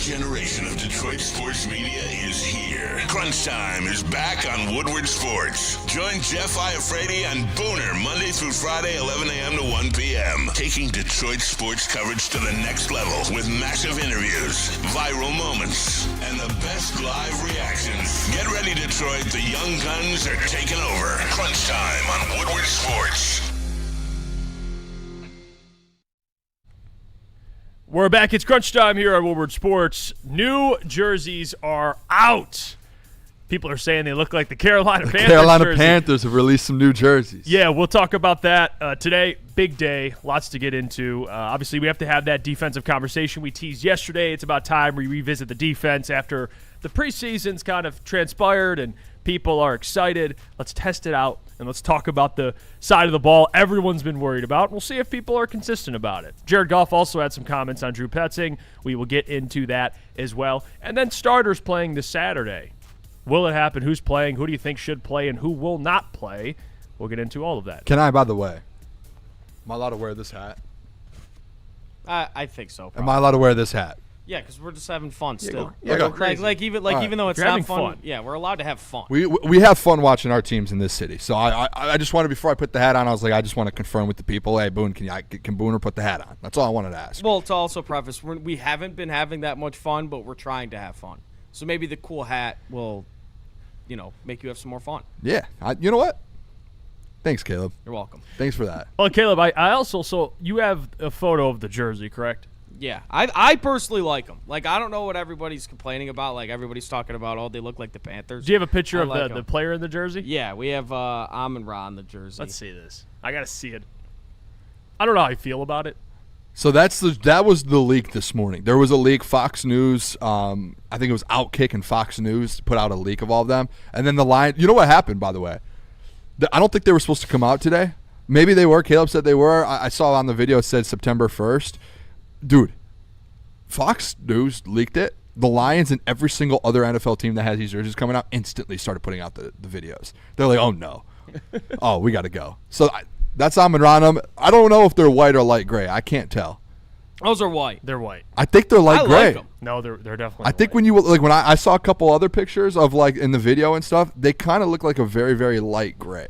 generation of Detroit sports media is here. Crunch Time is back on Woodward Sports. Join Jeff Iafrate and Booner Monday through Friday, 11 a.m. to 1 p.m. Taking Detroit sports coverage to the next level with massive interviews, viral moments, and the best live reactions. Get ready, Detroit. The young guns are taking over. Crunch Time on Woodward Sports. We're back. It's crunch time here on Woodward Sports. New jerseys are out. People are saying they look like the Carolina Panthers. Carolina Panthers have released some new jerseys. Yeah, we'll talk about that today. Big day. Lots to get into. Obviously, we have to have that defensive conversation we teased yesterday. It's about time we revisit the defense after the preseason's kind of transpired and people are excited. Let's test it out, and let's talk about the side of the ball everyone's been worried about. We'll see if people are consistent about it. Jared Goff also had some comments on Drew Petzing. We will get into that as well. And then starters playing this Saturday. Will it happen? Who's playing? Who do you think should play and who will not play? We'll get into all of that. By the way, am I allowed to wear this hat? I think so. Probably. Am I allowed to wear this hat? Yeah, because we're just having fun still. Go crazy. Even though it's You're not having fun, yeah, we're allowed to have fun. We have fun watching our teams in this city. So I just wanted, before I put the hat on, I was like, I just want to confirm with the people, hey, Boone, can Booner put the hat on? That's all I wanted to ask. Well, to also preface, we haven't been having that much fun, but we're trying to have fun. So maybe the cool hat will, make you have some more fun. Yeah. You know what? Thanks, Caleb. You're welcome. Thanks for that. Well, Caleb, I also, so you have a photo of the jersey, correct? Yeah, I personally like them. Like, I don't know what everybody's complaining about. Like, everybody's talking about, they look like the Panthers. Do you have a picture of like the player in the jersey? Yeah, we have Amon-Ra on the jersey. Let's see this. I got to see it. I don't know how I feel about it. So that was the leak this morning. There was a leak. Fox News, I think it was Outkick and Fox News put out a leak of all of them. And then the line, you know what happened, by the way? I don't think they were supposed to come out today. Maybe they were. Caleb said they were. I saw on the video it said September 1st. Dude, Fox News leaked it. The Lions and every single other NFL team that has these jerseys coming out instantly started putting out the videos. They're like, oh, no. Oh, we got to go. So that's Amon-Ra. I don't know if they're white or light gray. I can't tell. Those are white. They're white. I think they're light gray. Like them. No, they're definitely I think white. when I saw a couple other pictures of in the video and stuff, they kind of look like a very, very light gray.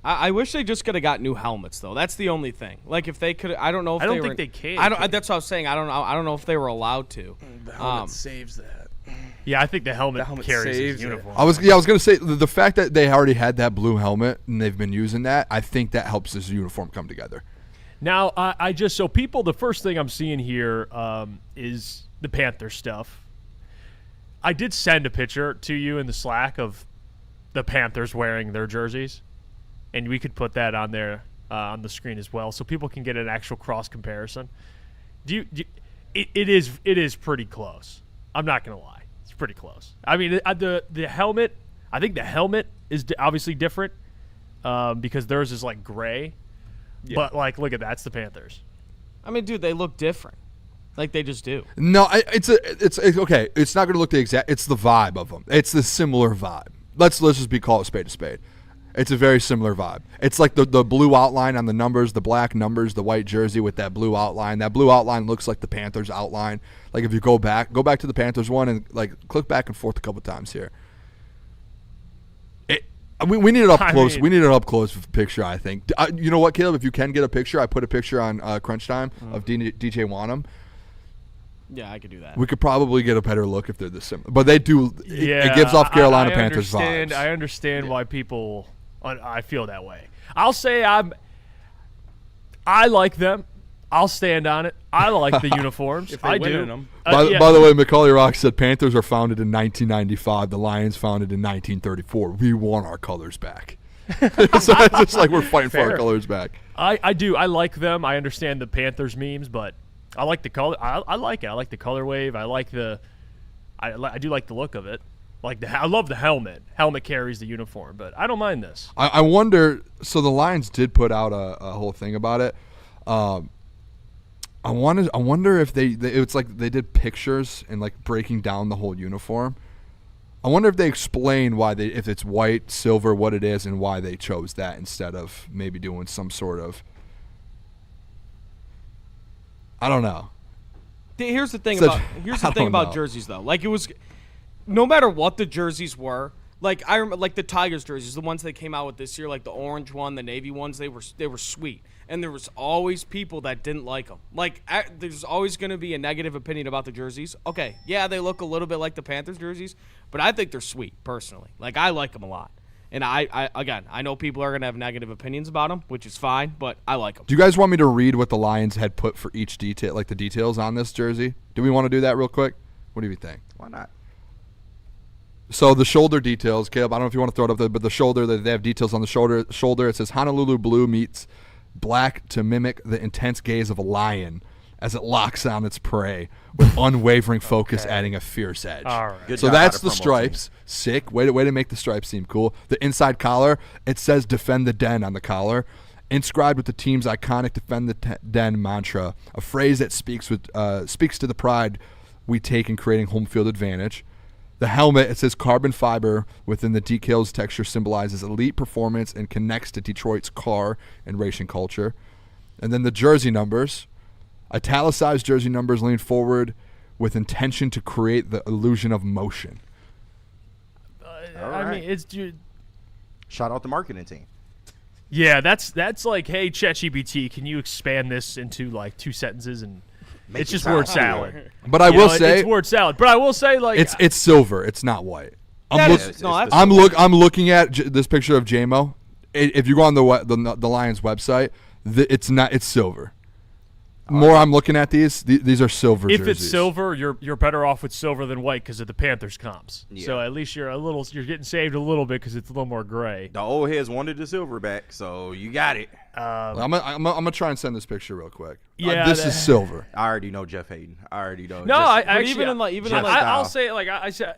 I wish they just could have got new helmets, though. That's the only thing. Like, if they could, I don't know if I don't they think were, they can. That's what I was saying. I don't know if they were allowed to. The helmet saves that. Yeah, I think the helmet carries saves his it. uniform. I was gonna say the fact that they already had that blue helmet and they've been using that, I think that helps this uniform come together. Now, so people, the first thing I'm seeing here is the Panther stuff. I did send a picture to you in the Slack of the Panthers wearing their jerseys, and we could put that on there on the screen as well, so people can get an actual cross comparison. It is pretty close. I'm not gonna lie, it's pretty close. I mean, the helmet. I think the helmet is obviously different because theirs is like gray. Yeah. But look at that. It's the Panthers. I mean, dude, they look different. Like, they just do. No, it's okay. It's not going to look the exact. It's the vibe of them. It's the similar vibe. Let's just call it spade to spade. It's a very similar vibe. It's like the blue outline on the numbers, the black numbers, the white jersey with that blue outline. That blue outline looks like the Panthers outline. Like, if you go back to the Panthers one and click back and forth a couple times here. We need it up close. We need it up close with a picture, I think. You know what, Caleb? If you can get a picture, I put a picture on Crunch Time of DJ Wanham. Yeah, I could do that. We could probably get a better look if they're this similar. But they do. It gives off Carolina Panthers vibes. I understand why people. I feel that way. I'll say I like them. I'll stand on it. I like the uniforms. If they I win do. in them. By the way, Macaulay Rock said Panthers are founded in 1995. The Lions founded in 1934. We want our colors back. So it's just like we're fighting for our colors back. I do. I like them. I understand the Panthers memes, but I like the color. I like it. I like the color wave. I like the. I do like the look of it. I love the helmet. Helmet carries the uniform, but I don't mind this. I wonder. So the Lions did put out a whole thing about it. I wonder if it's like they did pictures and like breaking down the whole uniform. I wonder if they explain why if it's white, silver, what it is, and why they chose that instead of maybe doing some sort of. I don't know. Here's the thing Such- about I don't know. jerseys though. Like it was, no matter what the jerseys were. Like I remember, like the Tigers jerseys, the ones they came out with this year, like the orange one, the navy ones, they were sweet. And there was always people that didn't like them. Like there's always going to be a negative opinion about the jerseys. Okay, yeah, they look a little bit like the Panthers jerseys, but I think they're sweet personally. Like I like them a lot. And I know people are going to have negative opinions about them, which is fine, but I like them. Do you guys want me to read what the Lions had put for each detail, like the details on this jersey? Do we want to do that real quick? What do you think? Why not? So the shoulder details, Caleb, I don't know if you want to throw it up there, but the shoulder, they have details on the shoulder. It says Honolulu blue meets black to mimic the intense gaze of a lion as it locks on its prey with unwavering focus, adding a fierce edge. All right. Good So job that's how to the promote stripes. Sick. Way to make the stripes seem cool. The inside collar, it says defend the den on the collar. Inscribed with the team's iconic defend the den mantra, a phrase that speaks to the pride we take in creating home field advantage. The helmet, it says carbon fiber within the decals texture symbolizes elite performance and connects to Detroit's car and racing culture. And then the jersey numbers, italicized jersey numbers lean forward with intention to create the illusion of motion. I mean, it's Shout out the marketing team. yeah. That's like, hey, ChatGPT, can you expand this into like 2 sentences and Make it's it just sound word cooler. salad. But I You will know, say it's word salad. But I will say like it's silver. It's not white. That look- is- no, that's I'm looking at this picture of JMO. If you go on the Lions website, it's silver. More I'm looking at these are silver if jerseys. it's silver, you're better off with silver than white because of the Panthers comps. Yeah. So at least you're getting saved a little bit because it's a little more gray. The old heads wanted the silver back, so you got it. I'm gonna try and send this picture real quick. Yeah, this is silver. I already know Jeff Hayden. I already know. No, Just- I But actually even in like I'll say like I said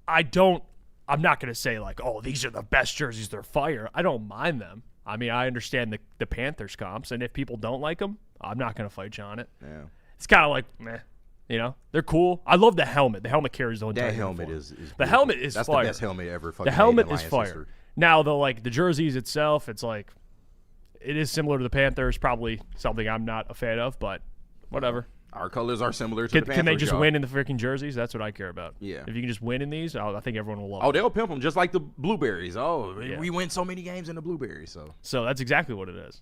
I don't. I'm not gonna say like, oh, these are the best jerseys. They're fire. I don't mind them. I mean, I understand the Panthers comps, and if people don't like them, I'm not gonna fight you on it. Yeah. It's kind of like, meh, you know, they're cool. I love the helmet. The helmet carries the entire That helmet uniform. is the beautiful. helmet is That's fire. the best helmet ever. Fucking The made helmet in is Lions fire. history. Now the jerseys itself, it's like it is similar to the Panthers. Probably something I'm not a fan of, but whatever. Our colors are similar to Can, the Panthers. can they just y'all. win in the freaking jerseys? That's what I care about. Yeah. If you can just win in these, I think everyone will love Oh, it. they'll pimp them just like the blueberries. Oh, Yeah. we win so many games in the blueberries. So So that's exactly what it is.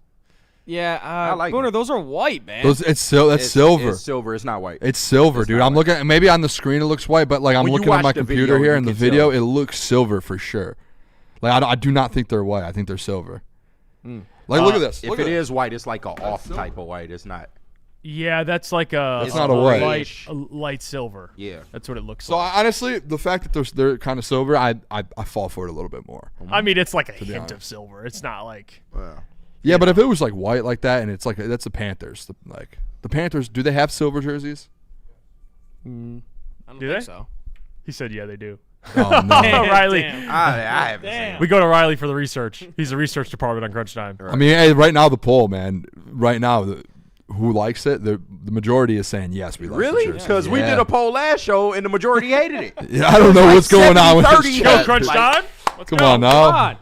Yeah, I like Booner, them. those are white, man. That's It's- silver. It's silver. It's not white. It's silver, It's dude. not I'm white. looking. Maybe on the screen it looks white, but like I'm When you looking at watch my the computer video, here you in the can video, tell. it looks silver for sure. Like I do not think they're white. I think they're silver. Like look at this. If Look it at this. is white, it's like a off type of white. It's not. Yeah, that's like a That's not a white. light silver. Yeah. That's what it looks So like. honestly, the fact that they're kind of silver, I fall for it a little bit more. I mean, it's like a be hint honest. of silver. It's not like Yeah, but if it was like white like that, and it's like that's the Panthers. The Panthers, do they have silver jerseys? I don't Do think they? so. he said, yeah, they do. Oh no. Riley. Damn. I haven't seen it. We go to Riley for the research. He's the research department on Crunch Time. I mean, hey, right now the poll, man. Right now, who likes it? The majority is saying yes. We like Really? the jersey. Because we Yeah. did a poll last show and the majority hated it. Yeah, I don't know what's going on with 70-30 this Go chat. hate. Crunch Like- Time. Let's Come go. on now. God.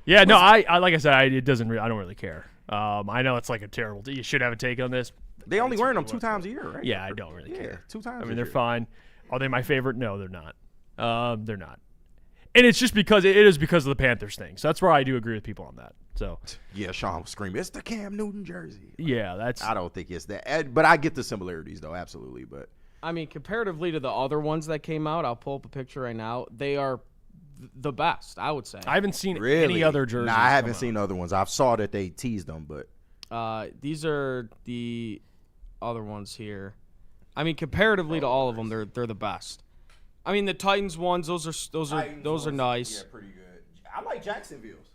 Yeah, no, I like I said, it doesn't. I don't really care. I know it's like a terrible. You should have a take on this. They only wearing them 2 times a year, right? Yeah, I don't really Yeah, care. 2 times. I a mean, they're year. fine. Are they my favorite? No, they're not. They're not. And it's just because it is because of the Panthers thing. So that's where I do agree with people on that. So Yeah, Sean was screaming, "It's the Cam Newton jersey." yeah, that's I don't think it's that, but I get the similarities though, absolutely. But I mean, comparatively to the other ones that came out, I'll pull up a picture right now. They are the best, I would say. I haven't seen really, any other jerseys. Nah, I haven't come seen other ones. I saw that they teased them, but These are the other ones here. I mean, comparatively to all of them, they're the best. I mean, the Titans ones, those are nice. pretty good. I like Jacksonville's.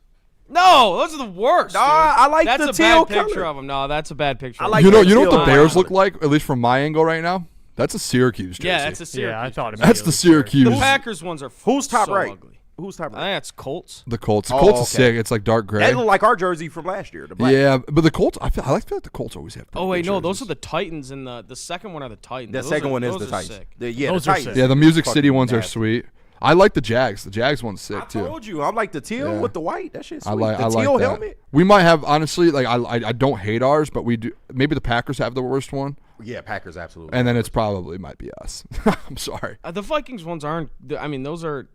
No, those are the worst. Nah, dude. I like that's the a teal bad picture color. of them. No, that's a bad picture. I of like them. You know what the Still Bears line. look like, at least from my angle right now? That's a Syracuse jersey. Yeah, that's a on. Syracuse. Yeah, I thought That's the Syracuse. The Packers ones are Who's top so right? ugly. Who's top I right? think that's Colts. The Colts. The Oh, Colts is okay. sick. It's like dark gray. That look like our jersey from last year. The black. Yeah, but the Colts, I feel like the Colts always have. Oh pretty wait, good no, those are jerseys. the Titans, and the second one are the Titans. The Those second are- one is those the are Titans. sick. The Those are Titans. sick. Yeah, the Music City Fucking ones are nasty. sweet. I like the Jags. The Jags one's sick I too. told you, I'm like the teal Yeah. with the white. That shit's I sweet. like the I like teal that. helmet. We might have honestly like I don't hate ours, but we do. Maybe the Packers have the worst one. Yeah, Packers absolutely. And then it's probably might be us. I'm sorry. The Vikings ones aren't. I mean, those are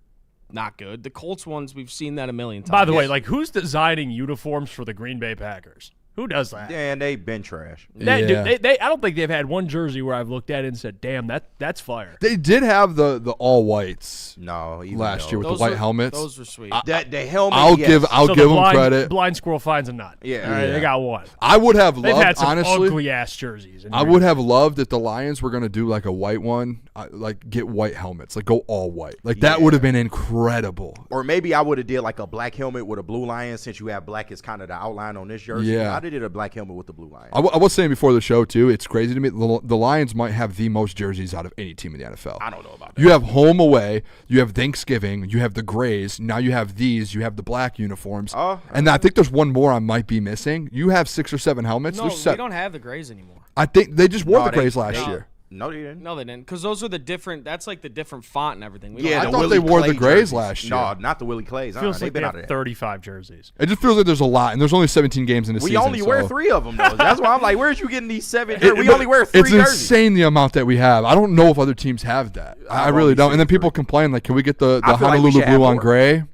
not good. The Colts ones, we've seen that a million times. By the way, like, who's designing uniforms for the Green Bay Packers? Who does that? Yeah, and they've been trash. That, Yeah. dude, I don't think they've had one jersey where I've looked at it and said, "Damn, that's fire." They did have the all whites No, even last year with Those the white were- helmets. Those were sweet. the helmet. I'll yes. give So the them blind, credit. Blind squirrel finds a nut. Yeah. All right, Yeah. they got one. I would have They've loved, had some honestly. ugly ass jerseys. I would have loved if the Lions were gonna do like a white one, like get white helmets, like go all white. Like that would have been incredible. Or maybe I would have did like a black helmet with a blue lion, since you have black as kind of the outline on this jersey. Yeah. I did a black helmet with the blue lion. I was saying before the show too. It's crazy to me. The Lions might have the most jerseys out of any team in the NFL. I don't know about that. You have home away, you have Thanksgiving, you have the grays. Now you have these. You have the black uniforms, and I think there's one more I might be missing. You have 6 or 7 helmets. no, There's we 7. don't have the Grays anymore. I think they just wore No, the grays they- last they- year. No, they didn't. No, they didn't, because those are the different. That's like the different font and everything. We don't Yeah, I the thought Willie they wore the Clay grays jerseys. last year. No, not the Willie Clays. Feels They've like been they out of have there. 35 jerseys. It just feels like there's a lot, and there's only 17 games in the We season. only wear so- 3 of them, though. That's why I'm like, where's you getting these 7 jerseys? We But only wear 3 It's jerseys. insane the amount that we have. I don't know if other teams have that. I I've really only don't. seen And then 3. people complain like, can we get the I feel like we Honolulu should have blue on more. gray?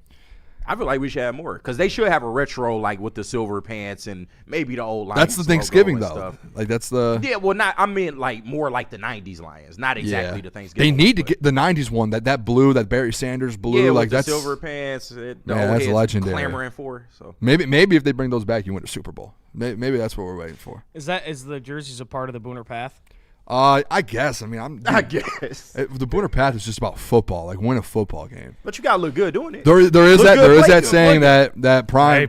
I feel like we should have more, because they should have a retro, like with the silver pants and maybe the old Lions. That's the logo Thanksgiving and though. stuff. Like that's the Yeah, well, not. I mean, like more like the '90s Lions, not exactly the They Thanksgiving. need to one, get the '90s one. That blue, that Barry Sanders but- blue. yeah, like with the that's silver pants. The Yeah, old that's heads legendary. Clamoring for. So maybe if they bring those back, you win a Super Bowl. Maybe that's what we're waiting for. Is the jerseys a part of the Booner Path? I guess. I mean, I guess. the Booner Path is just about football. Like win a football game. But you gotta look good doing it. There is Look that. good, There is play that good, saying play that prime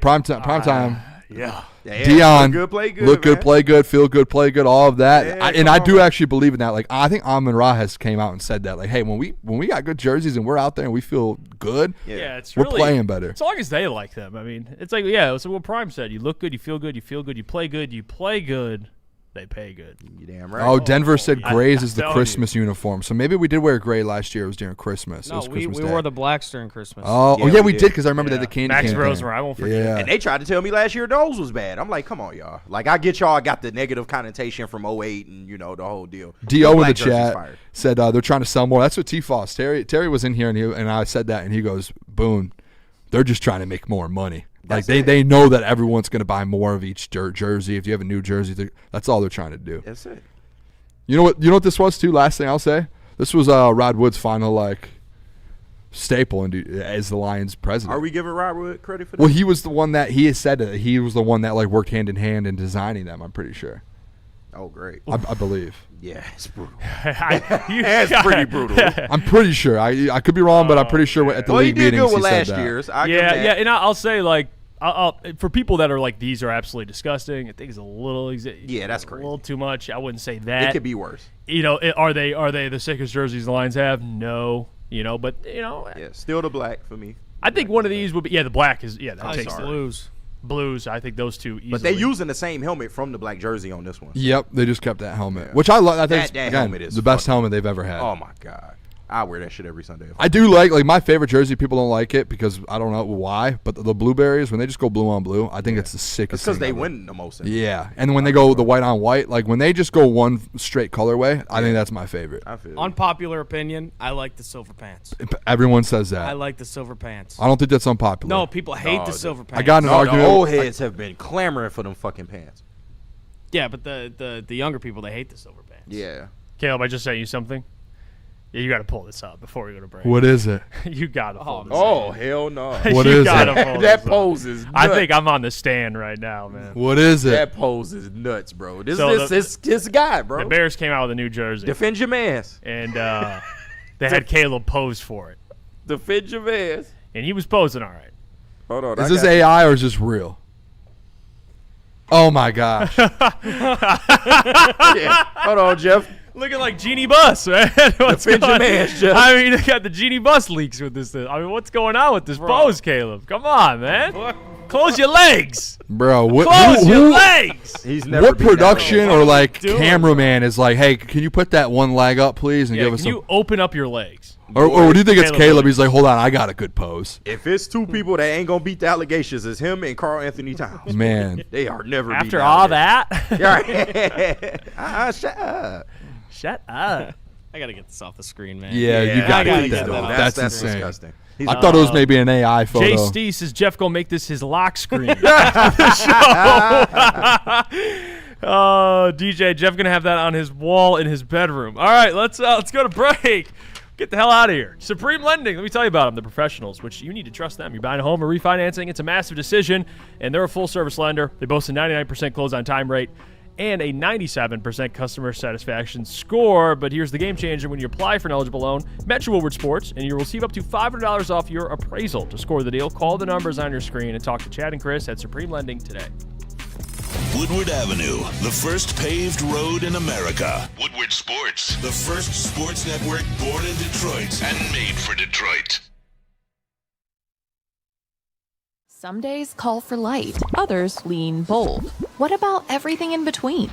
time. Yeah. Yeah, Dion, look good, play good, look good, man. play good, feel good, play good, all of that. Yeah, And come I on, do man. actually believe in that. Like I think Amon-Ra has came out and said that. Like, hey, when we got good jerseys and we're out there and we feel good, Yeah, it's we're really, playing better. As long as they like them. I mean, it's like, yeah, it's what Prime said. You look good, you feel good, you play good, they pay good. You damn right. Oh, Denver said I- grays I'm is the telling Christmas uniform. So maybe we did wear gray last year. It was during Christmas. It No, was we Christmas Day. wore the blacks during Christmas. Oh, Yeah, yeah, we we did. did because I remember Yeah. that the candy Max cane Rosemer, thing. I won't forget. Yeah. And they tried to tell me last year those was bad. I'm like, come on, y'all. Like, I get y'all got the negative connotation from '08 and, the whole deal. Do in the Black jerseys chat fired. said they're trying to sell more. That's what T-Foss. Terry was in here and I said that and he goes, Boone, they're just trying to make more money. Like That's it. they know that everyone's going to buy more of each jersey. If you have a new jersey, that's all they're trying to do. That's it. You know what this was too? Last thing I'll say, this was Rod Wood's final staple as the Lions president. Are we giving Robert credit for that? Well, he was the one that he has said that he was the one that worked hand in hand in designing them. I'm pretty sure. Oh, great. I believe. Yeah, it's brutal. That's pretty brutal. I'm pretty sure. I could be wrong, but I'm pretty sure at the Well, he league did meetings good with he last said that. year's. I give Yeah, him yeah, that. and I'll say for people that are like these are absolutely disgusting. I think it's a little Yeah, that's a crazy. little too much. I wouldn't say that. It could be worse. Are they the sickest jerseys the Lions have? No, but Yeah, still the black for me. I think one of these would be the black is that I takes saw the blues. I think those two easily. But they using the same helmet from the black jersey on this one. Yep, they just kept that helmet, which I love. I think That it's, helmet again, is the best fucking- helmet they've ever had. Oh my god, I wear that shit every Sunday. I do like my favorite jersey. People don't like it because I don't know why, but the blueberries when they just go blue on blue, I think it's the sickest. because thing they ever. win the most. Yeah, and when they go the white on white, like when they just go one straight colorway, I think that's my favorite. I feel. Unpopular opinion, I like the silver pants. Everyone says that. I like the silver pants. I don't think that's unpopular. No, people hate No, the silver pants. I got in an No, argument. the old heads have been clamoring for them fucking pants. Yeah, but the younger people, they hate the silver pants. Yeah. Caleb, I just sent you something. Yeah, you got to pull this up before we go to break. What is it? You got to pull this Oh hell no. What you is gotta it? pull That this up. pose is. I nuts. think I'm on the stand right now, man. What is it? that pose is nuts, bro. This So this guy, bro. The Bears came out with a new jersey, Defend your mans. and they had Caleb pose for it, Defend your mans. and he was posing all right. Hold on. Is this AI or is this real? Oh my gosh! Yeah. Hold on, Jeff. Looking like Genie Bus, man. What's Defend your going- mans, Jeff. I mean, they got the Genie Bus leaks with this. I mean, what's going on with this pose, Caleb? Come on, man. Close your legs. Bro, what? Close your legs. He's never What been that production low. or like doing, cameraman is like, hey, can you put that one leg up, please, and Yeah, give can us some? you open up your legs? Or do you think it's Caleb Caleb? He's like, hold on, I got a good pose. If it's two people that ain't gonna beat the allegations, it's him and Carl Anthony Towns. Man. They are never beating After the all allegations. that, Yeah. Shut up. shut up. I gotta get this off the screen, man. Yeah, you got to gotta get that get off. that That's That's insane. disgusting. I thought it was maybe an AI photo. Jay Stee says Jeff gonna make this his lock screen. Oh, DJ Jeff gonna have that on his wall in his bedroom. All right, let's go to break. Get the hell out of here. Supreme Lending, let me tell you about them, the professionals, which you need to trust them. You're buying a home or refinancing, it's a massive decision, and they're a full-service lender. They boast a 99% close-on-time rate and a 97% customer satisfaction score. But here's the game changer. When you apply for an eligible loan, mention Woodward Sports, and you'll receive up to $500 off your appraisal. To score the deal, call the numbers on your screen and talk to Chad and Chris at Supreme Lending today. Woodward Avenue, the first paved road in America. Woodward Sports, the first sports network born in Detroit and made for Detroit. Some days call for light, others lean bold. What about everything in between?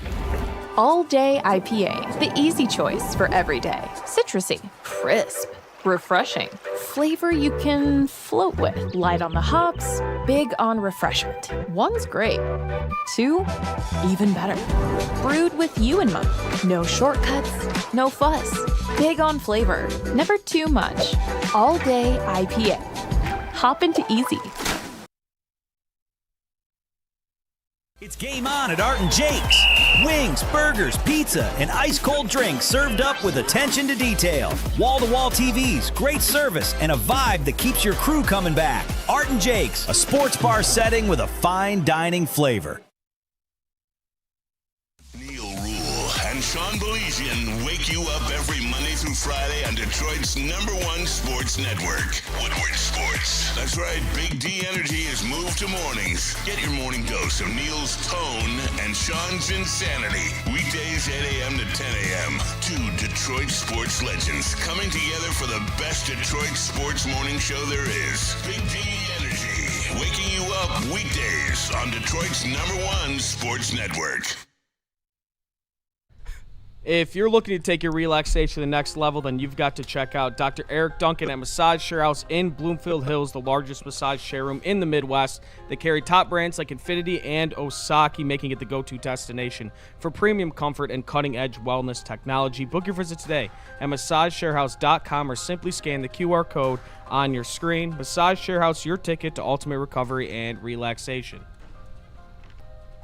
All Day IPA, the easy choice for every day. Citrusy, crisp, refreshing. Flavor you can float with. Light on the hops, big on refreshment. One's great. Two, even better. Brewed with you in mind. No shortcuts, no fuss. Big on flavor, never too much. All Day IPA. Hop into easy. It's game on at Art & Jake's. Wings, burgers, pizza, and ice-cold drinks served up with attention to detail. Wall-to-wall TVs, great service, and a vibe that keeps your crew coming back. Art & Jake's, a sports bar setting with a fine dining flavor. Neil Rule and Sean Belizian wake you up every Monday through Friday on Detroit's #1 sports network, Woodward Sports. That's right, Big D Energy has moved to mornings. Get your morning dose of Neil's tone and Sean's insanity. Weekdays 8 a.m. to 10 a.m. Two Detroit sports legends coming together for the best Detroit sports morning show there is. Big D Energy, waking you up weekdays on Detroit's #1 sports network. If you're looking to take your relaxation to the next level, then you've got to check out Dr. Eric Duncan at Massage Share House in Bloomfield Hills, the largest massage share room in the Midwest. They carry top brands like Infinity and Osaki, making it the go-to destination for premium comfort and cutting-edge wellness technology. Book your visit today at MassageSharehouse.com or simply scan the QR code on your screen. Massage Share House, your ticket to ultimate recovery and relaxation.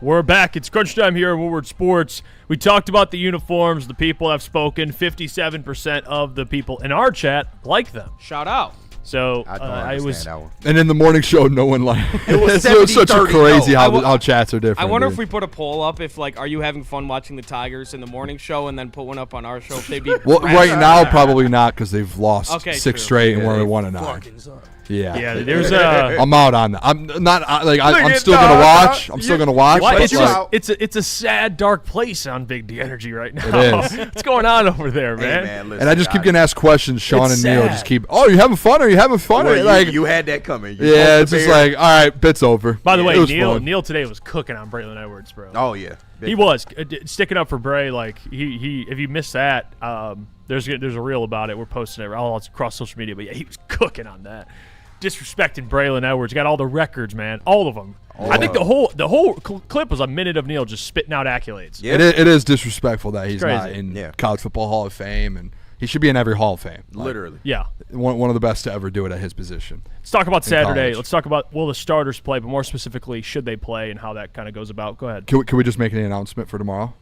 We're back. It's crunch time here at Woodward Sports. We talked about the uniforms. The people have spoken. 57% of the people in our chat like them. Shout out. So I don't I understand was. that one. And in the morning show, no one liked it. was It's such a 70-30, crazy no. how chats are different. I wonder dude. if we put a poll up if, like, are you having fun watching the Tigers in the morning show and then put one up on our show if they'd be Well, right now, probably not because they've lost Okay, 6 true. straight and Yeah, we're they 1-9. Yeah. Yeah, there's a. I'm out on that. I'm not I'm at still that. gonna watch. I'm still gonna watch. Why? But It's, it's like, it's a sad, dark place on Big D Energy right now. It is. What's going on over there, Hey, man? man, listen, and I just keep getting asked questions. Sean It's and Neil sad. just keep. Oh, you having fun? Are you having fun? Well, Like, you had that coming. You yeah, smoked it's the just bear. like, all right, bit's over. By the It way, was Neil fun. Neil today was cooking on Braylon Edwards, bro. Oh yeah, He was sticking up for Bray. Like he if you missed that, there's a reel about it. We're posting it all across social media. But yeah, he was cooking on that, disrespecting Braylon Edwards. Got all the records, man, all of them. I think the whole clip was a minute of Neil just spitting out accolades. Yeah. It is disrespectful that he's not crazy. in Yeah. College Football Hall of Fame, and he should be in every Hall of Fame. Like, Literally. Yeah. one of the best to ever do it at his position. Let's talk about Saturday. college. Let's talk about will the starters play, but more specifically, should they play and how that kind of goes about. Go ahead. Can we just make an announcement for tomorrow?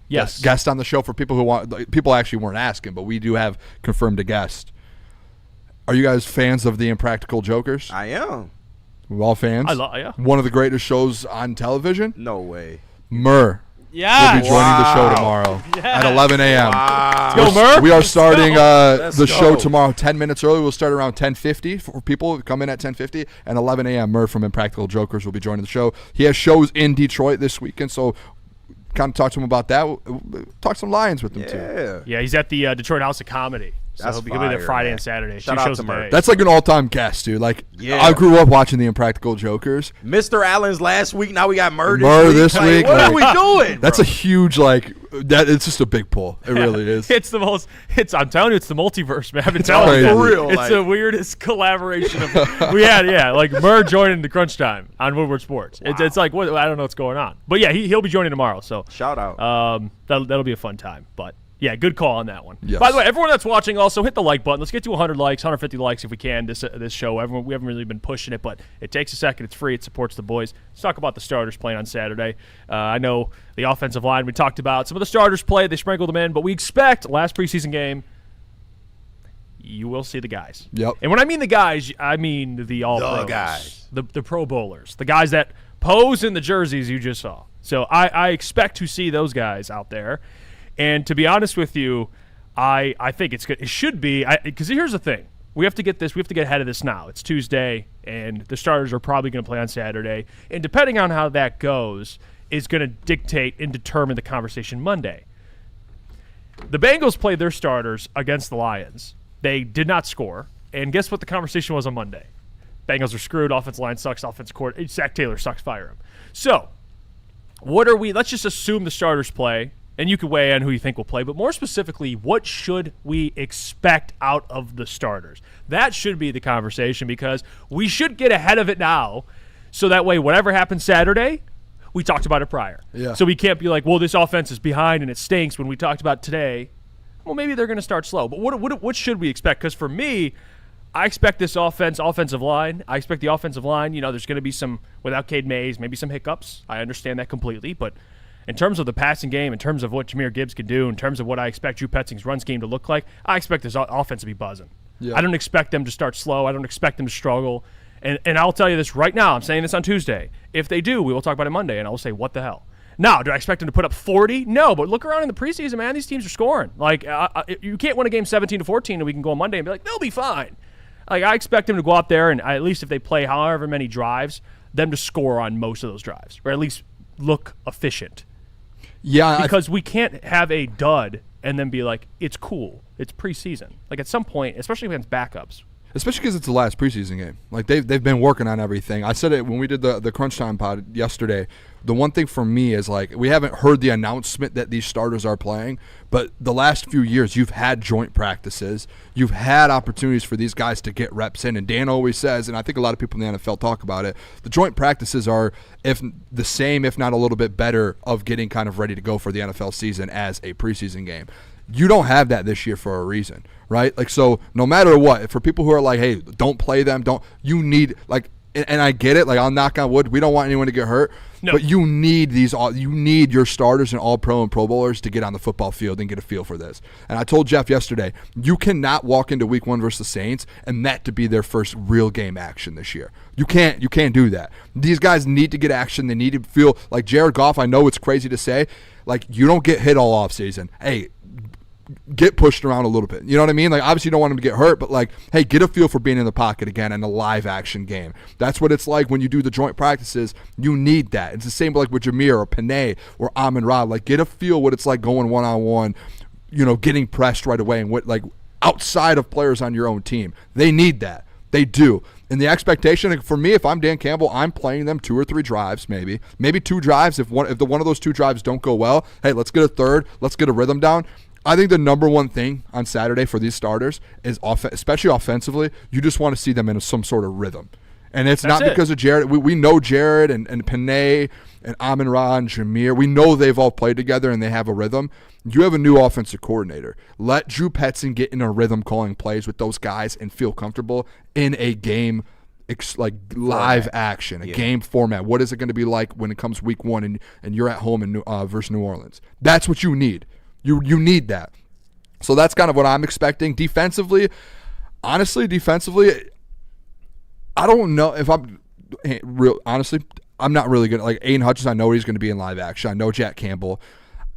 Yes. Guest on the show for people who want. Like, people actually weren't asking, but we do have confirmed a guest. Are you guys fans of the Impractical Jokers? I am. We're all fans. Yeah. One of the greatest shows on television. No way. Murr Yeah. will be joining the show tomorrow at 11 a.m. Go, Murr. We are starting the Let's show go. tomorrow 10 minutes early. We'll start around 10:50 for people who come in at 10:50, and 11 a.m. Murr from Impractical Jokers will be joining the show. He has shows in Detroit this weekend, so kind of talk to him about that. Talk some Lions with him too. Yeah. Yeah, he's at the Detroit House of Comedy. So That's he'll be there Friday man. and Saturday. Shout 2 out shows to a Murph. day. That's like an all-time guest, dude. Like, Yeah. I grew up watching the Impractical Jokers. Mr. Allen's last week. Now we got Murr This Like, week. what like, are we doing? That's a huge, like, that. It's just a big pull. It really is. It's the most. I'm telling you, it's the multiverse, man. I've been telling you, crazy. For real, it's like- the weirdest collaboration of. We had, like Murr joining the Crunch Time on Woodward Sports. It's like what I don't know what's going on, but yeah, he'll be joining tomorrow. So Shout out. that'll be a fun time. But yeah, good call on that one. Yes. By the way, everyone that's watching, also hit the like button. Let's get to 100 likes, 150 likes if we can. This show, we haven't really been pushing it, but it takes a second. It's free. It supports the boys. Let's talk about the starters playing on Saturday. I know the offensive line we talked about. Some of the starters played. They sprinkled them in, but we expect last preseason game. You will see the guys. Yep. And when I mean the guys, I mean the all-pros. guys. The Pro Bowlers. The guys that pose in the jerseys you just saw. So I expect to see those guys out there. And to be honest with you, I think it's good. It should be. Because here's the thing. We have to get ahead of this now. It's Tuesday, and the starters are probably going to play on Saturday. And depending on how that goes is going to dictate and determine the conversation Monday. The Bengals played their starters against the Lions. They did not score. And guess what the conversation was on Monday? Bengals are screwed. Offensive line sucks. Offensive coordinator Zach Taylor sucks. Fire him. So, let's just assume the starters play, and you can weigh in who you think will play, but more specifically, what should we expect out of the starters? That should be the conversation because we should get ahead of it now so that way whatever happens Saturday, we talked about it prior. Yeah. So we can't be like, well, this offense is behind and it stinks when we talked about today. Well, maybe they're going to start slow. But what should we expect? Because for me, I expect this offensive line. I expect the offensive line, there's going to be some, without Cade Mays, maybe some hiccups. I understand that completely. But in terms of the passing game, in terms of what Jahmyr Gibbs can do, in terms of what I expect Drew Petzing's run scheme to look like, I expect this offense to be buzzing. Yeah. I don't expect them to start slow. I don't expect them to struggle. And I'll tell you this right now. I'm saying this on Tuesday. If they do, we will talk about it Monday, and I'll say, what the hell? Now, do I expect them to put up 40? No, but look around in the preseason, man. These teams are scoring. Like, you can't win a game 17-14, and we can go on Monday and be like, they'll be fine. Like, I expect them to go out there and at least if they play however many drives, them to score on most of those drives, or at least look efficient. Yeah. Because we can't have a dud and then be like, it's cool. It's preseason. Like, at some point, especially against backups. Especially because it's the last preseason game. Like, they've been working on everything. I said it when we did the Crunch Time pod yesterday. The one thing for me is, like, we haven't heard the announcement that these starters are playing, but the last few years you've had joint practices. You've had opportunities for these guys to get reps in. And Dan always says, and I think a lot of people in the NFL talk about it, the joint practices are if the same, if not a little bit better, of getting kind of ready to go for the NFL season as a preseason game. You don't have that this year for a reason, right? Like, so no matter what, for people who are like, hey, don't play them, you need, like, and I get it, like, I'll knock on wood, we don't want anyone to get hurt, no. But you need your starters and all-pro and Pro Bowlers to get on the football field and get a feel for this. And I told Jeff yesterday, you cannot walk into Week 1 versus the Saints and that to be their first real game action this year. You can't do that. These guys need to get action. They need to feel like Jared Goff. I know it's crazy to say, like, you don't get hit all offseason. Hey, get pushed around a little bit. You know what I mean? Like, obviously you don't want him to get hurt, but, like, hey, get a feel for being in the pocket again in a live action game. That's what it's like when you do the joint practices. You need that. It's the same like with Jameer or Panay or Amon-Ra. Like, get a feel what it's like going one-on-one, getting pressed right away and what, like, outside of players on your own team. They need that. They do. And the expectation for me, if I'm Dan Campbell, I'm playing them 2 or 3 drives, maybe 2 drives. If one of those 2 drives don't go well, hey, let's get a third. Let's get a rhythm down. I think the number one thing on Saturday for these starters is, especially offensively, you just want to see them in some sort of rhythm. And it's not because of Jared. We know Jared and Panay and Amon-Ra and Jameer. We know they've all played together and they have a rhythm. You have a new offensive coordinator. Let Drew Petzing get in a rhythm calling plays with those guys and feel comfortable in a game, like live action, a game format. What is it going to be like when it comes Week 1 and you're at home in versus New Orleans? That's what you need. You need that. So that's kind of what I'm expecting. Defensively, honestly, I don't know if I'm real. Honestly, I'm not really good. Like, Aiden Hutchins, I know he's going to be in live action. I know Jack Campbell.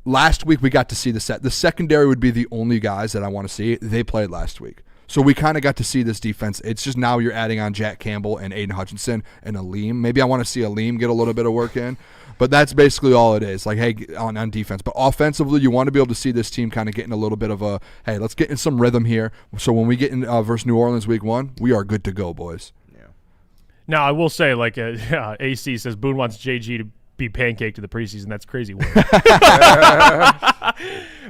Last week we got to see the secondary would be the only guys that I want to see. They played last week. So we kind of got to see this defense. It's just now you're adding on Jack Campbell and Aiden Hutchinson and Aleem. Maybe I want to see Aleem get a little bit of work in. But that's basically all it is. Like, hey, on defense. But offensively, you want to be able to see this team kind of getting a little bit of a, hey, let's get in some rhythm here. So when we get in versus New Orleans week 1, we are good to go, boys. Yeah. Now, I will say, like, AC says Boone wants JG to be pancaked to the preseason. That's crazy word.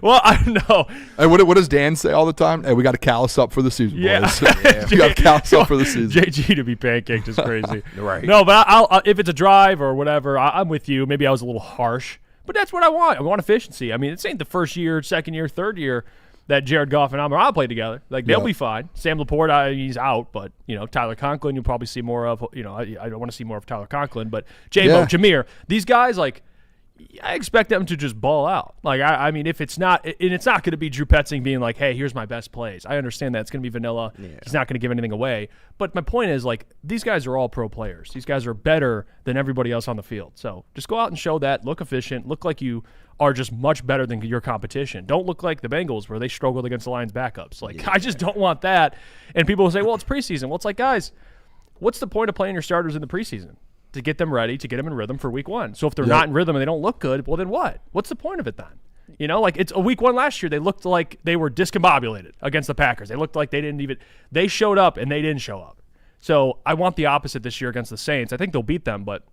Well, I don't know. Hey, what does Dan say all the time? Hey, we got to callus up for the season, boys. Yeah. We got to callus up for the season. JG to be pancaked is crazy. Right. No, but I'll if it's a drive or whatever, I'm with you. Maybe I was a little harsh, but that's what I want. I want efficiency. I mean, this ain't the first year, second year, third year that Jared Goff and Amon-Ra played together. Like, they'll be fine. Sam Laporte, he's out, but, Tyler Conklin, you'll probably see more of. I don't want to see more of Tyler Conklin, but Jameer, these guys, like, I expect them to just ball out. Like, I mean, if it's not, and it's not going to be Drew Petzing being like, hey, here's my best plays. I understand that. It's going to be vanilla. Yeah. He's not going to give anything away. But my point is, like, these guys are all pro players. These guys are better than everybody else on the field. So just go out and show that. Look efficient. Look like you are just much better than your competition. Don't look like the Bengals where they struggled against the Lions backups. Like, I just don't want that. And people will say, well, it's preseason. Well, it's like, guys, what's the point of playing your starters in the preseason? To get them ready, to get them in rhythm for week 1. So if they're not in rhythm and they don't look good, well, then what? What's the point of it then? Like, it's a week 1 last year. They looked like they were discombobulated against the Packers. They looked like they showed up and they didn't show up. So I want the opposite this year against the Saints. I think they'll beat them, but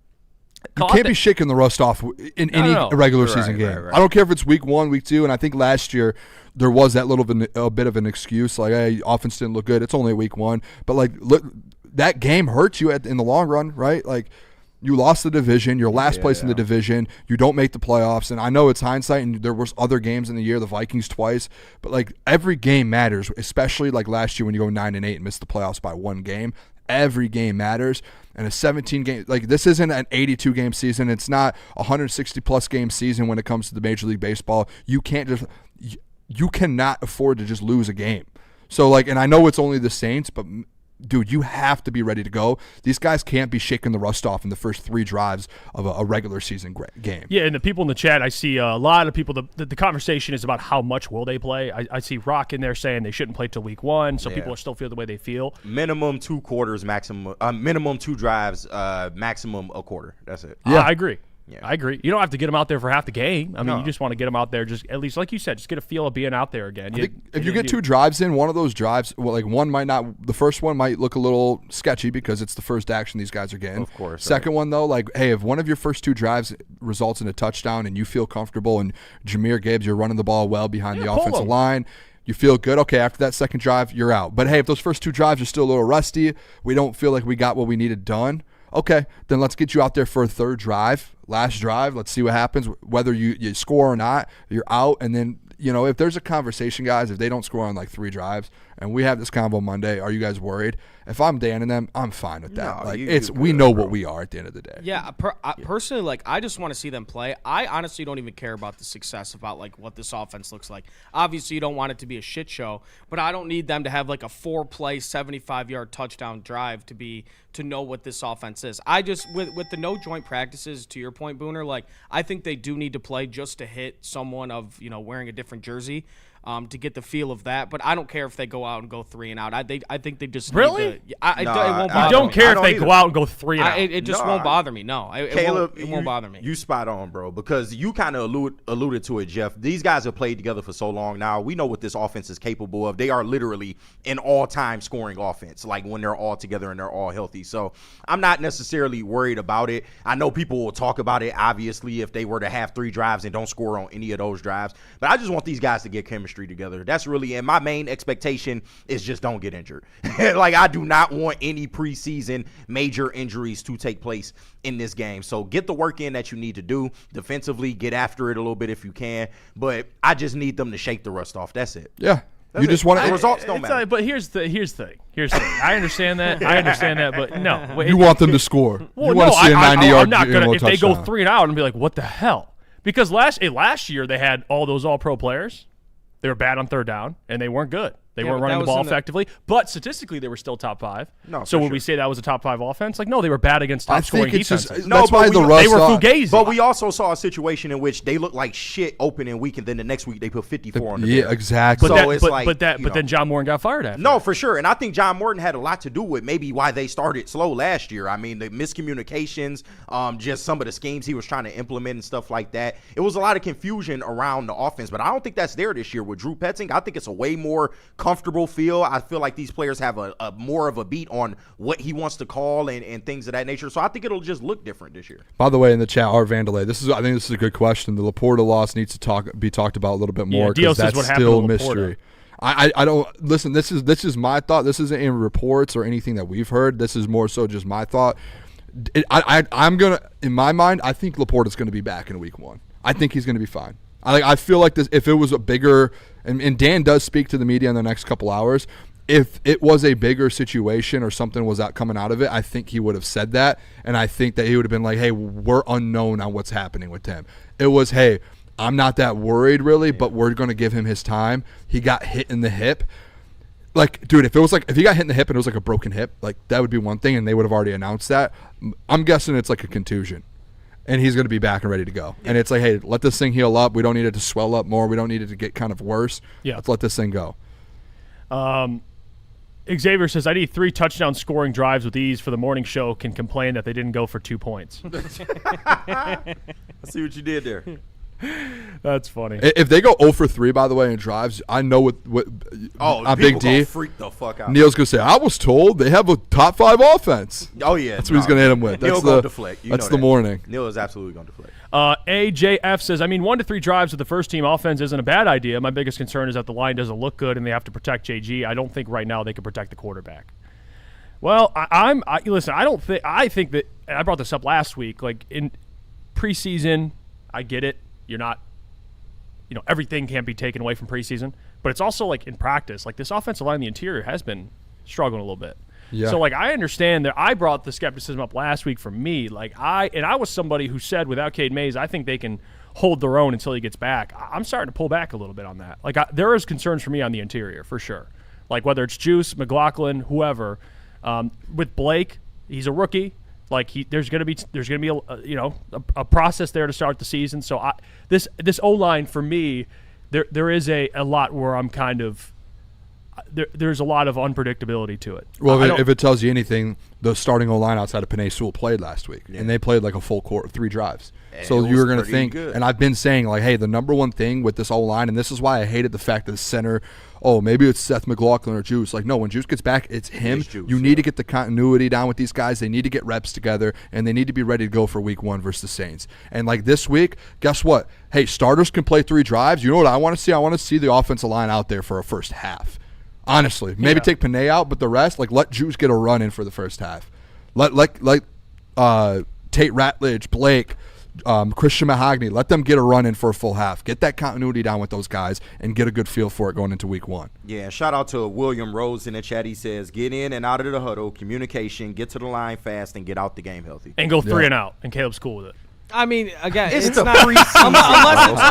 you can't be shaking the rust off in any regular season game. Right. I don't care if it's week 1, week 2, and I think last year there was that a bit of an excuse, like, hey, offense didn't look good. It's only week 1. But, like, look, that game hurts you in the long run, right? Like, you lost the division. You're last place in the division. You don't make the playoffs. And I know it's hindsight, and there was other games in the year, the Vikings twice. But, like, every game matters, especially like last year when you go 9-8 and miss the playoffs by 1 game. Every game matters. And a 17-game, like, this isn't an 82-game season. It's not a 160-plus game season when it comes to the Major League Baseball. You cannot afford to just lose a game. So, like, and I know it's only the Saints, but dude, you have to be ready to go. These guys can't be shaking the rust off in the first 3 drives of a regular season game. Yeah, and the people in the chat, I see a lot of people, the conversation is about how much will they play. I see Rock in there saying they shouldn't play till week 1, so people are still feel the way they feel. Minimum 2 quarters, maximum. Minimum 2 drives, maximum a quarter. That's it. Yeah, I agree. Yeah. I agree. You don't have to get them out there for half the game. I mean, you just want to get them out there, just at least, like you said, just get a feel of being out there again. I think if you get 2 drives in, one of those drives, well, like, one might not, the first one might look a little sketchy because it's the first action these guys are getting. Of course. Second one, though, like, hey, if one of your first 2 drives results in a touchdown and you feel comfortable and Jahmyr Gibbs, you're running the ball well behind the offensive line, you feel good, okay, after that second drive, you're out. But, hey, if those first 2 drives are still a little rusty, we don't feel like we got what we needed done, okay, then let's get you out there for a 3rd drive, last drive. Let's see what happens. Whether you score or not, you're out. And then, if there's a conversation, guys, if they don't score on like 3 drives and we have this combo Monday, are you guys worried? If I'm Dan and them, I'm fine with that. We know what we are at the end of the day. Yeah, personally, like, I just want to see them play. I honestly don't even care about the success, about like what this offense looks like. Obviously, you don't want it to be a shit show, but I don't need them to have like a 4-play, 75-yard touchdown drive to know what this offense is. I just with the no joint practices, to your point, Booner, like, I think they do need to play just to hit someone of wearing a different jersey. To get the feel of that, but I don't care if they go out and go 3 and out. I think they just really. It won't bother I don't me. care if they go out and go 3 and out. It just won't bother me. No, Caleb, it won't bother me. You spot on, bro, because you kind of alluded to it, Jeff. These guys have played together for so long now. We know what this offense is capable of. They are literally an all-time scoring offense, like when they're all together and they're all healthy. So I'm not necessarily worried about it. I know people will talk about it, obviously, if they were to have 3 drives and don't score on any of those drives. But I just want these guys to get chemistry together. That's really, and my main expectation is just don't get injured. Like, I do not want any preseason major injuries to take place in this game. So get the work in that you need to do defensively. Get after it a little bit if you can. But I just need them to shake the rust off. That's it. Yeah. That's you just want the results don't matter. But here's the thing. I understand that. But no. You want them to score. Well, you want to see a 90-yard I'm not gonna. If they go touchdown. 3 and out, and be like, what the hell? Because last year they had all those All-Pro players. They were bad on 3rd down, and they weren't good. They Yeah, weren't but running that the ball was in the- effectively, but statistically they were still top 5. No, so for would we sure. say that was a top 5 offense? Like, no, they were bad against I top scoring think it's defenses. just No, that's but why we- the Russ they were thought- fugazi. But we also saw a situation in which they looked like shit opening week, and then the next week they put 54 on the Yeah, Bears. exactly. But, So that, it's but, like, but that, you but know. then John Morton got fired after. No, for sure. And I think John Morton had a lot to do with maybe why they started slow last year. I mean, the miscommunications, just some of the schemes he was trying to implement and stuff like that. It was a lot of confusion around the offense, but I don't think that's there this year with Drew Petzing. I think it's a way more comfortable feel. I feel like these players have a more of a beat on what he wants to call and things of that nature. So I think it'll just look different this year. By the way, in the chat, Art Vandalay, I think this is a good question. The Laporta loss needs to be talked about a little bit more Dio because says that's what happened still to a Laporta. mystery. I don't listen. This is my thought. This isn't in reports or anything that we've heard. This is more so just my thought. I'm gonna, in my mind, I think Laporta's gonna be back in week 1. I think he's gonna be fine. I feel like this. If it was a bigger, and Dan does speak to the media in the next couple hours. If it was a bigger situation or something was coming out of it, I think he would have said that, and I think that he would have been like, "Hey, we're unknown on what's happening with him." It was, "Hey, I'm not that worried really, but we're going to give him his time." He got hit in the hip. Like, dude, if he got hit in the hip and it was like a broken hip, like that would be one thing, and they would have already announced that. I'm guessing it's like a contusion, and he's going to be back and ready to go. And it's like, hey, let this thing heal up. We don't need it to swell up more. We don't need it to get kind of worse. Yeah. Let's let this thing go. Xavier says, I need 3 touchdown scoring drives with ease for the morning show. Can complain that they didn't go for 2 points. I see what you did there. That's funny. If they go 0 for 3, by the way, in drives, I know what Big D, freak the fuck out. Neil's going to say, I was told they have a top 5 offense. Oh yeah, That's what he's going to hit him with. Neil That's gonna deflect. You that's know the that. morning. Neil is absolutely going to deflect. AJF says, 1 to 3 drives with the first team offense isn't a bad idea. My biggest concern is that the line doesn't look good and they have to protect JG. I don't think right now they can protect the quarterback. Well, listen, I think that, and I brought this up last week, like in preseason, I get it. You're not, everything can't be taken away from preseason, but it's also like in practice, like this offensive line in the interior has been struggling a little bit. Yeah. So, like, I understand that I brought the skepticism up last week from me. Like, I was somebody who said without Cade Mays, I think they can hold their own until he gets back. I'm starting to pull back a little bit on that. Like, there is concerns for me on the interior, for sure. Like, whether it's Juice, McLaughlin, whoever. With Blake, he's a rookie. Like, there's gonna be a process there to start the season. So this O-line for me, there is a lot where I'm kind of there's a lot of unpredictability to it. Well, if it tells you anything, the starting O-line outside of Penei Sewell played last week, and they played like a full court, 3 drives. So you were going to think, and I've been saying, like, hey, the number one thing with this O-line, and this is why I hated the fact that the center, maybe it's Seth McLaughlin or Juice. Like, no, when Juice gets back, it's him. Juice, you need to get the continuity down with these guys. They need to get reps together, and they need to be ready to go for week 1 versus the Saints. And, like, this week, guess what? Hey, starters can play 3 drives. You know what I want to see? I want to see the offensive line out there for a first half. Honestly, maybe take Penei out, but the rest, like, let Juice get a run in for the first half. Let Tate Ratledge, Blake, Christian Mahogany, let them get a run in for a full half. Get that continuity down with those guys and get a good feel for it going into week 1. Yeah, shout out to William Rose in the chat. He says, get in and out of the huddle, communication, get to the line fast, and get out the game healthy. And go 3 and out, and Caleb's cool with it. I mean, again, It's it's the not preseason,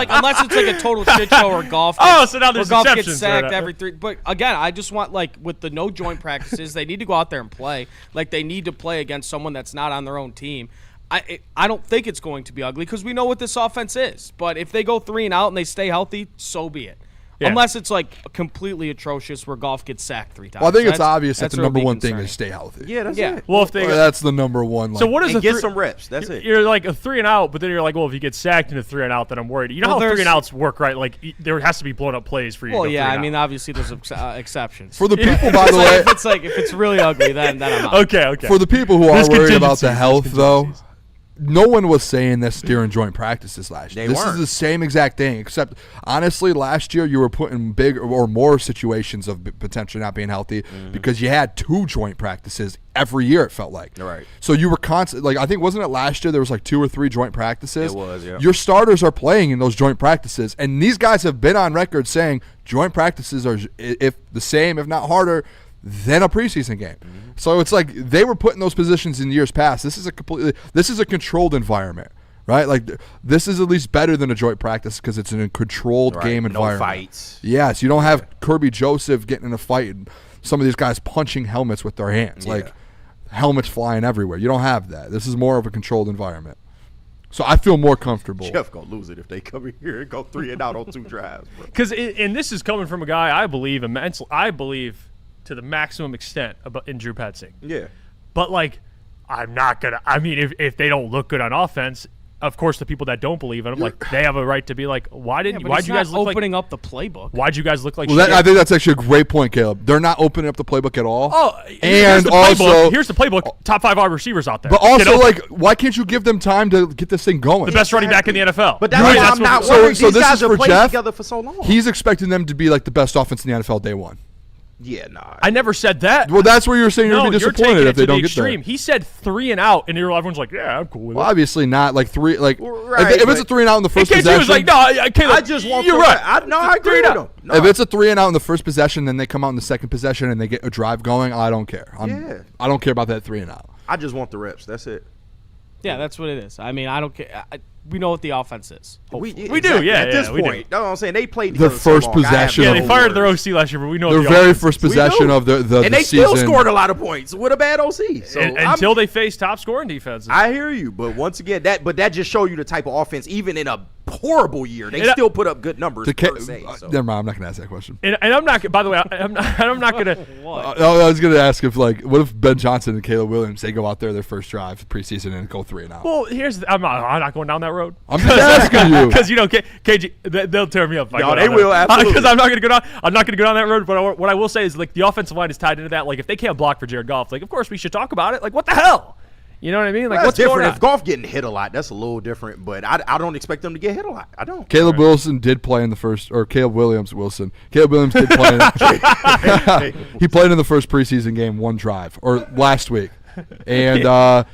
unless it's like a total shit show or golf. So now there's or golf exceptions gets sacked right? every 3. But again, I just want, like, with the no joint practices, they need to go out there and play. Like, they need to play against someone that's not on their own team. I don't think it's going to be ugly because we know what this offense is. But if they go 3 and out and they stay healthy, so be it. Yeah. Unless it's like completely atrocious where golf gets sacked 3 times. Well, I think it's That's- obvious that that's the number really one thing concerning. is stay healthy. Yeah, that's Yeah. it. Well, if they That's the number one. Like, so what is And a get some reps. That's it. You're like a 3 and out, but then you're like, well, if you get sacked in a 3 and out, then I'm worried. You know Well, how 3 there's- and outs work, right? Like there has to be blown up plays for you. Well, to go yeah, 3 I and mean, out. obviously there's exceptions. for the people, by the way, if it's really ugly, then I'm out. Okay. for the people who are There's worried about the contingencies, health, there's though, contingencies. no one was saying this during joint practices last year. They This is weren't. the same exact thing, except honestly, last year you were put in big or more situations of potentially not being healthy because you had 2 joint practices every year. It felt like, Right. So you were constant. Like, I think, wasn't it last year there was like 2 or 3 joint practices? It was, yeah. Your starters are playing in those joint practices, and these guys have been on record saying joint practices are if the same, if not harder, than a preseason game. So it's like they were put in those positions in years past. This is a controlled environment. right? Like this is at least better than a joint practice because it's in a controlled game environment. No fights. Yes, you don't have Kirby Joseph getting in a fight and some of these guys punching helmets with their hands, like helmets flying everywhere. You don't have that. This is more of a controlled environment. So I feel more comfortable. Jeff gonna lose it if they come in here and go 3 and out on 2 drives, bro. Because and this is coming from a guy I believe to the maximum extent in Drew Petzing. Yeah. But like, I'm not gonna. I mean, if they don't look good on offense, of course the people that don't believe in them, like they have a right to be like, why'd you guys look opening up the playbook? Why'd you guys look like? Well, I think that's actually a great point, Caleb. They're not opening up the playbook at all. Oh, and here's the playbook. Top 5 wide receivers out there. But also, like, why can't you give them time to get this thing going? The best running back in the NFL. But that's why I'm not worried. So These this guys is have for played Jeff. together for so long. He's expecting them to be like the best offense in the NFL day one. Yeah, nah. I never said that. Well, that's where you're saying you're going to be disappointed if they don't get there. He said 3 and out, and everyone's like, "Yeah, I'm cool with it." Well, obviously not. Like 3, like Right, if it's a 3 and out in the first possession. was like, "No, Caleb, I just want. you're right. I agree with him. No. If it's a 3 and out in the first possession, then they come out in the second possession and they get a drive going, I don't care. I don't care about that 3 and out. I just want the reps. That's it. Yeah, that's what it is. I mean, I don't care. We know what the offense is. We do, yeah. At this we point, do. that's what I'm saying. They played The together first so long. possession Yeah, of they fired their OC last year, but we know Their the very offense. first possession of the and they season. still scored a lot of points with a bad OC. So until they face top scoring defenses. I hear you, but once again, that just show you the type of offense. Even in a horrible year, they still put up good numbers. Per se, so. Never mind. I'm not going to ask that question. And I'm not. By the way, I'm not going to. I was going to ask what if Ben Johnson and Caleb Williams they go out there their first drive preseason and go 3 and out? Well, I'm not going down that road. I'm just asking you because KG they'll tear me up. No, they will absolutely. Because I'm not going to go down. I'm not going to go down that road. But what I will say is like the offensive line is tied into that. Like if they can't block for Jared Goff, like of course we should talk about it. Like what the hell? You know what I mean? Like what's different? going on? If Goff getting hit a lot, that's a little different. But I don't expect them to get hit a lot. I don't. Caleb Wilson did play in the first, or Caleb Williams did play. He played in the first preseason game 1 drive, or last week, and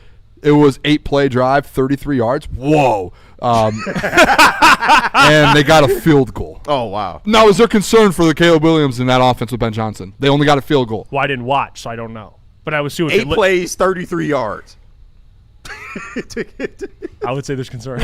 it was 8-play drive, 33 yards. Whoa! And they got a field goal. Oh wow! Now, is there concern for the Caleb Williams in that offense with Ben Johnson? They only got a field goal. Well, I didn't watch, so I don't know. But I was assuming 8 plays, 33 yards. I would say there's concern.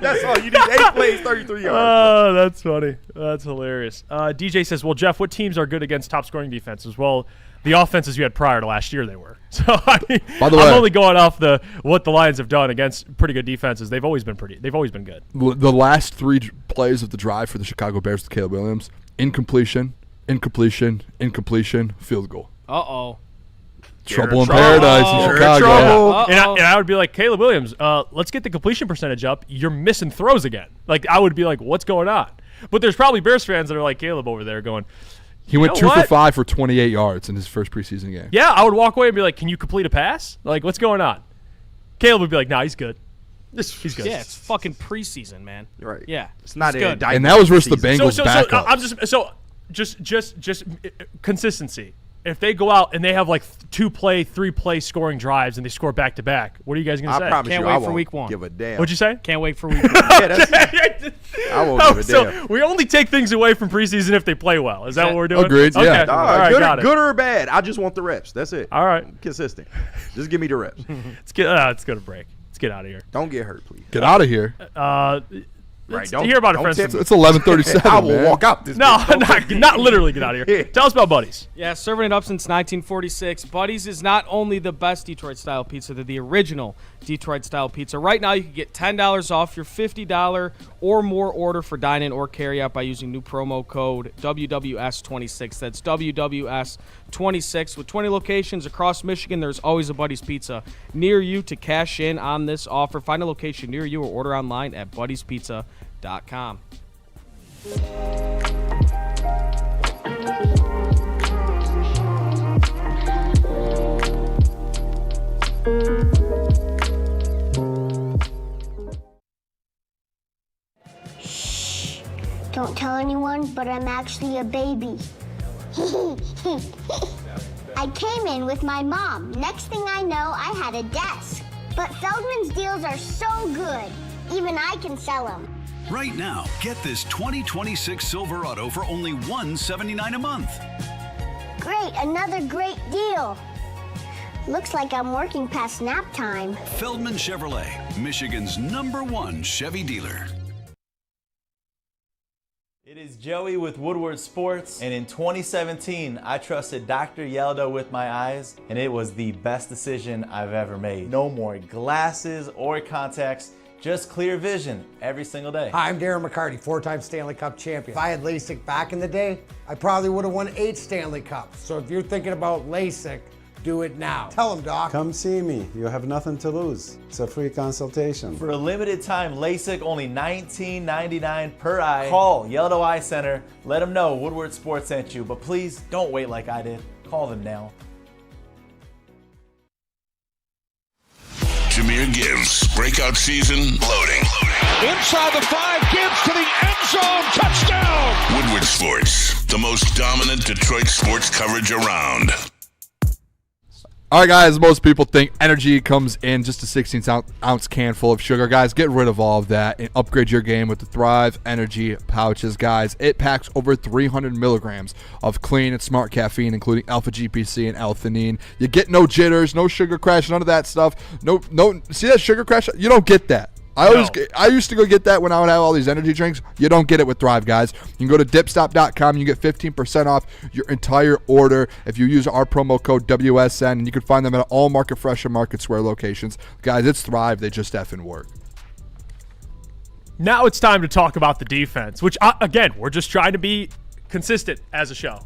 That's all you need. 8 plays, 33 yards. Oh, that's funny. That's hilarious. DJ says, well, Jeff, what teams are good against top scoring defenses? Well, the offenses you had prior to last year, they were. So I mean, By the way, I'm only going off what the Lions have done against pretty good defenses. They've always been good. The last 3 plays of the drive for the Chicago Bears with Caleb Williams: incompletion, field goal. Uh-oh. Trouble in paradise in Chicago. And I would be like, Caleb Williams, let's get the completion percentage up. You're missing throws again. Like I would be like, what's going on? But there's probably Bears fans that are like Caleb over there going, he went 2 for 5 for 28 yards in his first preseason game. Yeah, I would walk away and be like, can you complete a pass? Like, what's going on? Caleb would be like, nah, he's good. He's good. Yeah, it's fucking preseason, man. Right. Yeah. It's not good. indictment. And that was versus the Bengals So backup. I'm just consistency. If they go out and they have like 2-play, 3-play scoring drives and they score back to back, what are you guys gonna say? I promise Can't you, wait I for won't week 1. give a damn. What'd you say? Can't wait for week 1. I won't give a So damn. we only take things away from preseason if they play well. Is that what we're doing? Agreed, Okay. yeah. All right, got it. Good or bad, I just want the reps. That's it. All right. I'm consistent. Just give me the reps. Let's go to break. Let's get out of here. Don't get hurt, please. Get out of here. Let's don't- hear about it, don't friends. tip It's 11:37. I will man. walk out this. No, bitch. not literally get out of here. Tell us about Buddies. Yeah, serving it up since 1946. Buddies is not only the best Detroit-style pizza, they're the original Detroit-style pizza. Right now, you can get $10 off your $50 or more order for dine-in or carry-out by using new promo code WWS26. That's WWS26. With 20 locations across Michigan, there's always a Buddies Pizza near you to cash in on this offer. Find a location near you or order online at buddiespizza.com. Don't tell anyone, but I'm actually a baby. I came in with my mom. Next thing I know, I had a desk. But Feldman's deals are so good, even I can sell them. Right now, get this 2026 Silverado for only $179 a month. Great, another great deal. Looks like I'm working past nap time. Feldman Chevrolet, Michigan's #1 Chevy dealer. It is Joey with Woodward Sports, and in 2017, I trusted Dr. Yeldo with my eyes, and it was the best decision I've ever made. No more glasses or contacts, just clear vision every single day. Hi, I'm Darren McCarty, 4-time Stanley Cup champion. If I had LASIK back in the day, I probably would have won 8 Stanley Cups. So if you're thinking about LASIK, do it now. Tell them, Doc. Come see me. You have nothing to lose. It's a free consultation. For a limited time, LASIK only $19.99 per eye. Call Yeldo Eye Center. Let them know Woodward Sports sent you. But please don't wait like I did. Call them now. Jameer Gibbs, breakout season, loading. Inside the 5, Gibbs to the end zone, touchdown! Woodward Sports, the most dominant Detroit sports coverage around. All right, guys, most people think energy comes in just a 16-ounce can full of sugar. Guys, get rid of all of that and upgrade your game with the Thrive Energy pouches. Guys, it packs over 300 milligrams of clean and smart caffeine, including alpha-GPC and L-theanine. You get no jitters, no sugar crash, none of that stuff. No. See that sugar crash? You don't get that. I used to go get that when I would have all these energy drinks. You don't get it with Thrive, guys. You can go to dipstop.com. You get 15% off your entire order if you use our promo code WSN, and you can find them at all Market Fresh and Market Square locations. Guys, it's Thrive. They just effing work. Now it's time to talk about the defense, which, again, we're just trying to be consistent as a show.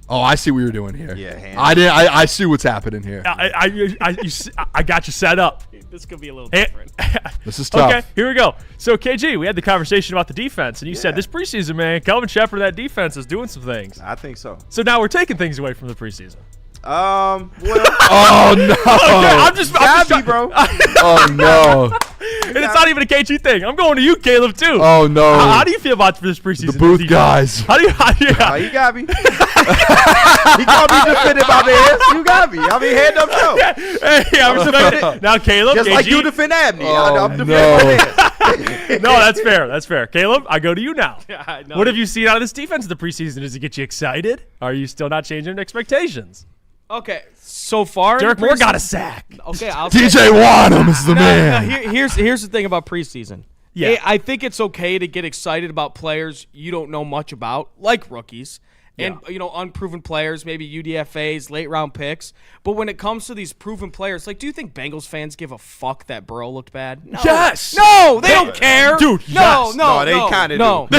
Oh, I see what you're doing here. Yeah, I see what's happening here. I got you set up. This could be a little different. This is tough. Okay, here we go. So, KG, we had the conversation about the defense, and you said this preseason, man, Kelvin Shepard, that defense is doing some things. I think so. So now we're taking things away from the preseason. Well, oh no! I'm just bro. Oh no! And it's not even a KG thing. I'm going to you, Caleb, too. Oh no! How do you feel about this preseason? The booth guys. He got me. He called me defended my man. You got me. I mean, hand up show. Hey, I'm defending. Now, Caleb, just KG. like you defend Abney. I'm defending my man. No, that's fair. That's fair. Caleb, I go to you now. Yeah, what have you seen out of this defense in the preseason? Does it get you excited? Are you still not changing expectations? Okay, so far Derek Moore got a sack. Okay, I'll DJ Wanham is the man. Here's the thing about preseason. Yeah, I think it's okay to get excited about players you don't know much about, like rookies. And, unproven players, maybe UDFAs, late-round picks. But when it comes to these proven players, do you think Bengals fans give a fuck that Burrow looked bad? No. Yes. No, they don't care. Dude, no, yes. no, they kind of No, do.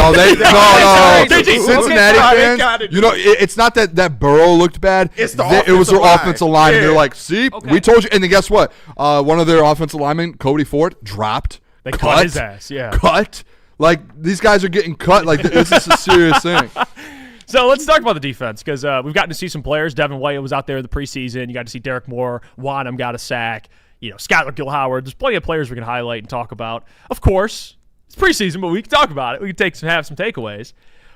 Cincinnati fans, it's not that Burrow looked bad. It's it was their offensive line. Yeah. They're like, see, we told you. And then guess what? One of their offensive linemen, Cody Ford, dropped. They cut his ass, Cut. These guys are getting cut. This is a serious thing. So let's talk about the defense, because we've gotten to see some players. Devin White was out there in the preseason. You got to see Derek Moore. Wanham got a sack. Skylar Gilhoward. There's plenty of players we can highlight and talk about. Of course, it's preseason, but we can talk about it. We can have some takeaways.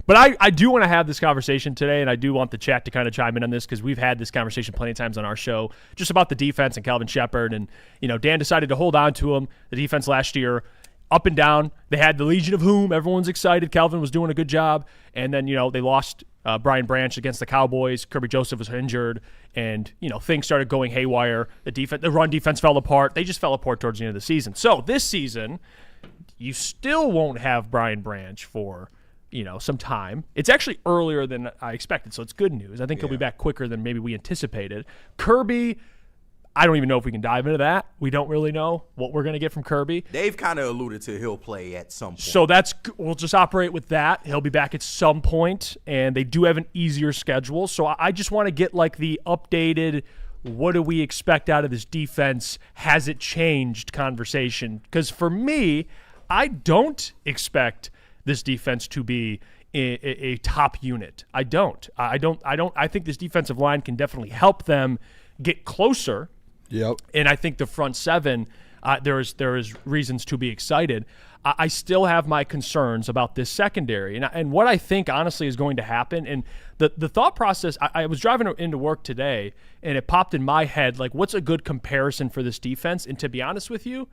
But I do want to have this conversation today, and I do want the chat to kind of chime in on this, because we've had this conversation plenty of times on our show just about the defense and Calvin Shepard. And, Dan decided to hold on to him, the defense last year. Up and down. They had the Legion of Whom. Everyone's excited. Calvin was doing a good job. And then, they lost Brian Branch against the Cowboys. Kirby Joseph was injured. And, things started going haywire. The run defense fell apart. They just fell apart towards the end of the season. So this season, you still won't have Brian Branch for, some time. It's actually earlier than I expected, so it's good news. I think he'll be back quicker than maybe we anticipated. Kirby, I don't even know if we can dive into that. We don't really know what we're going to get from Kirby. They've kind of alluded to he'll play at some point. So we'll just operate with that. He'll be back at some point, and they do have an easier schedule. So I just want to get the updated, what do we expect out of this defense? Has it changed conversation? Because for me, I don't expect this defense to be a top unit. I don't. I think this defensive line can definitely help them get closer. Yep. And I think the front seven, there is reasons to be excited. I still have my concerns about this secondary. And what I think, honestly, is going to happen, and the thought process, I was driving into work today, and it popped in my head, what's a good comparison for this defense? And to be honest with you,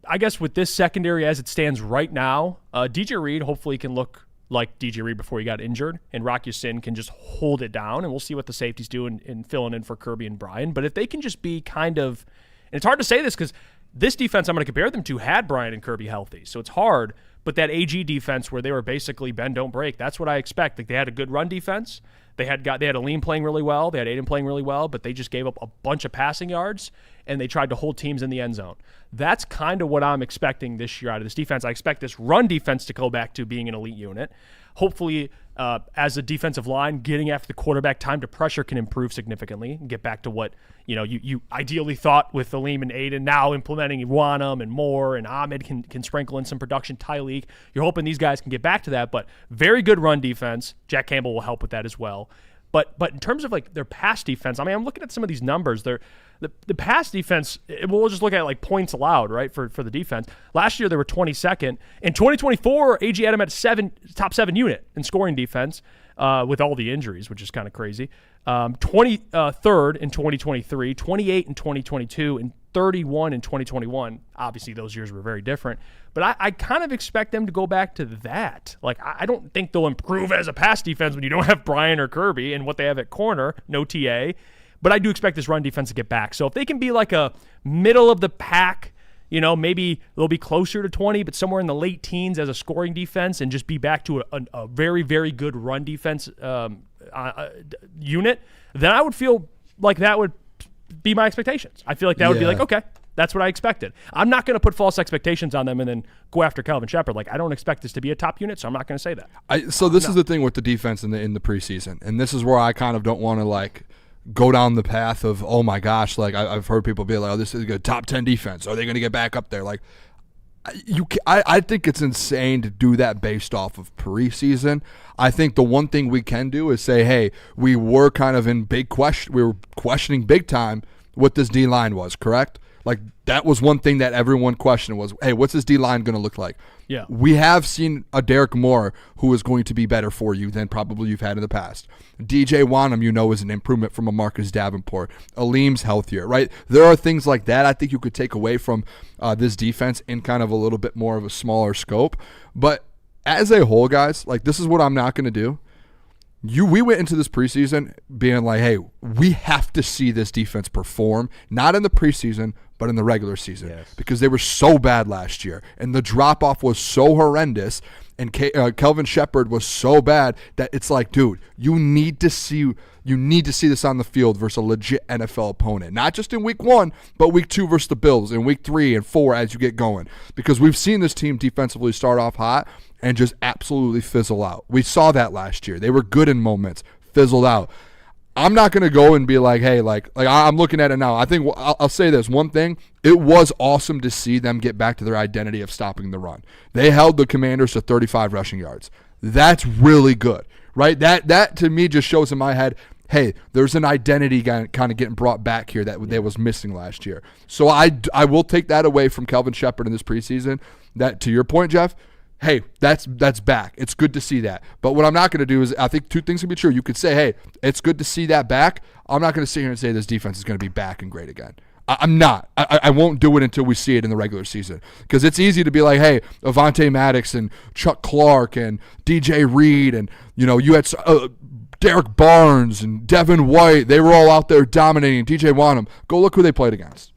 I guess with this secondary as it stands right now, DJ Reed hopefully can look like DJ Reed before he got injured, and Rock Ya-Sin can just hold it down, and we'll see what the safeties do in filling in for Kirby and Brian. But if they can just be kind of, and it's hard to say this because this defense I'm going to compare them to had Brian and Kirby healthy, so it's hard. But that AG defense where they were basically bend, don't break, that's what I expect. Like, they had a good run defense. They had Aleem playing really well. They had Aiden playing really well, but they just gave up a bunch of passing yards, and they tried to hold teams in the end zone. That's kind of what I'm expecting this year out of this defense. I expect this run defense to go back to being an elite unit. Hopefully, as a defensive line, getting after the quarterback, time to pressure can improve significantly and get back to what you ideally thought with Aleem and Aiden. Now implementing Iwanam and Moore and Ahmed can sprinkle in some production. Tyleek, you're hoping these guys can get back to that. But very good run defense. Jack Campbell will help with that as well. But in terms of like their pass defense, I mean, I'm looking at some of these numbers. The pass defense, we'll just look at like points allowed, right, for the defense. Last year they were 22nd. In 2024, AG had them at top 7 unit in scoring defense with all the injuries, which is kind of crazy. 23rd in 2023, 28 in 2022, and 31 in 2021. Obviously, those years were very different. But I kind of expect them to go back to that. Like, I don't think they'll improve as a pass defense when you don't have Brian or Kirby and what they have at corner, no TA. But I do expect this run defense to get back. So if they can be like a middle of the pack, maybe they'll be closer to 20, but somewhere in the late teens as a scoring defense and just be back to a very, very good run defense unit, then I would feel like that would be my expectations. I feel like that would be like, okay, that's what I expected. I'm not going to put false expectations on them and then go after Kelvin Shepherd. Like, I don't expect this to be a top unit, so I'm not going to say that. This is the thing with the defense in the preseason, and this is where I kind of don't want to like go down the path of, oh my gosh, like I've heard people be like, oh, this is a top 10 defense. Are they going to get back up there? Like, I think it's insane to do that based off of preseason. I think the one thing we can do is say, hey, we were kind of in big question. We were questioning big time what this D-line was, correct? Like, that was one thing that everyone questioned was, hey, what's this D-line going to look like? Yeah. We have seen a Derek Moore who is going to be better for you than probably you've had in the past. DJ Wanham, is an improvement from a Marcus Davenport. Aleem's healthier, right? There are things like that I think you could take away from this defense in kind of a little bit more of a smaller scope. But as a whole, guys, like, this is what I'm not going to do. We went into this preseason being like, hey, we have to see this defense perform, not in the preseason, but in the regular season, because they were so bad last year, and the drop-off was so horrendous, and Kelvin Shepherd was so bad that it's like, dude, you need to see this on the field versus a legit NFL opponent, not just in week 1, but week 2 versus the Bills, and week 3 and 4 as you get going, because we've seen this team defensively start off hot and just absolutely fizzle out. We saw that last year. They were good in moments, fizzled out. I'm not going to go and be like, hey, like I'm looking at it now. I think I'll say this one thing. It was awesome to see them get back to their identity of stopping the run. They held the Commanders to 35 rushing yards. That's really good, right? That to me just shows in my head, hey, there's an identity kind of getting brought back here that was missing last year. So I will take that away from Kelvin Shepherd in this preseason. That, to your point, Jeff, hey, that's back. It's good to see that. But what I'm not going to do is, I think two things can be true. You could say, hey, it's good to see that back. I'm not going to sit here and say this defense is going to be back and great again. I'm not. I won't do it until we see it in the regular season. Because it's easy to be like, hey, Avonte Maddox and Chuck Clark and DJ Reed and, you had Derek Barnes and Devin White. They were all out there dominating. DJ Wanham. Go look who they played against.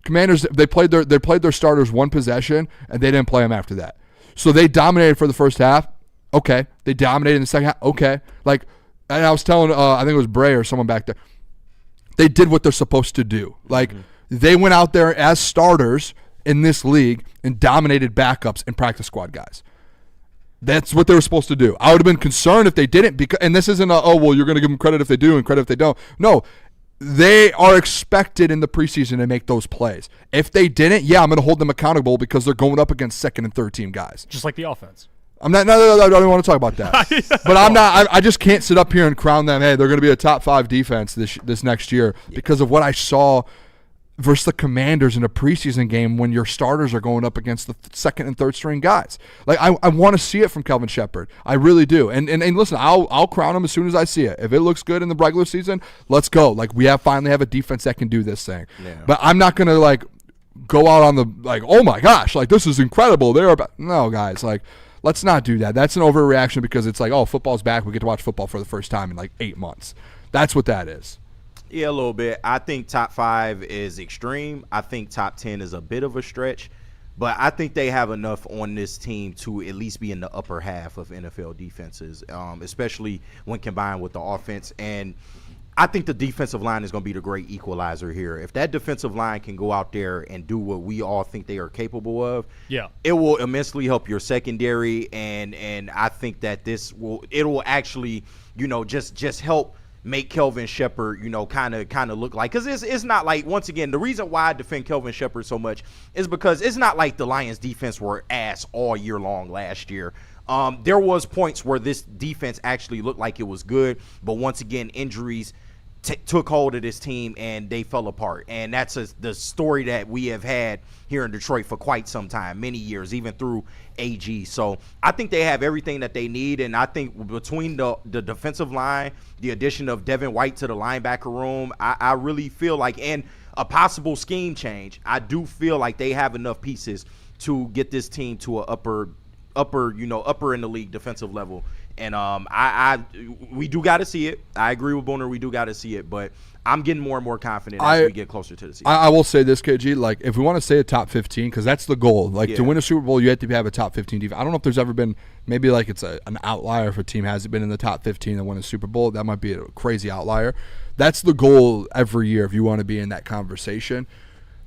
Commanders, they played their starters one possession, and they didn't play them after that. So they dominated for the first half. Okay. They dominated in the second half. Okay. And I was telling, I think it was Bray or someone back there, they did what they're supposed to do. They went out there as starters in this league and dominated backups and practice squad guys. That's what they were supposed to do. I would have been concerned if they didn't, and this isn't you're going to give them credit if they do and credit if they don't. No. They are expected in the preseason to make those plays. If they didn't, I'm going to hold them accountable because they're going up against second and third team guys. Just like the offense. I'm not. No, I don't want to talk about that. But I'm not. I just can't sit up here and crown them. Hey, they're going to be a top 5 defense this next year because of what I saw versus the Commanders in a preseason game when your starters are going up against the second and third string guys. I want to see it from Kelvin Shepherd. I really do. And listen, I'll crown him as soon as I see it. If it looks good in the regular season, let's go. We finally have a defense that can do this thing. Yeah. But I'm not going to go out on the oh my gosh, this is incredible. No, guys, Let's not do that. That's an overreaction because it's like, oh, football's back. We get to watch football for the first time in like 8 months. That's what that is. Yeah, a little bit. I think top 5 is extreme. I think top 10 is a bit of a stretch. But I think they have enough on this team to at least be in the upper half of NFL defenses, especially when combined with the offense. And I think the defensive line is going to be the great equalizer here. If that defensive line can go out there and do what we all think they are capable of, it will immensely help your secondary. And I think that it will actually, just help make Kelvin Shepherd, kind of look like, because it's not like, once again, the reason why I defend Kelvin Shepherd so much is because it's not like the Lions defense were ass all year long last year. There was points where this defense actually looked like it was good, but once again, injuries took hold of this team and they fell apart. And that's the story that we have had here in Detroit for quite some time, many years, even through AG. So I think they have everything that they need. And I think between the defensive line, the addition of Devin White to the linebacker room, I really feel like, and a possible scheme change, I do feel like they have enough pieces to get this team to an upper in the league defensive level. And we do got to see it. I agree with Booner. We do got to see it, but I'm getting more and more confident as we get closer to the season. I will say this, KG. Like, if we want to say a top 15, because that's the goal. Like, to win a Super Bowl, you have to have a top 15 defense. I don't know if there's ever been, maybe like it's an outlier if a team hasn't been in the top 15 and won a Super Bowl. That might be a crazy outlier. That's the goal every year if you want to be in that conversation.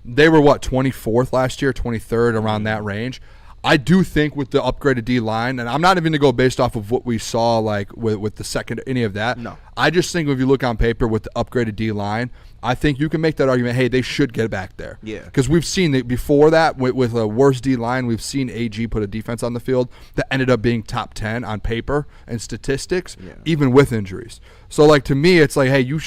They were, 24th last year, 23rd, around that range. I do think with the upgraded D-line, and I'm not even going to go based off of what we saw like with the second, any of that. No. I just think if you look on paper with the upgraded D-line, I think you can make that argument, hey, they should get back there. Yeah. Because we've seen that before that, with a worse D-line, we've seen AG put a defense on the field that ended up being top 10 on paper and statistics, even with injuries. So, like, to me, it's like, hey, you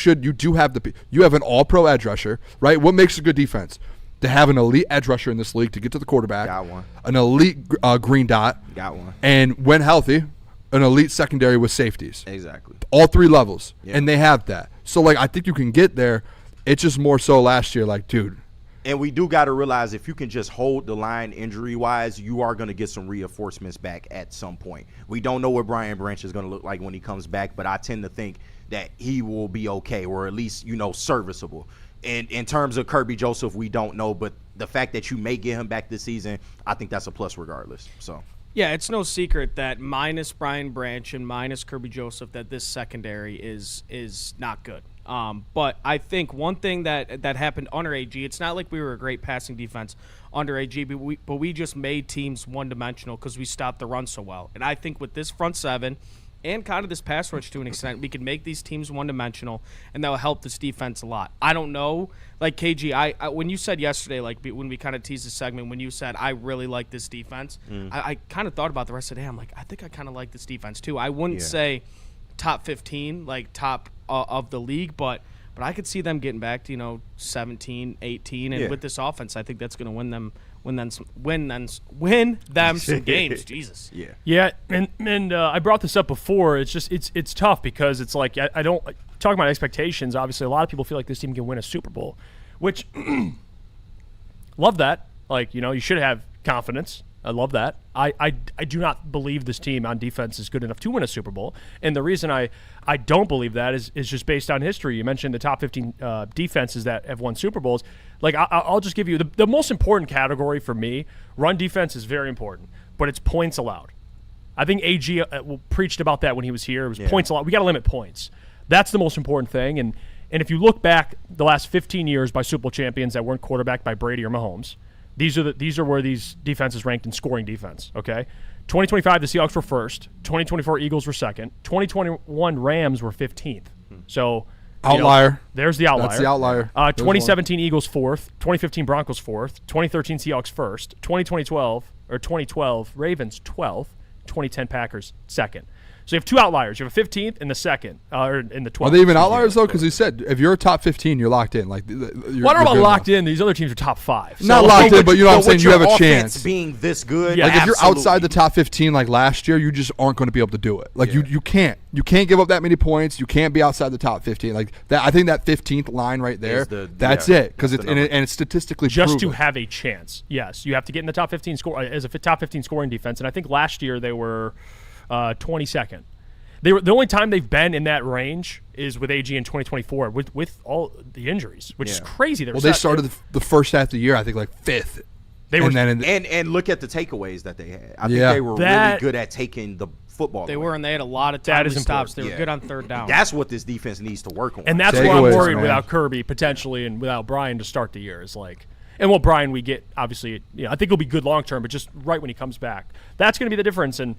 have an all-pro edge rusher, right? What makes a good defense? To have an elite edge rusher in this league to get to the quarterback. Got one. An elite green dot. Got one. And when healthy, an elite secondary with safeties. Exactly. All 3 levels. Yep. And they have that. So, like, I think you can get there. It's just more so last year, like, dude. And we do got to realize if you can just hold the line injury-wise, you are going to get some reinforcements back at some point. We don't know what Brian Branch is going to look like when he comes back, but I tend to think that he will be okay, or at least, serviceable. And in terms of Kirby Joseph, we don't know, but the fact that you may get him back this season, I think that's a plus regardless. So, yeah, it's no secret that minus Brian Branch and minus Kirby Joseph, that this secondary is not good. But I think one thing that happened under AG, it's not like we were a great passing defense under AG, but we just made teams one-dimensional because we stopped the run so well. And I think with this front seven and kind of this pass rush to an extent, we can make these teams one-dimensional, and that will help this defense a lot. I don't know, like KG, I when you said yesterday, like when we kind of teased the segment, when you said, I really like this defense, I kind of thought about the rest of the day. I'm like, I think I kind of like this defense too. I wouldn't say top 15, like top of the league, but I could see them getting back to, 17, 18, and with this offense, I think that's going to win them some games. Jesus. Yeah, and I brought this up before. It's just it's tough because it's like I don't talk about expectations. Obviously, a lot of people feel like this team can win a Super Bowl, which love that. Like, you should have confidence. I love that. I do not believe this team on defense is good enough to win a Super Bowl. And the reason I don't believe that is just based on history. You mentioned the top 15 defenses that have won Super Bowls. Like, I'll just give you the most important category for me. Run defense is very important, but it's points allowed. I think AG preached about that when he was here. It was points allowed. We got to limit points. That's the most important thing. And if you look back the last 15 years by Super Bowl champions that weren't quarterbacked by Brady or Mahomes, these are where these defenses ranked in scoring defense, okay? 2025, the Seahawks were first. 2024, Eagles were second. 2021, Rams were 15th. So, outlier. There's the outlier. That's the outlier. 2017, Eagles fourth. 2015, Broncos fourth. 2013, Seahawks first. 2012, Ravens 12th. 2010, Packers second. So you have 2 outliers. You have a 15th and the 2nd, or in the 12th. Are they even outliers though? Because he said if you're a top 15, you're locked in. Like, Well, I don't know about locked in. These other teams are top 5. So Not locked in, but you know what I'm saying. You have a offense chance. being this good. Yeah, Like if you're absolutely. outside the top 15 like last year, you just aren't going to be able to do it. Like you can't give up that many points. You can't be outside the top 15. Like that, I think that 15th line right there. That's it because it's and it's statistically just proven. to have a chance. Yes, you have to get in the top 15 score as a top 15 scoring defense. And I think last year they were 22nd. They were the only time they've been in that range is with AG in 2024 with all the injuries, which is crazy. They started the first half of the year, I think, like 5th. They were, and look at the takeaways that they had. I think they were really good at taking the football. They away. were, and they had a lot of timely stops. They were good on third down. That's what this defense needs to work on. And that's why I'm worried without Kirby potentially and without Brian to start the year is like. And well, Brian, we get obviously. I think he'll be good long term, but just right when he comes back, that's going to be the difference. And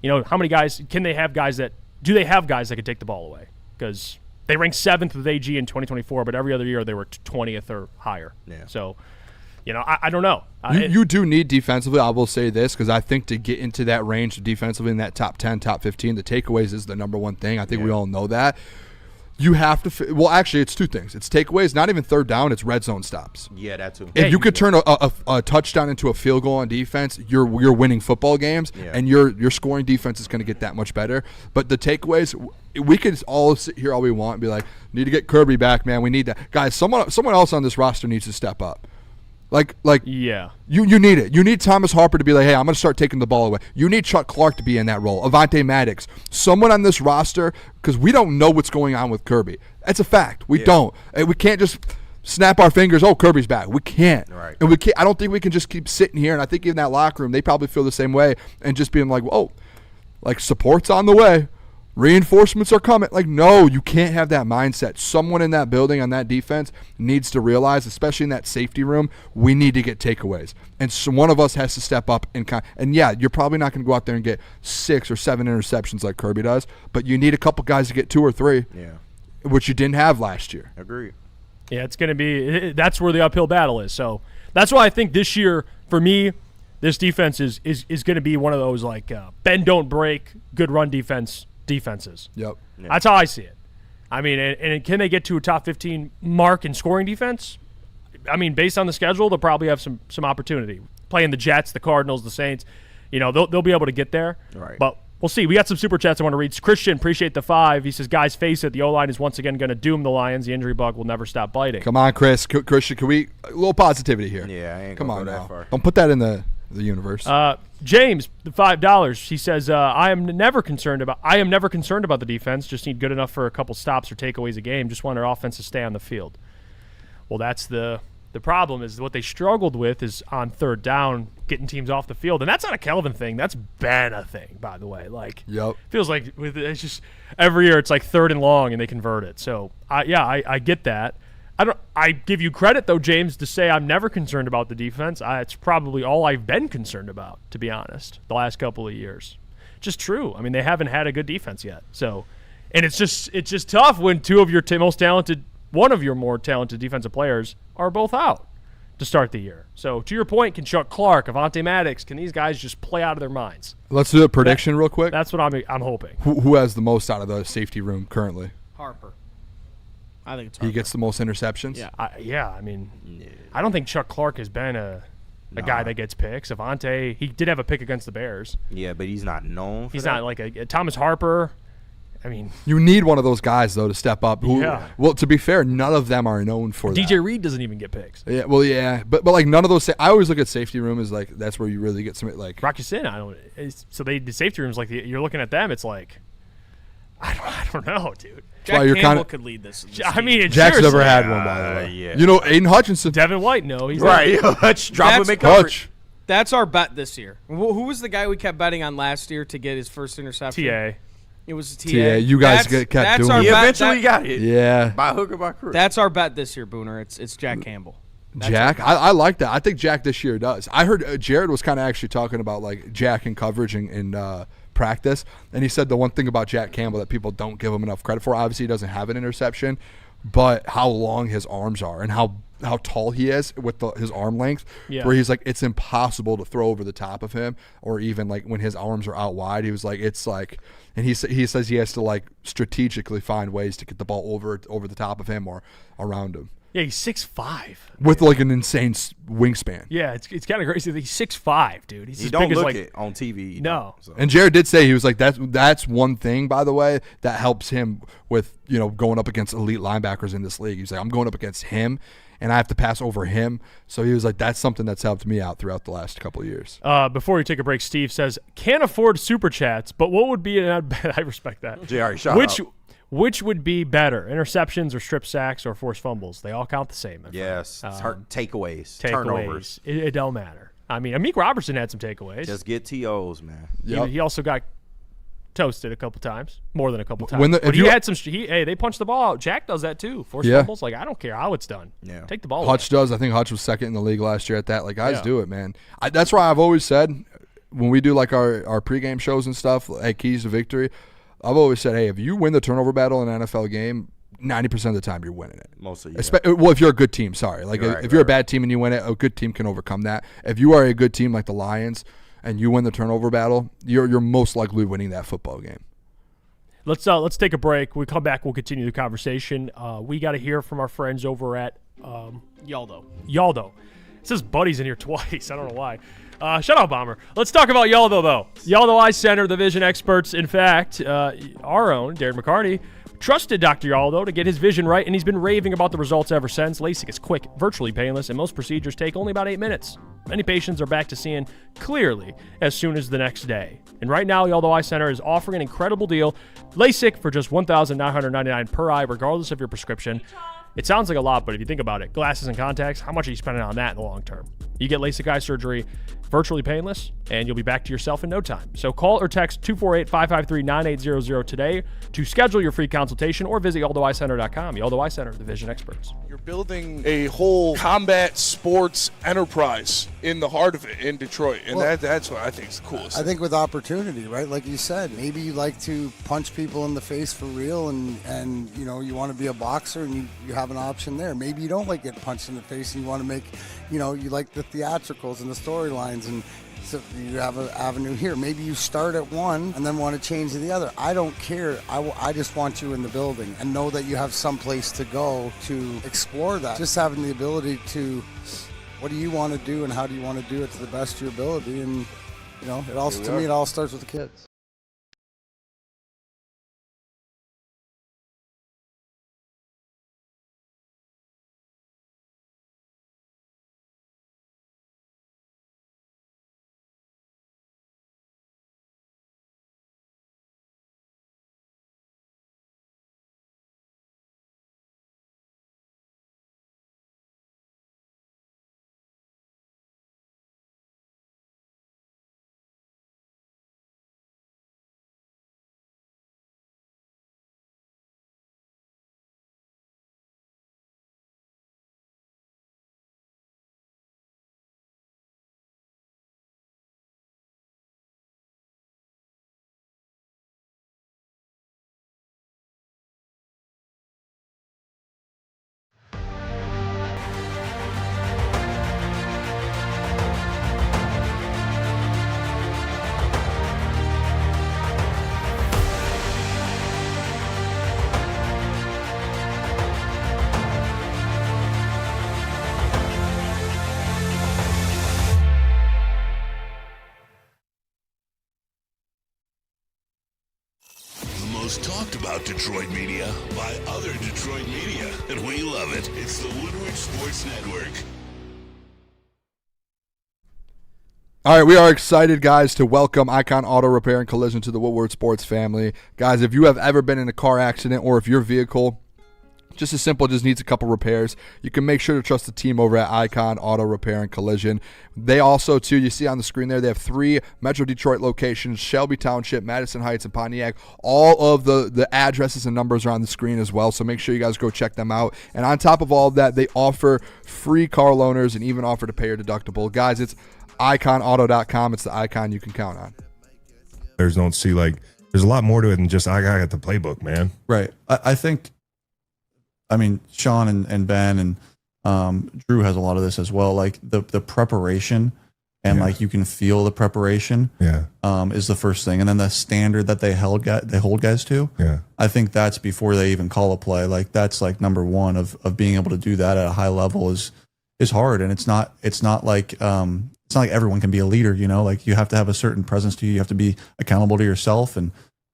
how many guys can they have? Guys that do they have guys that can take the ball away? Because they ranked 7th with AG in 2024, but every other year they were 20th or higher. Yeah. So, I don't know. You do need defensively. I will say this because I think to get into that range defensively in that top 10, top 15, the takeaways is the number one thing. I think we all know that. You have to. Well, actually, it's 2 things. It's takeaways, not even third down. It's red zone stops. Yeah, that too. If you could turn a touchdown into a field goal on defense, you're winning football games, and your scoring defense is going to get that much better. But the takeaways, we could all sit here all we want and be like, need to get Kirby back, man. We need that. Guys, someone else on this roster needs to step up. You need it. You need Thomas Harper to be like, hey, I'm going to start taking the ball away. You need Chuck Clark to be in that role. Avonte Maddox, someone on this roster, because we don't know what's going on with Kirby. That's a fact. We don't. And we can't just snap our fingers. Oh, Kirby's back. We can't. Right. And we can't. I don't think we can just keep sitting here. And I think in that locker room, they probably feel the same way and just being like, whoa, like support's on the way. Reinforcements are coming. Like, no, you can't have that mindset. Someone in that building on that defense needs to realize, especially in that safety room, we need to get takeaways. And so one of us has to step up and you're probably not going to go out there and get 6 or 7 interceptions like Kirby does, but you need a couple guys to get 2 or 3, which you didn't have last year. Agreed. Yeah, it's going to be – that's where the uphill battle is. So that's why I think this year, for me, this defense is going to be one of those like bend, don't break, good run defenses. Yep. That's how I see it. I mean, and can they get to a top 15 mark in scoring defense? I mean, based on the schedule, they'll probably have some opportunity. Playing the Jets, the Cardinals, the Saints, they'll be able to get there. Right. But we'll see. We got some super chats I want to read. Christian, appreciate the 5. He says, guys, face it. The O-line is once again going to doom the Lions. The injury bug will never stop biting. Come on, Christian, can we – a little positivity here. Yeah, I ain't Come gonna on go that now. far. Don't put that in the universe. James, the $5. He says, I am never concerned about the defense. Just need good enough for a couple stops or takeaways a game. Just want our offense to stay on the field. Well, that's the problem is what they struggled with is on third down, getting teams off the field. And that's not a Kelvin thing. That's been a thing, by the way. Like, feels like it's just every year it's like 3rd and long and they convert it. So, I get that. I give you credit, though, James, to say I'm never concerned about the defense. It's probably all I've been concerned about, to be honest, the last couple of years. Just true. I mean, they haven't had a good defense yet. So, and it's just tough when one of your more talented defensive players are both out to start the year. So, to your point, can Chuck Clark, Avonte Maddox, can these guys just play out of their minds? Let's do a prediction real quick. That's what I'm hoping. Who has the most out of the safety room currently? Harper. I think it's Harper. He gets the most interceptions? Yeah. I mean, I don't think Chuck Clark has been a guy that gets picks. Avonte, he did have a pick against the Bears. Yeah, but he's not known for He's that. not like a Thomas Harper. I mean, you need one of those guys, though, to step up. Well, to be fair, none of them are known for that. DJ Reed doesn't even get picks. Yeah, well, yeah. But like none of those – I always look at safety room as like that's where you really get some – like Rocky Sin, the safety rooms, like you're looking at them, it's like – I don't know, dude. Jack Campbell could lead this. I mean, Jack's never had one, by the way. Yeah. You know, Aiden Hutchinson. Devin White, no. He's right. Hutch, drop him and coverage. That's our bet this year. Who was the guy we kept betting on last year to get his first interception? TA. It was TA. You guys kept doing it. He eventually got it. Yeah. By hook or by crook. That's our bet this year, Booner. It's Jack Campbell. Jack? I like that. I think Jack this year does. I heard Jared was kind of actually talking about like Jack in coverage and practice, and he said the one thing about Jack Campbell that people don't give him enough credit for, obviously he doesn't have an interception, but how long his arms are and how how tall he is with his arm length, where he's like, it's impossible to throw over the top of him, or even like when his arms are out wide, he was like, it's like, and he says he has to like strategically find ways to get the ball over the top of him or around him. Yeah, he's 6'5". With like an insane wingspan. Yeah, it's kind of crazy that he's 6'5", dude. He's you as don't big look as like it on TV. No. So. And Jared did say, he was like, that's one thing, by the way, that helps him with, going up against elite linebackers in this league. He's like, I'm going up against him, and I have to pass over him. So he was like, that's something that's helped me out throughout the last couple of years. Before we take a break, Steve says, can't afford super chats, but what would be I respect that. JR, shout out. Which would be better, interceptions or strip sacks or forced fumbles? They all count the same. Yes, takeaways, turnovers. It don't matter. I mean, Amik Robertson had some takeaways. Just get TOs, man. Yep. He also got toasted a couple times, more than a couple times. But he had some. They punched the ball out. Jack does that too. Forced fumbles. Like, I don't care how it's done. Yeah. Take the ball. Hutch does. I think Hutch was second in the league last year at that. Like, guys do it, man. That's why I've always said, when we do like our pregame shows and stuff, like keys to victory, I've always said, hey, if you win the turnover battle in an NFL game, 90% of the time you're winning it. Mostly, well, if you're a good team, sorry. Like, if you're a bad team and you win it, a good team can overcome that. If you are a good team like the Lions and you win the turnover battle, you're most likely winning that football game. Let's take a break. When we come back, we'll continue the conversation. We got to hear from our friends over at Yaldo. It says buddies in here twice. I don't know why. Shut up, Bomber. Let's talk about Yaldo, though. Yaldo Eye Center, the vision experts. In fact, our own, Darren McCarty, trusted Dr. Yaldo to get his vision right, and he's been raving about the results ever since. LASIK is quick, virtually painless, and most procedures take only about 8 minutes. Many patients are back to seeing clearly as soon as the next day. And right now, Yaldo Eye Center is offering an incredible deal. LASIK for just $1,999 per eye, regardless of your prescription. It sounds like a lot, but if you think about it, glasses and contacts, how much are you spending on that in the long term? You get LASIK eye surgery virtually painless, and you'll be back to yourself in no time. So call or text 248-553-9800 today to schedule your free consultation, or visit YaldoEyeCenter.com. Yaldo Eye Center, the vision experts. You're building a whole combat sports enterprise in the heart of it in Detroit, and that's what I think is the coolest. I think with opportunity, right? Like you said, maybe you like to punch people in the face for real, and you want to be a boxer, and you have an option there. Maybe you don't like getting punched in the face, and you want to make, you like the theatricals and the storylines, and so you have an avenue here. Maybe you start at one and then want to change to the other. I don't care. I just want you in the building and know that you have some place to go to explore that. Just having the ability to, what do you want to do and how do you want to do it to the best of your ability? And it all starts with the kids. Talked about Detroit media by other Detroit media, and we love it. It's the Woodward Sports Network. All right, we are excited, guys, to welcome Icon Auto Repair and Collision to the Woodward Sports family. Guys, if you have ever been in a car accident, or if your vehicle just as simple, just needs a couple repairs, you can make sure to trust the team over at Icon Auto Repair and Collision. They also, too, you see on the screen there, they have 3 Metro Detroit locations: Shelby Township, Madison Heights, and Pontiac. All of the addresses and numbers are on the screen as well, so make sure you guys go check them out. And on top of all of that, they offer free car loaners and even offer to pay your deductible. Guys, it's iconauto.com. It's the icon you can count on. There's a lot more to it than just I got the playbook, man. Right. I think, Sean and Ben and Drew has a lot of this as well. Like the preparation and like you can feel the preparation is the first thing. And then the standard that they hold guys to. Yeah. I think that's before they even call a play. Like that's like number one of being able to do that at a high level is hard. And it's not like everyone can be a leader, you know, like you have to have a certain presence to you. You have to be accountable to yourself and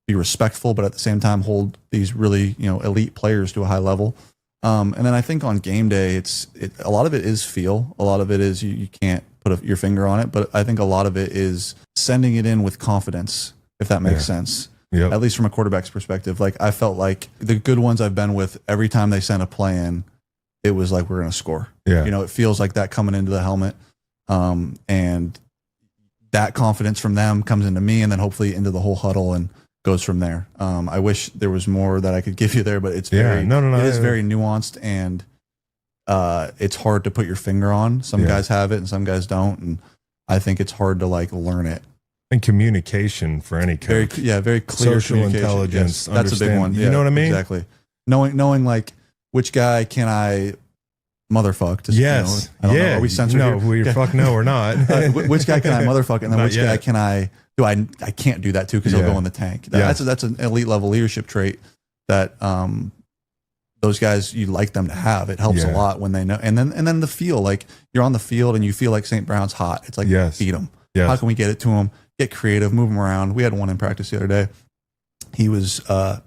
be respectful, but at the same time hold these really, you know, elite players to a high level. And then I think on game day, a lot of it is feel. A lot of it is you can't put your finger on it, but I think a lot of it is sending it in with confidence, if that makes sense. Yep. At least from a quarterback's perspective. Like I felt like the good ones I've been with, every time they sent a play in, it was like we're going to score. Yeah. You know, it feels like that coming into the helmet. And that confidence from them comes into me and then hopefully into the whole huddle and goes from there. I wish there was more that I could give you there, but it's very, it is very nuanced and it's hard to put your finger on. Some guys have it and some guys don't. And I think it's hard to like learn it. And communication for any coach. Very clear social intelligence. Yes, that's a big one. You know what I mean? Exactly. Knowing like which guy can I motherfuck? To, yes. You know, I don't know. Are we censored here? Fuck no, we're not. Which guy can I motherfuck? And then which guy can I can't do that too because he'll go in the tank. That's an elite level leadership trait that those guys, you like them to have. It helps a lot when they know. And then the feel, like you're on the field and you feel like St. Brown's hot. It's like beat them. Yes. How can we get it to him? Get creative, move him around. We had one in practice the other day. He was hot,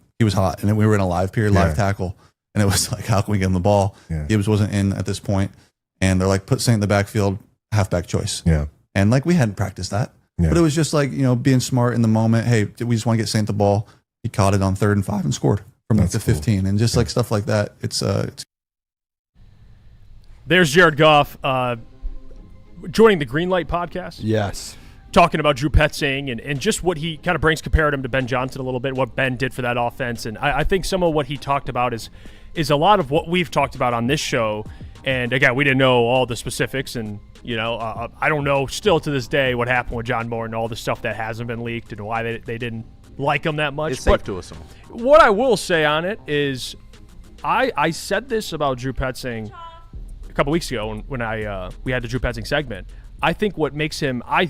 and we were in a live tackle, and it was like, how can we get him the ball? Gibbs wasn't in at this point, and they're like, put Saint in the backfield, halfback choice. Yeah, and like we hadn't practiced that, but it was just like, you know, being smart in the moment. Hey, we just want to get Saint the ball. He caught it on 3rd and 5 and scored from like the 15, and just like stuff like that. It's There's Jared Goff joining the Green Light podcast. Yes. Talking about Drew Petzing and just what he kind of brings, compared him to Ben Johnson a little bit, what Ben did for that offense. And I think some of what he talked about is a lot of what we've talked about on this show. And again, we didn't know all the specifics. And, you know, I don't know still to this day what happened with John Moore and all the stuff that hasn't been leaked and why they didn't like him that much. It's safe to assume. What I will say on it is I said this about Drew Petzing a couple weeks ago when we had the Drew Petzing segment. I think what makes him, I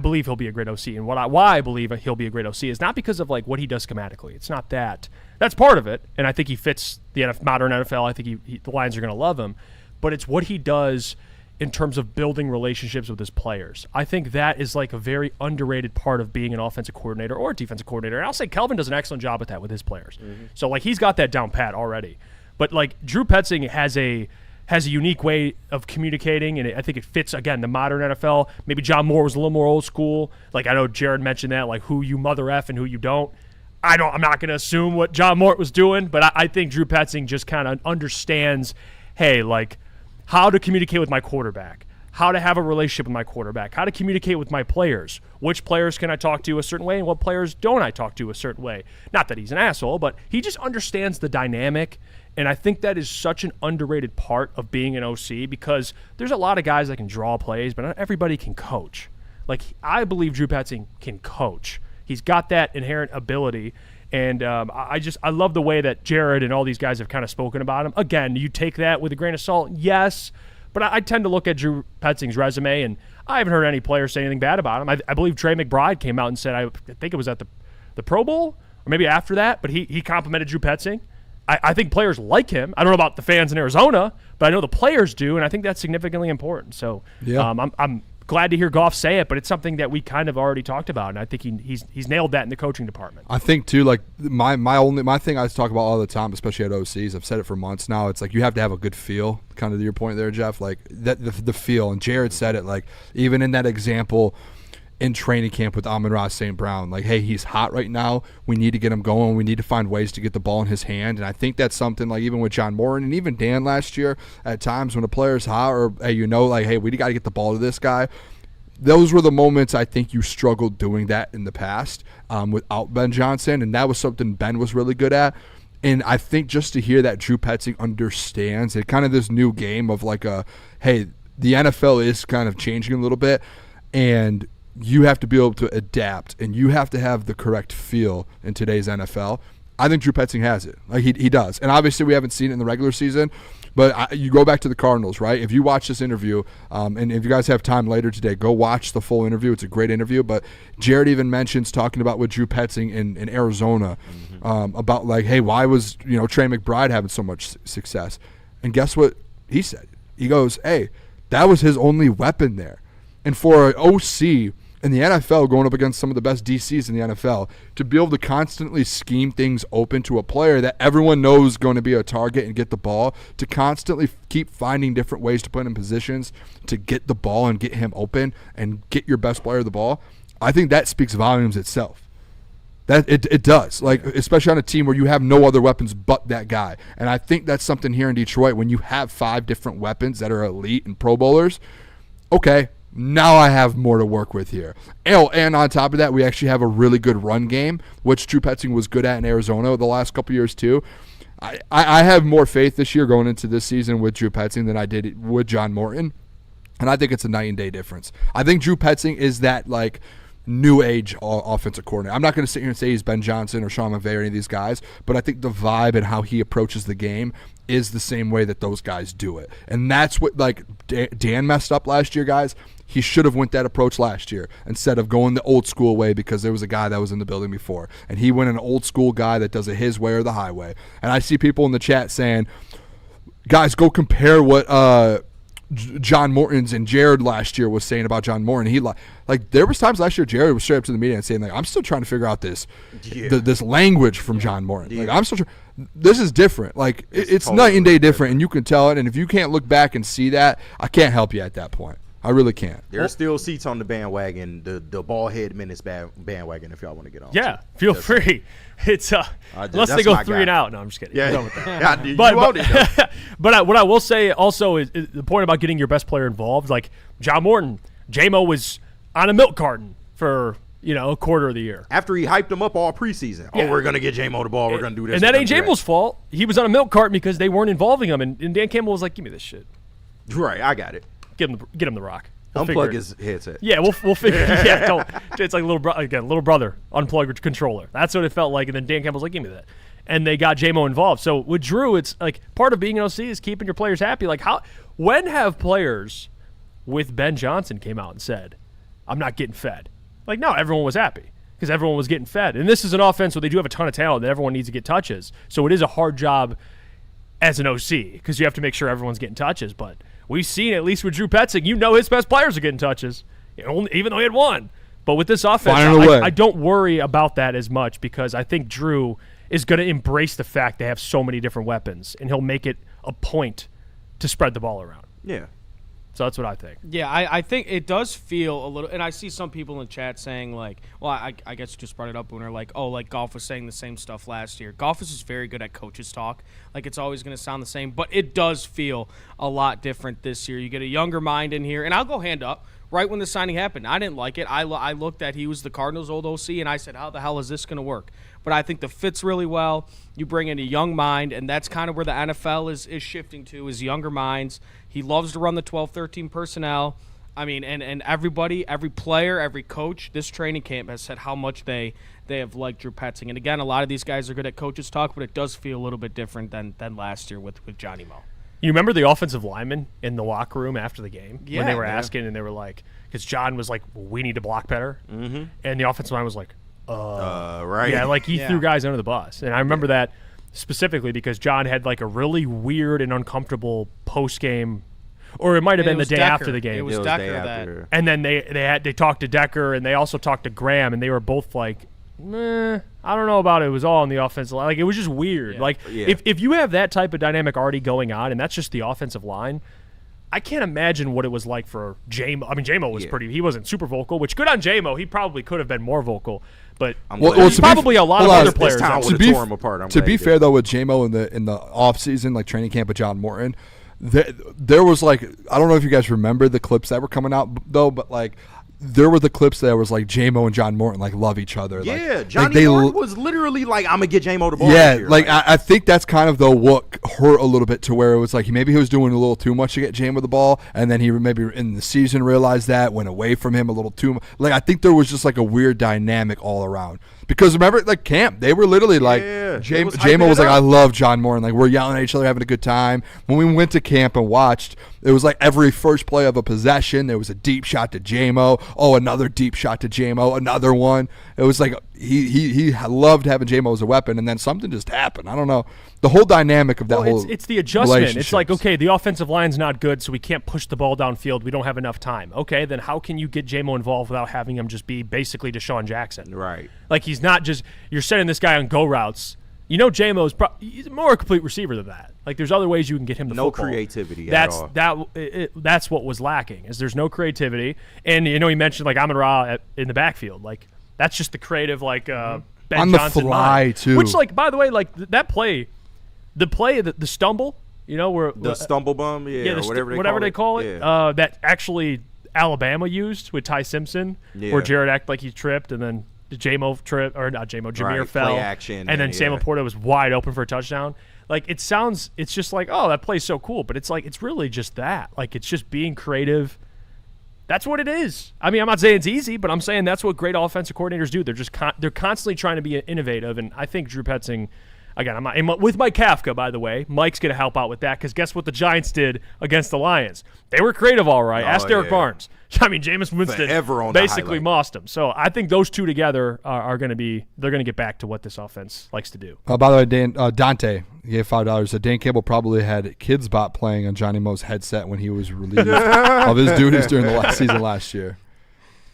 believe he'll be a great OC, and why I believe he'll be a great OC is not because of like what he does schematically. It's not that. That's part of it, and I think he fits the modern NFL. I think the Lions are going to love him, but it's what he does in terms of building relationships with his players. I think that is like a very underrated part of being an offensive coordinator or a defensive coordinator. And I'll say Kelvin does an excellent job at that with his players. Mm-hmm. So like he's got that down pat already. But like Drew Petzing has a unique way of communicating, and I think it fits, again, the modern NFL. Maybe John Moore was a little more old school. Like, I know Jared mentioned that, like, who you mother F and who you don't. I'm not going to assume what John Moore was doing, but I think Drew Petzing just kind of understands, hey, like, how to communicate with my quarterback, how to have a relationship with my quarterback, how to communicate with my players. Which players can I talk to a certain way, and what players don't I talk to a certain way? Not that he's an asshole, but he just understands the dynamic. And I think that is such an underrated part of being an OC, because there's a lot of guys that can draw plays, but not everybody can coach. Like, I believe Drew Petzing can coach. He's got that inherent ability. And I love the way that Jared and all these guys have kind of spoken about him. Again, you take that with a grain of salt, yes, but I tend to look at Drew Petzing's resume, and I haven't heard any players say anything bad about him. I believe Trey McBride came out and said, I think it was at the Pro Bowl, or maybe after that, but he complimented Drew Petzing. I think players like him. I don't know about the fans in Arizona, but I know the players do, and I think that's significantly important. So I'm glad to hear Goff say it, but it's something that we kind of already talked about, and I think he's nailed that in the coaching department. I think too, like my thing I talk about all the time, especially at OCs, I've said it for months now. It's like you have to have a good feel. Kind of your point there, Jeff. Like that the feel, and Jared said it. Like even in that example in training camp with Amon-Ra St. Brown, like, hey, he's hot right now. We need to get him going. We need to find ways to get the ball in his hand. And I think that's something, like, even with John Moore and even Dan last year, at times when a player's hot, or, hey, like, hey, we got to get the ball to this guy. Those were the moments I think you struggled doing that in the past without Ben Johnson, and that was something Ben was really good at. And I think just to hear that Drew Petzing understands it, kind of this new game of like hey, the NFL is kind of changing a little bit, and you have to be able to adapt, and you have to have the correct feel in today's NFL. I think Drew Petzing has it. Like he does. And obviously we haven't seen it in the regular season, but you go back to the Cardinals, right? If you watch this interview, and if you guys have time later today, go watch the full interview. It's a great interview. But Jared even mentions talking about with Drew Petzing in Arizona, about like, hey, why was Trey McBride having so much success? And guess what he said? He goes, hey, that was his only weapon there. And for an OC in the NFL, going up against some of the best DCs in the NFL, to be able to constantly scheme things open to a player that everyone knows is going to be a target and get the ball, to constantly keep finding different ways to put him in positions to get the ball and get him open and get your best player the ball, I think that speaks volumes itself. That it does, like especially on a team where you have no other weapons but that guy. And I think that's something here in Detroit when you have 5 different weapons that are elite and Pro Bowlers. Okay, now I have more to work with here. And on top of that, we actually have a really good run game, which Drew Petzing was good at in Arizona the last couple years too. I have more faith this year going into this season with Drew Petzing than I did with John Morton. And I think it's a night and day difference. I think Drew Petzing is that like new age offensive coordinator. I'm not going to sit here and say he's Ben Johnson or Sean McVay or any of these guys, but I think the vibe and how he approaches the game is the same way that those guys do it. And that's what like Dan messed up last year, guys. He should have went that approach last year instead of going the old school way because there was a guy that was in the building before. And he went an old school guy that does it his way or the highway. And I see people in the chat saying, guys, go compare what John Morton's and Jared last year was saying about John Morton. He like there was times last year Jared was straight up to the media and saying like, I'm still trying to figure out this this language from John Morton. Like I'm still this is different. Like it's totally night and day different, and you can tell it. And if you can't look back and see that, I can't help you at that point. I really can't. There's still seats on the bandwagon, the ball head minutes bandwagon. If y'all want to get on, yeah, feel free. It's unless they go 3 and out. No, I'm just kidding. Yeah, with that. But what I will say also is the point about getting your best player involved. Like John Morton, J-Mo was on a milk carton for a quarter of the year after he hyped him up all preseason. Yeah. Oh, we're gonna get J-Mo the ball. We're gonna do this. And that ain't J-Mo's fault. He was on a milk carton because they weren't involving him. And Dan Campbell was like, "Give me this shit." Right, I got it. Get him the rock. Unplug his headset. Yeah, we'll figure. Yeah, don't. It's like little brother unplug the controller. That's what it felt like. And then Dan Campbell's like, "Give me that," and they got J-Mo involved. So with Drew, it's like part of being an OC is keeping your players happy. Like when have players with Ben Johnson came out and said, "I'm not getting fed"? Like no, everyone was happy because everyone was getting fed. And this is an offense where they do have a ton of talent that everyone needs to get touches. So it is a hard job as an OC because you have to make sure everyone's getting touches, but. We've seen, at least with Drew Petzing, his best players are getting touches, even though he had one. But with this offense, I don't worry about that as much because I think Drew is going to embrace the fact they have so many different weapons, and he'll make it a point to spread the ball around. Yeah. So that's what I think. Yeah, I think it does feel a little, and I see some people in the chat saying like, well, I guess you just brought it up, Booner, like, oh, like Goff was saying the same stuff last year. Goff is just very good at coaches talk. Like it's always going to sound the same, but it does feel a lot different this year. You get a younger mind in here, and I'll go hand up. Right when the signing happened, I didn't like it. I looked at he was the Cardinals' old OC, and I said, how the hell is this going to work? But I think the fit's really well. You bring in a young mind, and that's kind of where the NFL is shifting to, is younger minds. He loves to run the 12-13 personnel. I mean, and everybody, every player, every coach, this training camp has said how much they have liked Drew Petzing. And again, a lot of these guys are good at coaches talk, but it does feel a little bit different than last year with Johnny Mo. You remember the offensive linemen in the locker room after the game when they were asking, and they were like, because John was like, we need to block better. Mm-hmm. And the offensive line was like, right. Yeah, like he threw guys under the bus. And I remember that specifically because John had like a really weird and uncomfortable post-game, or it might have been the day after the game. It was Decker that. And then they talked to Decker, and they also talked to Graham, and they were both like, I don't know about it. It was all on the offensive line. Like, it was just weird. Yeah. Like, if you have that type of dynamic already going on, and that's just the offensive line, I can't imagine what it was like for J-Mo. I mean, J-Mo was he wasn't super vocal, which good on J-Mo. He probably could have been more vocal, but probably a lot of other players. To be fair, though, with J-Mo in the offseason, like training camp with John Morton, there was like, I don't know if you guys remember the clips that were coming out, though, but like, there were the clips that was like J-Mo and John Morton like love each other. Yeah, Johnny Morton was literally like, I'm gonna get J-Mo the ball. Yeah, I think that's kind of what hurt a little bit to where it was like maybe he was doing a little too much to get J-Mo the ball, and then he maybe in the season realized that, went away from him a little too much. Like I think there was just like a weird dynamic all around. Because remember, like camp, they were literally like Yeah. J-Mo was like, I love John Moore, and like we're yelling at each other, having a good time. When we went to camp and watched, it was like every first play of a possession, there was a deep shot to J-Mo. Oh, another deep shot to J-Mo, another one. It was like he loved having J-Mo as a weapon, and then something just happened. I don't know. The whole dynamic of that whole it's the adjustment. It's like, okay, the offensive line's not good, so we can't push the ball downfield. We don't have enough time. Okay, then how can you get J-Mo involved without having him just be basically Deshaun Jackson? Right. Like he's not just you're sending this guy on go routes. You know, J-Mo's he's more a complete receiver than that. Like there's other ways you can get him the football. No creativity at all. That's what was lacking. Is there's no creativity, and you know he mentioned like Amon-Ra in the backfield. Like that's just the creative Ben on the Johnson fly mind. too. Which like by the way like that play. The stumble, you know, where the stumble bump, whatever they call it, that actually Alabama used with Ty Simpson, where Jared acted like he tripped, and then Jameer fell, play action, and then Sam Laporta was wide open for a touchdown. Like it's just like, oh, that play's so cool, but it's like it's really just that, like it's just being creative. That's what it is. I mean, I'm not saying it's easy, but I'm saying that's what great offensive coordinators do. They're just they're constantly trying to be innovative, and I think Drew Petzing. Again, I'm with Mike Kafka, by the way. Mike's going to help out with that because guess what the Giants did against the Lions? They were creative, all right. Ask Derek Barnes. I mean, Jameis Winston basically mossed them. So I think those two together are going to they're going to get back to what this offense likes to do. By the way, Dante gave $5. So Dan Campbell probably had Kids Bop playing on Johnny Mo's headset when he was relieved of his duties during the season last year.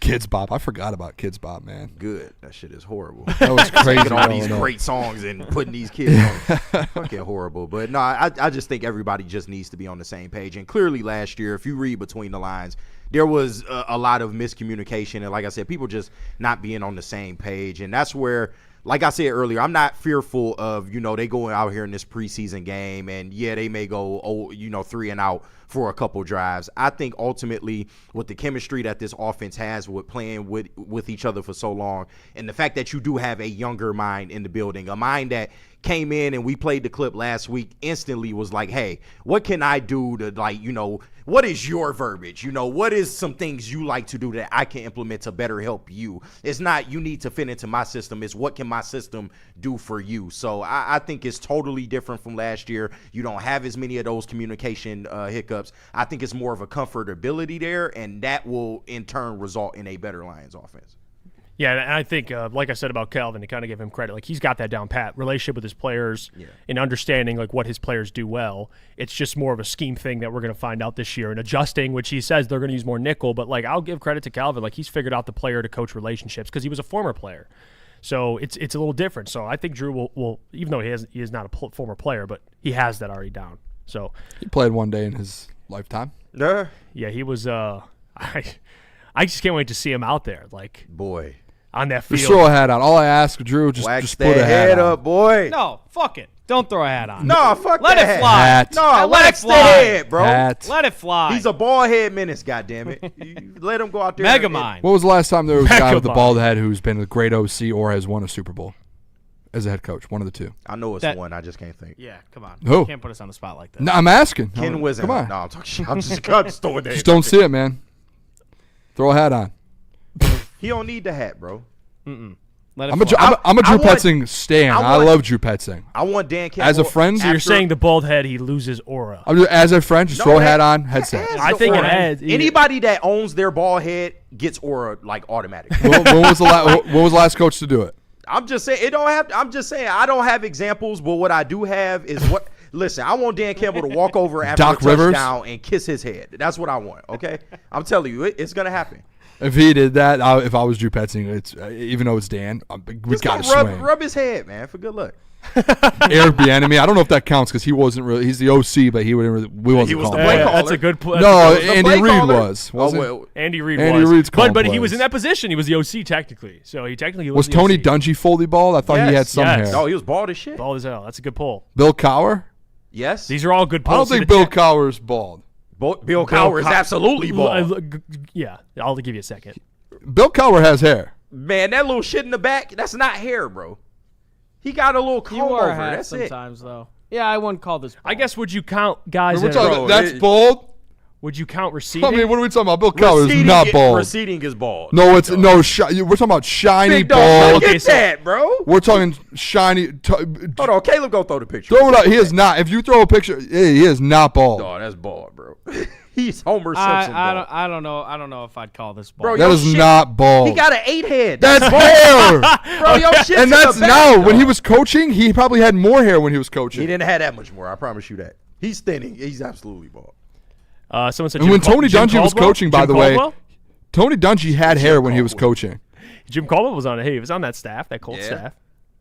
Kids Bop. I forgot about Kids Bop, man. Good. That shit is horrible. That was crazy. Taking all these great songs and putting these kids on. Fucking horrible. But no, I just think everybody just needs to be on the same page. And clearly last year, if you read between the lines, there was a lot of miscommunication. And like I said, people just not being on the same page. And that's where, like I said earlier, I'm not fearful of, they going out here in this preseason game. And, they may go, 3 and out for a couple drives. I think ultimately with the chemistry that this offense has with playing with each other for so long, and the fact that you do have a younger mind in the building, a mind that came in and we played the clip last week, instantly was like, hey, what can I do to what is your verbiage? What is some things you like to do that I can implement to better help you? It's not you need to fit into my system. It's what can my system do for you? So I think it's totally different from last year. You don't have as many of those communication hiccups. I think it's more of a comfortability there, and that will in turn result in a better Lions offense. Yeah, and I think, like I said about Calvin, to kind of give him credit, like he's got that down pat, relationship with his players and understanding like what his players do well. It's just more of a scheme thing that we're going to find out this year and adjusting, which he says they're going to use more nickel. But like I'll give credit to Calvin, like he's figured out the player to coach relationships because he was a former player. So it's a little different. So I think Drew will even though he is not a former player, but he has that already down. So he played one day in his lifetime. Yeah, he was. I just can't wait to see him out there. Like boy. On that field. Just throw a hat on. All I ask, Drew, just put a hat head on. up, boy. No, fuck it. Don't throw a hat on. No, fuck Let that it fly. Hat. No, let it fly. the head, bro. Hat. Let it fly. He's a bald head menace, goddammit. You let him go out there. Megamind. When was the last time there was a guy with a bald head who's been a great OC or has won a Super Bowl as a head coach? One of the two. I know it's one. I just can't think. Yeah, come on. Who? You can't put us on the spot like that. No, I'm asking. Ken Wizen. Come on. No, I'm talking shit. I'm just throwing that. Just don't see it, man. Throw a hat on. He don't need the hat, bro. Mm-mm. I'm a Drew Petzing stan. I love Drew Petzing. I want Dan Campbell. As a friend, so you're saying the bald head, he loses aura. As a friend, just throw a hat on, headset. I think it has. Anybody that owns their bald head gets aura like automatically. when was the last coach to do it? I'm just saying it don't have. I'm just saying I don't have examples, but what I do have is what. Listen, I want Dan Campbell to walk over after a touchdown and kiss his head. That's what I want. Okay, I'm telling you, it's gonna happen. If he did that, if I was Drew Petzing, it's even though it's Dan, we got to swing. Rub his head, man, for good luck. Eric Bieniemy, I don't know if that counts because he wasn't really. He's the OC, but he wouldn't. We wasn't. He was the calling play him. caller. That's a good point. No, Andy Reid was. Andy Reid Andy was. Reid's calling but he plays. was in that position. He was the OC technically. So he technically was the Tony OC. Dungy fully bald? I thought he had some hair. No, he was bald as shit. Bald as hell. That's a good poll. Bill Cowher? Yes. These are all good I don't polls. think Bill Cowher is bald. Bill Cowher is absolutely bald. Yeah, I'll give you a second. Bill Cowher has hair. Man, that little shit in the back, that's not hair, bro. He got a little comb You wear over. a hat That's sometimes, it. though. Yeah, I wouldn't call this bald. I guess would you count guys? We're that talking, are, that's bald. Would you count receding? I mean, what are we talking about? Bill Cowher is not bald. Receding is bald. No, it's no. We're talking about shiny Big dog, bald. look at that, bro. We're talking shiny. Hold on, Caleb, go throw the picture. Throw it up. He is not. If you throw a picture, he is not bald. Oh, that's bald, bro. He's Homer Simpson. bald. I don't know if I'd call this bald. Bro, That is not bald. He got an 8 head. That's hair. Bro, your shit's And in that's the back, now. dog. When he was coaching, he probably had more hair when he was coaching. He didn't have that much more. I promise you that. He's thinning. He's absolutely bald. Someone said And when Tony Jim Dungy was Caldwell? coaching, by Jim the way, Caldwell? Tony Dungy had hair when he was coaching. Jim Caldwell was on it. Hey, he was on that staff, that Colts Yeah. staff.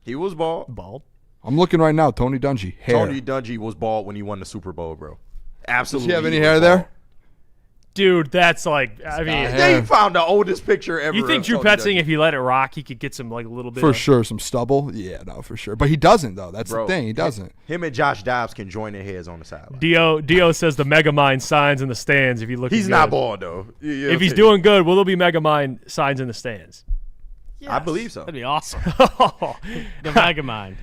He was bald. Bald. I'm looking right now. Tony Dungy, hair. Tony Dungy was bald when he won the Super Bowl, bro. Absolutely. Does he have any was hair bald. there? Dude, that's like, I mean, They found the oldest picture ever. you think of Drew Tony Petzing, Dungy. if he let it rock, he could get some like a little bit For of, sure, some stubble. Yeah, no, for sure. But he doesn't though. That's Bro, the thing. He doesn't. Him and Josh Dobbs can join their heads on the sideline. Dio says the Megamind signs in the stands if you look. He's not bald though. If he's doing good, will there be Megamind signs in the stands? I believe so. That'd be awesome. The Megamind.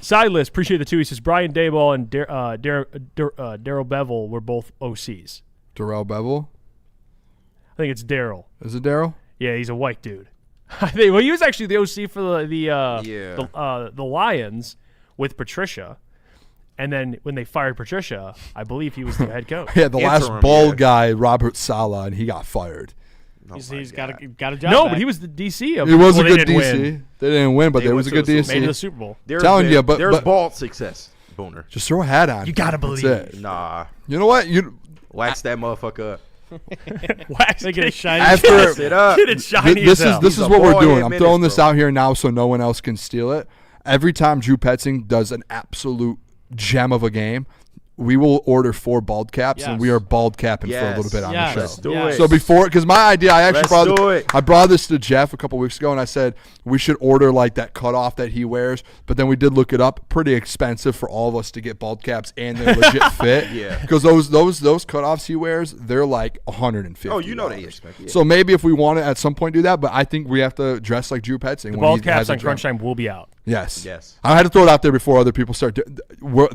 Sideless, appreciate the two. He says Brian Daboll and Daryl Bevel were both OCs. Darrell Bevel. I think it's Daryl. Is it Daryl? Yeah, he's a white dude. I think. Well, he was actually the OC for the Lions with Patricia, and then when they fired Patricia, I believe he was the head coach. Yeah, the last bald guy, Robert Saleh, and he got fired. He's got a job. No, back. but he was the DC. Of, He was well, a they good didn't DC. win. They didn't win, but They there went was a to good the DC. Made it to the Super Bowl. Telling you, but there's bald success, Booner. just throw a hat on. You gotta That's believe. it. Nah, You know what? You wax that motherfucker up. Wax They get a shiny. after Sit up. Get it shiny this as hell. is He's a what we're boy doing. in I'm minutes, throwing this bro. out here now so no one else can steal it. Every time Drew Petzing does an absolute gem of a game, we will order 4 bald caps, and we are bald capping for a little bit on the show. Let's do it. So before, because my idea, I actually Let's do it. brought this to Jeff a couple weeks ago, and I said we should order like that cutoff that he wears. But then we did look it up; pretty expensive for all of us to get bald caps, and they're legit fit. Yeah. Because those cutoffs he wears, they're like $150. Oh, you know they expect. Yeah. So maybe if we want to at some point do that, but I think we have to dress like Drew Petzing. The when bald he caps has a on drum. Crunch Time will be out. Yes. Yes. I had to throw it out there before other people start.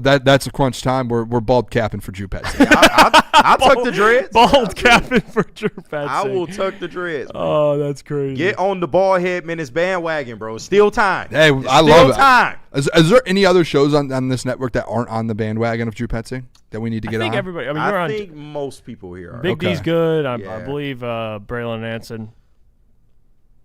That's a crunch time. We're bald capping for Drew Petzing. I'll tuck the dreads. Bald capping for Drew Petzing. I will tuck the dreads. Man. Oh, that's crazy. Get on the bald head menace bandwagon, bro. Still time. Hey, It's I still love it. time. Is there any other shows on this network that aren't on the bandwagon of Drew Petzing that we need to I get think on? everybody. I mean, you're I on. think most people here are. Big Okay. D's good. I Yeah. believe Braylon Anson.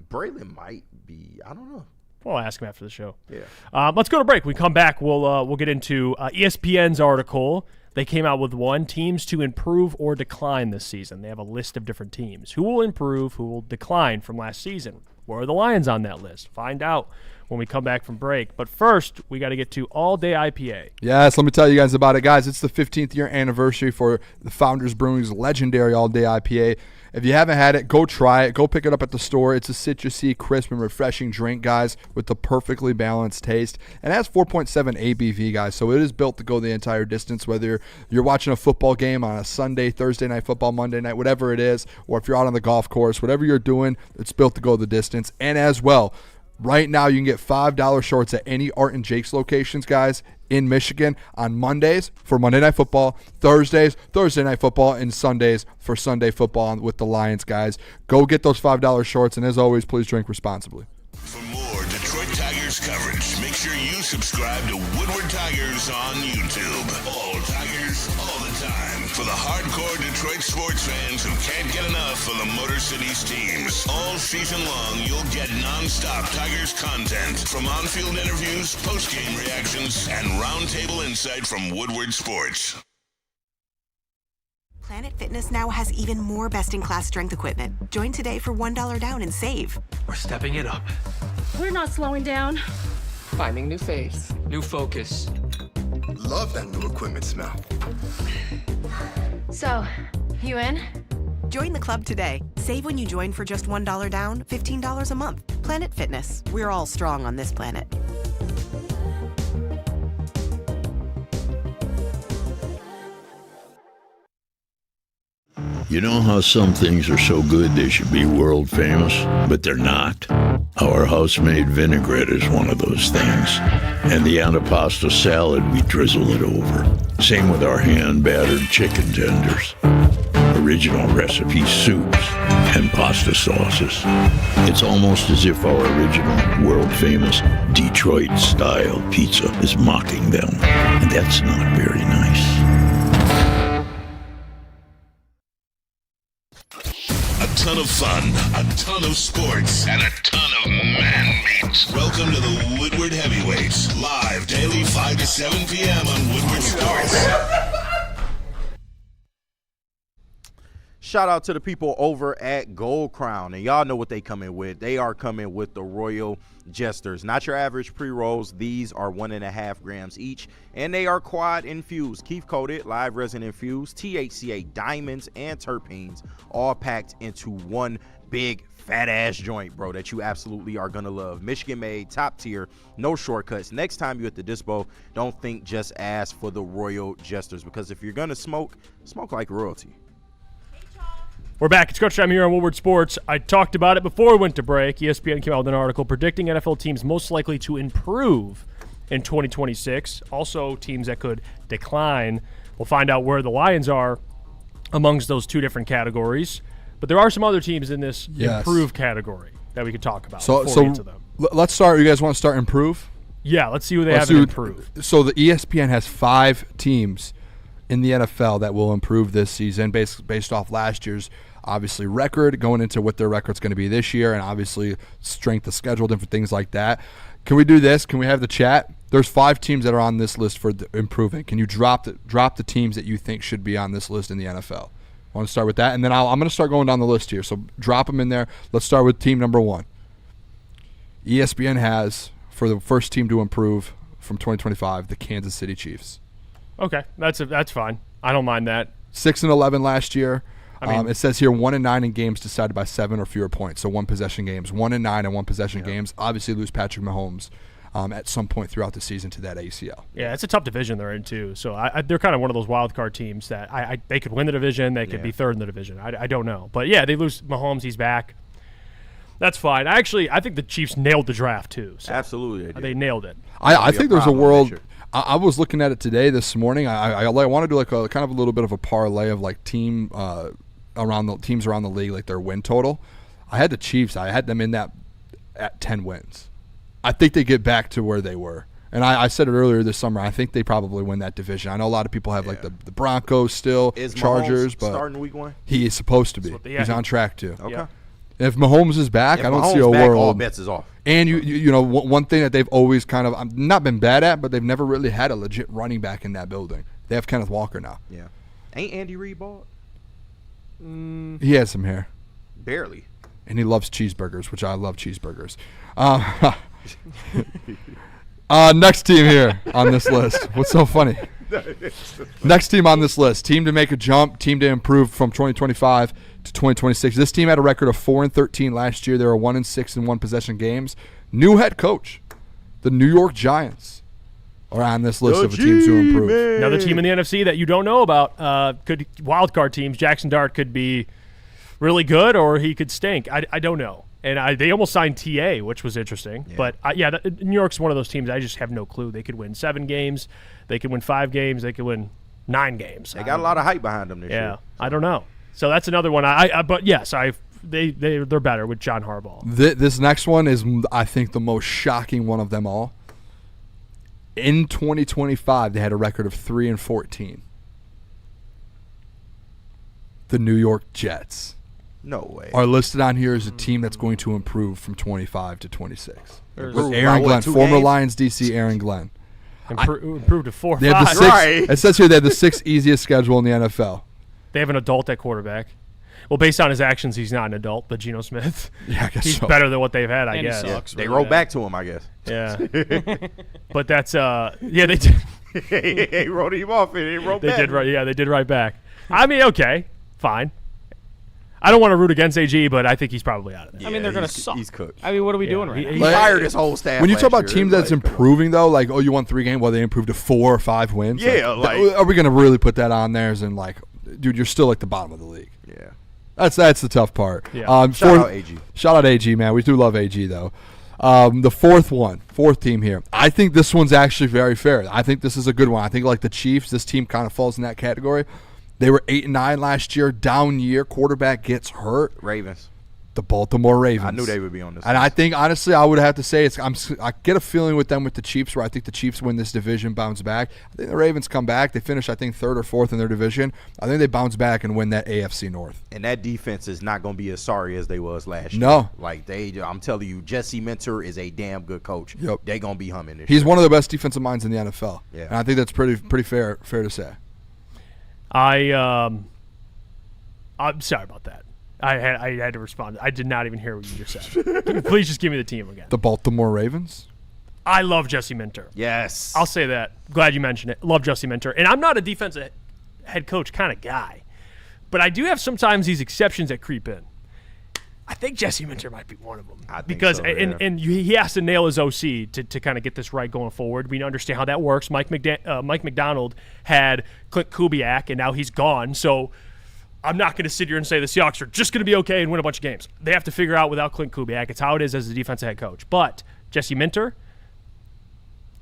Braylon might be. I don't know. We'll ask him after the show. Yeah. Let's go to break. When we come back, we'll get into ESPN's article. They came out with teams to improve or decline this season. They have a list of different teams. Who will improve, who will decline from last season? Where are the Lions on that list? Find out when we come back from break. But first, we got to get to All Day IPA. Yes, let me tell you guys about it, guys. It's the 15th year anniversary for the Founders Brewing's legendary All Day IPA. If you haven't had it, go try it. Go pick it up at the store. It's a citrusy, crisp, and refreshing drink, guys, with the perfectly balanced taste. And it has 4.7 ABV, guys, so it is built to go the entire distance, whether you're watching a football game on a Sunday, Thursday night football, Monday night, whatever it is, or if you're out on the golf course, whatever you're doing, it's built to go the distance. And as well, right now you can get $5 shorts at any Art and Jake's locations, guys, in Michigan on Mondays for Monday Night Football, Thursdays, Thursday Night Football, and Sundays for Sunday Football with the Lions, guys. Go get those $5 shorts, and as always, please drink responsibly. For more Detroit Tigers coverage, make sure you subscribe to Woodward Tigers on YouTube. All Tigers, all the time. For the hardcore Detroit sports fans who can't get enough of the Motor City's teams. All season long, you'll get non-stop Tigers content from on-field interviews, post-game reactions, and roundtable insight from Woodward Sports. Planet Fitness now has even more best-in-class strength equipment. Join today for $1 down and save. We're stepping it up. We're not slowing down. Finding new face, new focus. Love that new equipment smell. So, you in? Join the club today. Save when you join for just $1 down, $15 a month. Planet Fitness. We're all strong on this planet. You know how some things are so good they should be world famous, but they're not? Our house-made vinaigrette is one of those things. And the antipasto salad, we drizzle it over. Same with our hand-battered chicken tenders. original recipe soups and pasta sauces. It's almost as if our original world-famous Detroit-style pizza is mocking them, and that's not very nice. A ton of fun, a ton of sports, and a ton of man-meat. Welcome to the Woodward Heavyweights, live daily 5 to 7 p.m. on Woodward Sports. Shout out to the people over at Gold Crown, and y'all know what they come in with. They are coming with the Royal Jesters. Not your average pre-rolls. These are 1.5 grams each, and they are quad infused, keef coated, live resin infused, THCA diamonds, and terpenes, all packed into one big fat ass joint, bro, that you absolutely are gonna love. Michigan made, top tier, no shortcuts. Next time you're at the dispo, don't think just ask for the Royal Jesters, because if you're gonna smoke like royalty. We're back. It's Crunch Time here on Woodward Sports. I talked about it before we went to break. ESPN came out with an article predicting NFL teams most likely to improve in 2026. Also, teams that could decline. We'll find out where the Lions are amongst those two different categories. But there are some other teams in this improve category that we could talk about before we get to them. Let's start. You guys want to start improve? Yeah, let's see who they have in improve. So the ESPN has 5 teams in the NFL that will improve this season based off last year's obviously record, going into what their record's going to be this year, and obviously strength of schedule, different things like that. Can we do this? Can we have the chat? There's 5 teams that are on this list for improving. Can you drop the teams that you think should be on this list in the NFL? I want to start with that, and then I'm going to start going down the list here. So drop them in there. Let's start with team number 1. ESPN has, for the first team to improve from 2025, the Kansas City Chiefs. Okay, that's fine. I don't mind that. 6-11 last year. It says here 1-9 in games decided by 7 or fewer points. So 1 possession games, 1-9 in 1 possession games. Obviously lose Patrick Mahomes at some point throughout the season to that ACL. Yeah, it's a tough division they're in too. So they're kind of one of those wild card teams that they could win the division, they could be third in the division. I don't know, but yeah, they lose Mahomes. He's back. That's fine. I think the Chiefs nailed the draft too. So absolutely, they nailed it. I think there's a world. I was looking at it today, this morning. I want to do like a kind of a little bit of a parlay of like teams around the league, like their win total. I had the Chiefs. I had them in that at 10 wins. I think they get back to where they were. And I said it earlier this summer. I think they probably win that division. I know a lot of people have like the Broncos still, is Chargers, Mahomes but starting week 1? He is supposed to be. He's on track to. Okay. Yeah. If Mahomes is back, I don't see a Mahomes world. All bets is off. And you know one thing that they've always kind of not been bad at, but they've never really had a legit running back in that building. They have Kenneth Walker now. Yeah. Ain't Andy Reid bald? He has some hair. Barely. And he loves cheeseburgers, which I love cheeseburgers. Next team here on this list. What's so funny? Next team on this list. Team to make a jump. Team to improve from 2025 to 2026. This team had a record of 4-13 last year. They were 1-6 in 1 possession games. New head coach, the New York Giants, are on this list of teams to improve. Another team in the NFC that you don't know about. Could wild card teams. Jackson Dart could be really good, or he could stink. I don't know. And they almost signed TA, which was interesting. Yeah. But New York's one of those teams I just have no clue. They could win 7 games. They could win 5 games. They could win 9 games. They got a lot of hype behind them this year. Yeah, I don't know. So that's another one. But yes, they're better with John Harbaugh. This next one is, I think, the most shocking one of them all. In 2025, they had a record of 3-14. The New York Jets. No way. Are listed on here as a team that's going to improve from 25 to 26. With Aaron Glenn, former Lions DC Aaron Glenn. Improved to 4-5. They have the 6, It says here they have the 6th easiest schedule in the NFL. They have an adult at quarterback. Well, based on his actions, he's not an adult, but Geno Smith, I guess he's so. better than what they've had, I guess. Yeah. They wrote back to him, I guess. Yeah. But that's, they did. They wrote him off and they wrote back. They did right back. I mean, okay, fine. I don't want to root against AG, but I think he's probably out of there. I mean, they're going to suck. He's cooked. I mean, what are we doing right now? He fired his whole staff. When you talk about teams that's improving, though, like, you won 3 games, well, they improved to 4 or 5 wins. Yeah, are we going to really put that on there? And like, dude, you're still like the bottom of the league. Yeah. That's the tough part. Yeah. Shout out AG. Shout out AG, man. We do love AG, though. The fourth team here. I think this one's actually very fair. I think this is a good one. I think like the Chiefs, this team kind of falls in that category. They were 8-9 last year. Down year. Quarterback gets hurt. Ravens. The Baltimore Ravens. I knew they would be on this. And I think, honestly, I would have to say I get a feeling with them with the Chiefs where I think the Chiefs win this division, bounce back. I think the Ravens come back. They finish, I think, 3rd or 4th in their division. I think they bounce back and win that AFC North. And that defense is not going to be as sorry as they was last year. No. Like, I'm telling you, Jesse Minter is a damn good coach. Yep. They're going to be humming this He's year. one of the best defensive minds in the NFL. Yeah. And I think that's pretty fair to say. I'm sorry about that. I had to respond. I did not even hear what you just said. Please just give me the team again. The Baltimore Ravens? I love Jesse Minter. Yes. I'll say that. Glad you mentioned it. Love Jesse Minter. And I'm not a defensive head coach kind of guy. But I do have sometimes these exceptions that creep in. I think Jesse Minter might be one of them. I think because so, yeah. and he has to nail his OC to kind of get this right going forward. We understand how that works. Mike McDonald had Clint Kubiak, and now he's gone. So I'm not going to sit here and say the Seahawks are just going to be okay and win a bunch of games. They have to figure out without Clint Kubiak. It's how it is as a defensive head coach. But Jesse Minter,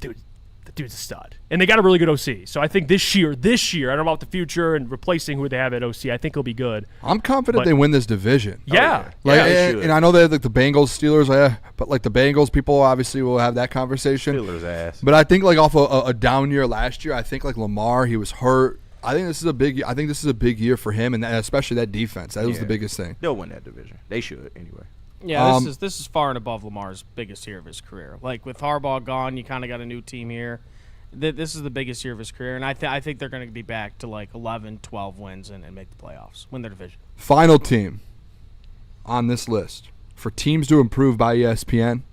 dude, the dude's a stud. And they got a really good OC. So I think this year, I don't know about the future and replacing who they have at OC, I think he'll be good. I'm confident they win this division. Yeah. And I know they have like the Bengals, Steelers, but like the Bengals, people obviously will have that conversation. Steelers ass. But I think like off a down year last year, I think like Lamar, he was hurt. I think this is a big year for him, and especially that defense. That was the biggest thing. They'll win that division. They should anyway. Yeah, this is far and above Lamar's biggest year of his career. Like with Harbaugh gone, you kind of got a new team here. This is the biggest year of his career, and I think they're going to be back to like 11, 12 wins and make the playoffs, win their division. Final team on this list for teams to improve by ESPN,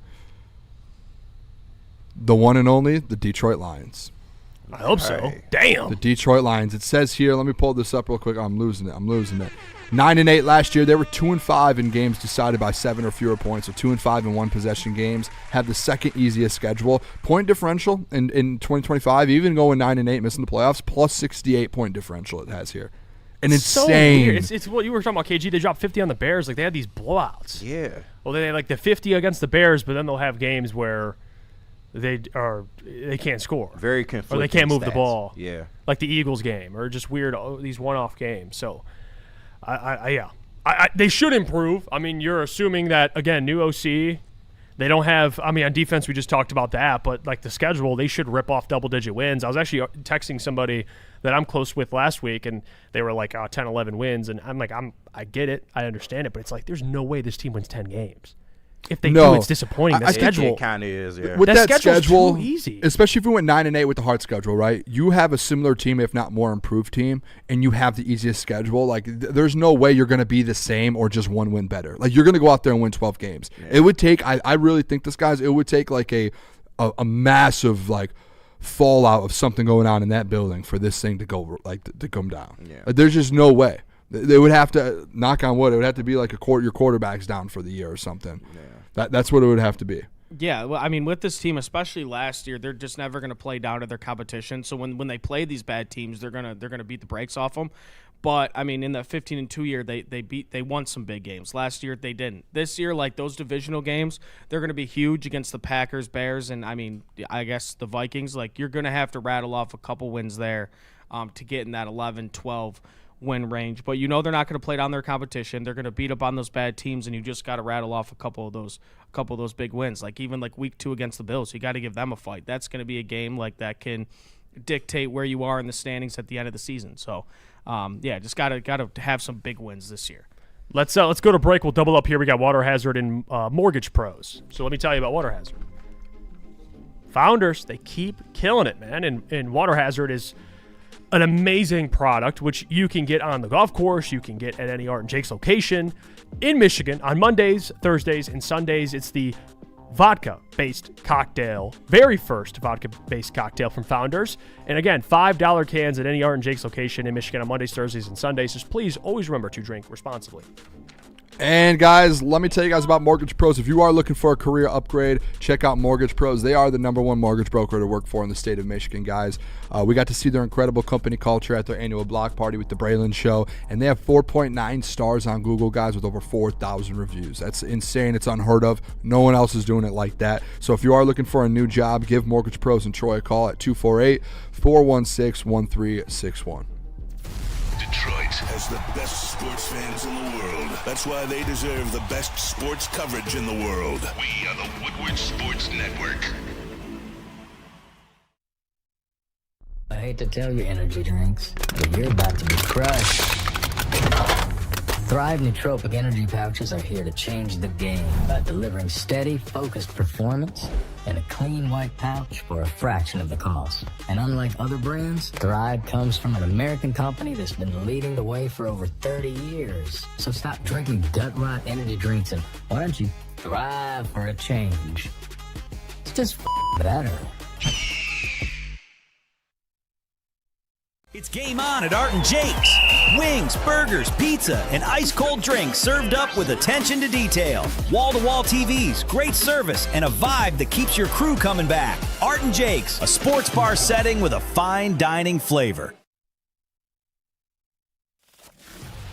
the one and only, the Detroit Lions. I hope so. Damn. The Detroit Lions. It says here, let me pull this up real quick. I'm losing it. 9-8 last year. They were 2-5 in games decided by 7 or fewer points. So 2-5 in one possession games. Have the second easiest schedule. Point differential in 2025, even going 9-8, missing the playoffs, plus 68 point differential it has here. An so insane. Weird. It's what you were talking about, KG. They dropped 50 on the Bears. Like they had these blowouts. Yeah. Well, they had like the 50 against the Bears, but then they'll have games where they can't score. Very conflicting. Or they can't move the stats. ball. Yeah. Like the Eagles game, or just weird these one-off games. So, they should improve. I mean, you're assuming that again, new OC. They don't have. I mean, on defense, we just talked about that, but like the schedule, they should rip off double-digit wins. I was actually texting somebody that I'm close with last week, and they were like 10, 11 wins, and I'm like, I get it, I understand it, but it's like there's no way this team wins 10 games. If they do, it's disappointing. That schedule kind of is. Yeah. With that schedule, too easy. Especially if we went 9-8 with the hard schedule, right? You have a similar team, if not more improved team, and you have the easiest schedule. Like, there's no way you're going to be the same or just one win better. Like, you're going to go out there and win 12 games. Yeah. It would take. I really think this, guys. It would take like a massive like fallout of something going on in that building for this thing to go to come down. Yeah. Like, there's just no way. They would have to, knock on wood, it would have to be like your quarterback's down for the year or something. Yeah. That's what it would have to be. Yeah, well, I mean, with this team, especially last year, they're just never going to play down to their competition. So when they play these bad teams, they're gonna beat the brakes off them. But I mean, in the 15-2 year, they won some big games. Last year they didn't. This year, like those divisional games, they're going to be huge against the Packers, Bears, and I mean, I guess the Vikings. Like you're going to have to rattle off a couple wins there to get in that 11-12 win range. But you know they're not going to play down their competition. They're going to beat up on those bad teams, and you just got to rattle off a couple of those big wins. Like even like week 2 against the Bills, you got to give them a fight. That's going to be a game like that can dictate where you are in the standings at the end of the season. So just got to have some big wins this year. Let's go to break. We'll double up here. We got Water Hazard and Mortgage Pros. So let me tell you about Water Hazard. Founders, they keep killing it, man. And Water Hazard is an amazing product, which you can get on the golf course. You can get at any Art and Jake's location in Michigan on Mondays, Thursdays, and Sundays. It's the vodka-based cocktail, very first vodka-based cocktail from Founders. And again, $5 cans at any Art and Jake's location in Michigan on Mondays, Thursdays, and Sundays. Just please always remember to drink responsibly. And guys, let me tell you guys about Mortgage Pros. If you are looking for a career upgrade, check out Mortgage Pros. They are the #1 mortgage broker to work for in the state of Michigan, guys. We got to see their incredible company culture at their annual block party with the Braylon show, and they have 4.9 stars on Google, guys, with over 4,000 reviews. That's insane. It's unheard of. No one else is doing it like that. So if you are looking for a new job, give Mortgage Pros in Troy a call at 248-416-1361. Detroit has the best sports fans in the world. That's why they deserve the best sports coverage in the world. We are the Woodward Sports Network. I hate to tell you, energy drinks, but you're about to be crushed. Thrive nootropic energy pouches are here to change the game by delivering steady, focused performance in a clean white pouch for a fraction of the cost. And unlike other brands, Thrive comes from an American company that's been leading the way for over 30 years. So stop drinking gut rot energy drinks and why don't you thrive for a change? It's just better. It's game on at Art & Jake's. Wings, burgers, pizza, and ice-cold drinks served up with attention to detail. Wall-to-wall TVs, great service, and a vibe that keeps your crew coming back. Art & Jake's, a sports bar setting with a fine dining flavor.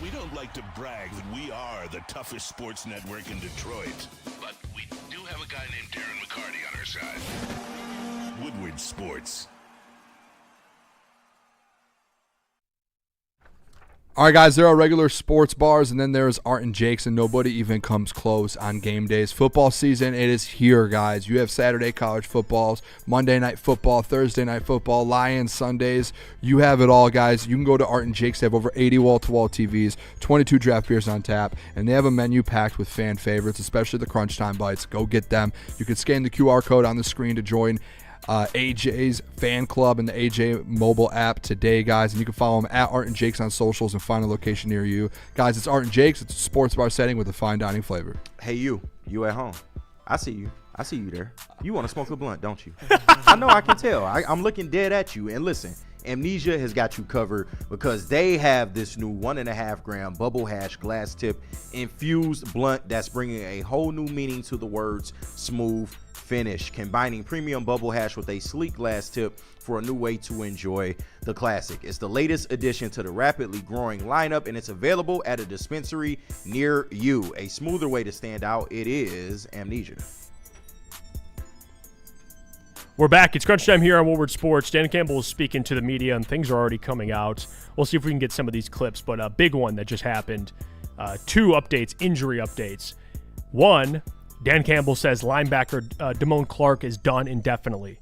We don't like to brag that we are the toughest sports network in Detroit, but we do have a guy named Darren McCarty on our side. Woodward Sports. All right, guys, there are regular sports bars, and then there's Art and Jake's, and nobody even comes close on game days. Football season, it is here, guys. You have Saturday college footballs, Monday night football, Thursday night football, Lions, Sundays. You have it all, guys. You can go to Art and Jake's. They have over 80 wall-to-wall TVs, 22 draft beers on tap, and they have a menu packed with fan favorites, especially the Crunch Time Bites. Go get them. You can scan the QR code on the screen to join AJ's fan club and the AJ mobile app today, guys, and you can follow them at Art and Jake's on socials and find a location near you. Guys, it's Art and Jake's. It's a sports bar setting with a fine dining flavor. Hey, you at home. I see you there. You want to smoke the blunt, don't you? I know, I can tell. I'm looking dead at you. And listen, Amnesia has got you covered because they have this new 1.5 gram bubble hash glass tip infused blunt that's bringing a whole new meaning to the words smooth finish, combining premium bubble hash with a sleek glass tip for a new way to enjoy the classic. It's the latest addition to the rapidly growing lineup, and it's available at a dispensary near you. A smoother way to stand out. It is Amnesia. We're back. It's crunch time here on Woodward Sports. Dan Campbell is speaking to the media, and things are already coming out. We'll see if we can get some of these clips, but a big one that just happened. 2 updates, injury updates. One, Dan Campbell says linebacker Damone Clark is done indefinitely.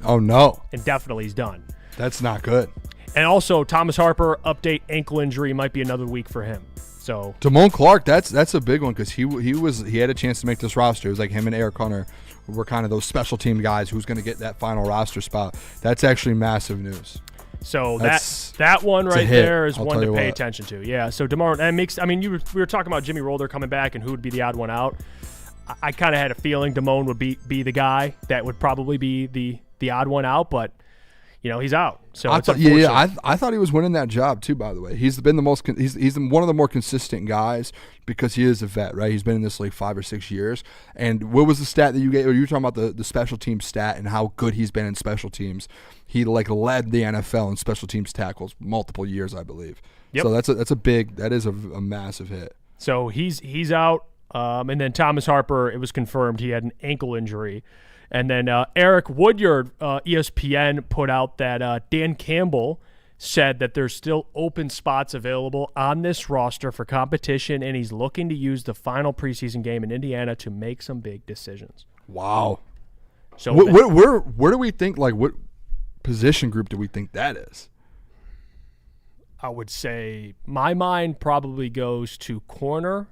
Oh, no. Indefinitely, he's done. That's not good. And also, Thomas Harper, update, ankle injury, might be another week for him. So Damone Clark, that's a big one because he had a chance to make this roster. It was like him and Eric Hunter were kind of those special team guys who's going to get that final roster spot. That's actually massive news. So that one right there is one to pay attention to. Yeah. So DeMar, that makes. I mean, we were talking about Jimmy Rolder coming back and who would be the odd one out. I kind of had a feeling Damone would be the guy that would probably be the odd one out, but he's out. So I thought he was winning that job too. By the way, he's been the most. He's one of the more consistent guys because he is a vet, right? He's been in this league 5 or 6 years. And what was the stat that you gave? You were talking about the special team stat and how good he's been in special teams. He led the NFL in special teams tackles multiple years, I believe. Yep. So that is a massive hit. So he's out. And then Thomas Harper, it was confirmed he had an ankle injury. And then Eric Woodward, ESPN, put out that Dan Campbell said that there's still open spots available on this roster for competition, and he's looking to use the final preseason game in Indiana to make some big decisions. Wow. So where do we think, what position group do we think that is? I would say my mind probably goes to corner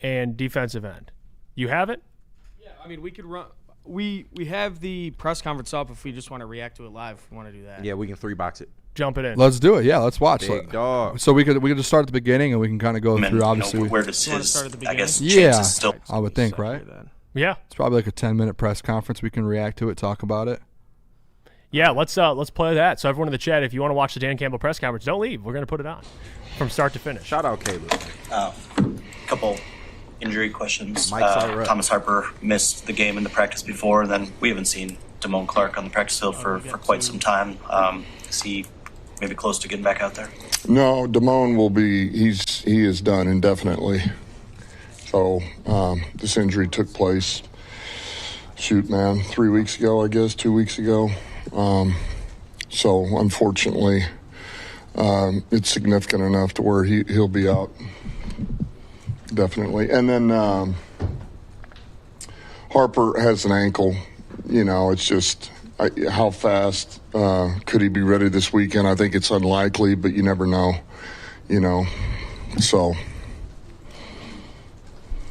and defensive end. You have it? Yeah, I mean, we could run. We have the press conference up if we just want to react to it live. If we want to do that. Yeah, we can 3-box it. Jump it in. Let's do it. Yeah, let's watch. Big dog. So we could just start at the beginning and we can kind of go through. Obviously, where does his? Start at the beginning? I guess still. I would think, right? Yeah, it's probably like a 10-minute press conference. We can react to it, talk about it. Yeah, let's play that. So everyone in the chat, if you want to watch the Dan Campbell press conference, don't leave. We're gonna put it on from start to finish. Shout out Caleb. Couple injury questions. Thomas Harper missed the game in the practice before, and then we haven't seen Damone Clark on the practice field for quite some time. Is he maybe close to getting back out there? No, Damone will be. He is done indefinitely. So this injury took place. 3 weeks ago, I guess, 2 weeks ago. So unfortunately, it's significant enough to where he'll be out, definitely. And then Harper has an ankle. It's just how fast could he be ready this weekend? I think it's unlikely, but you never know, so.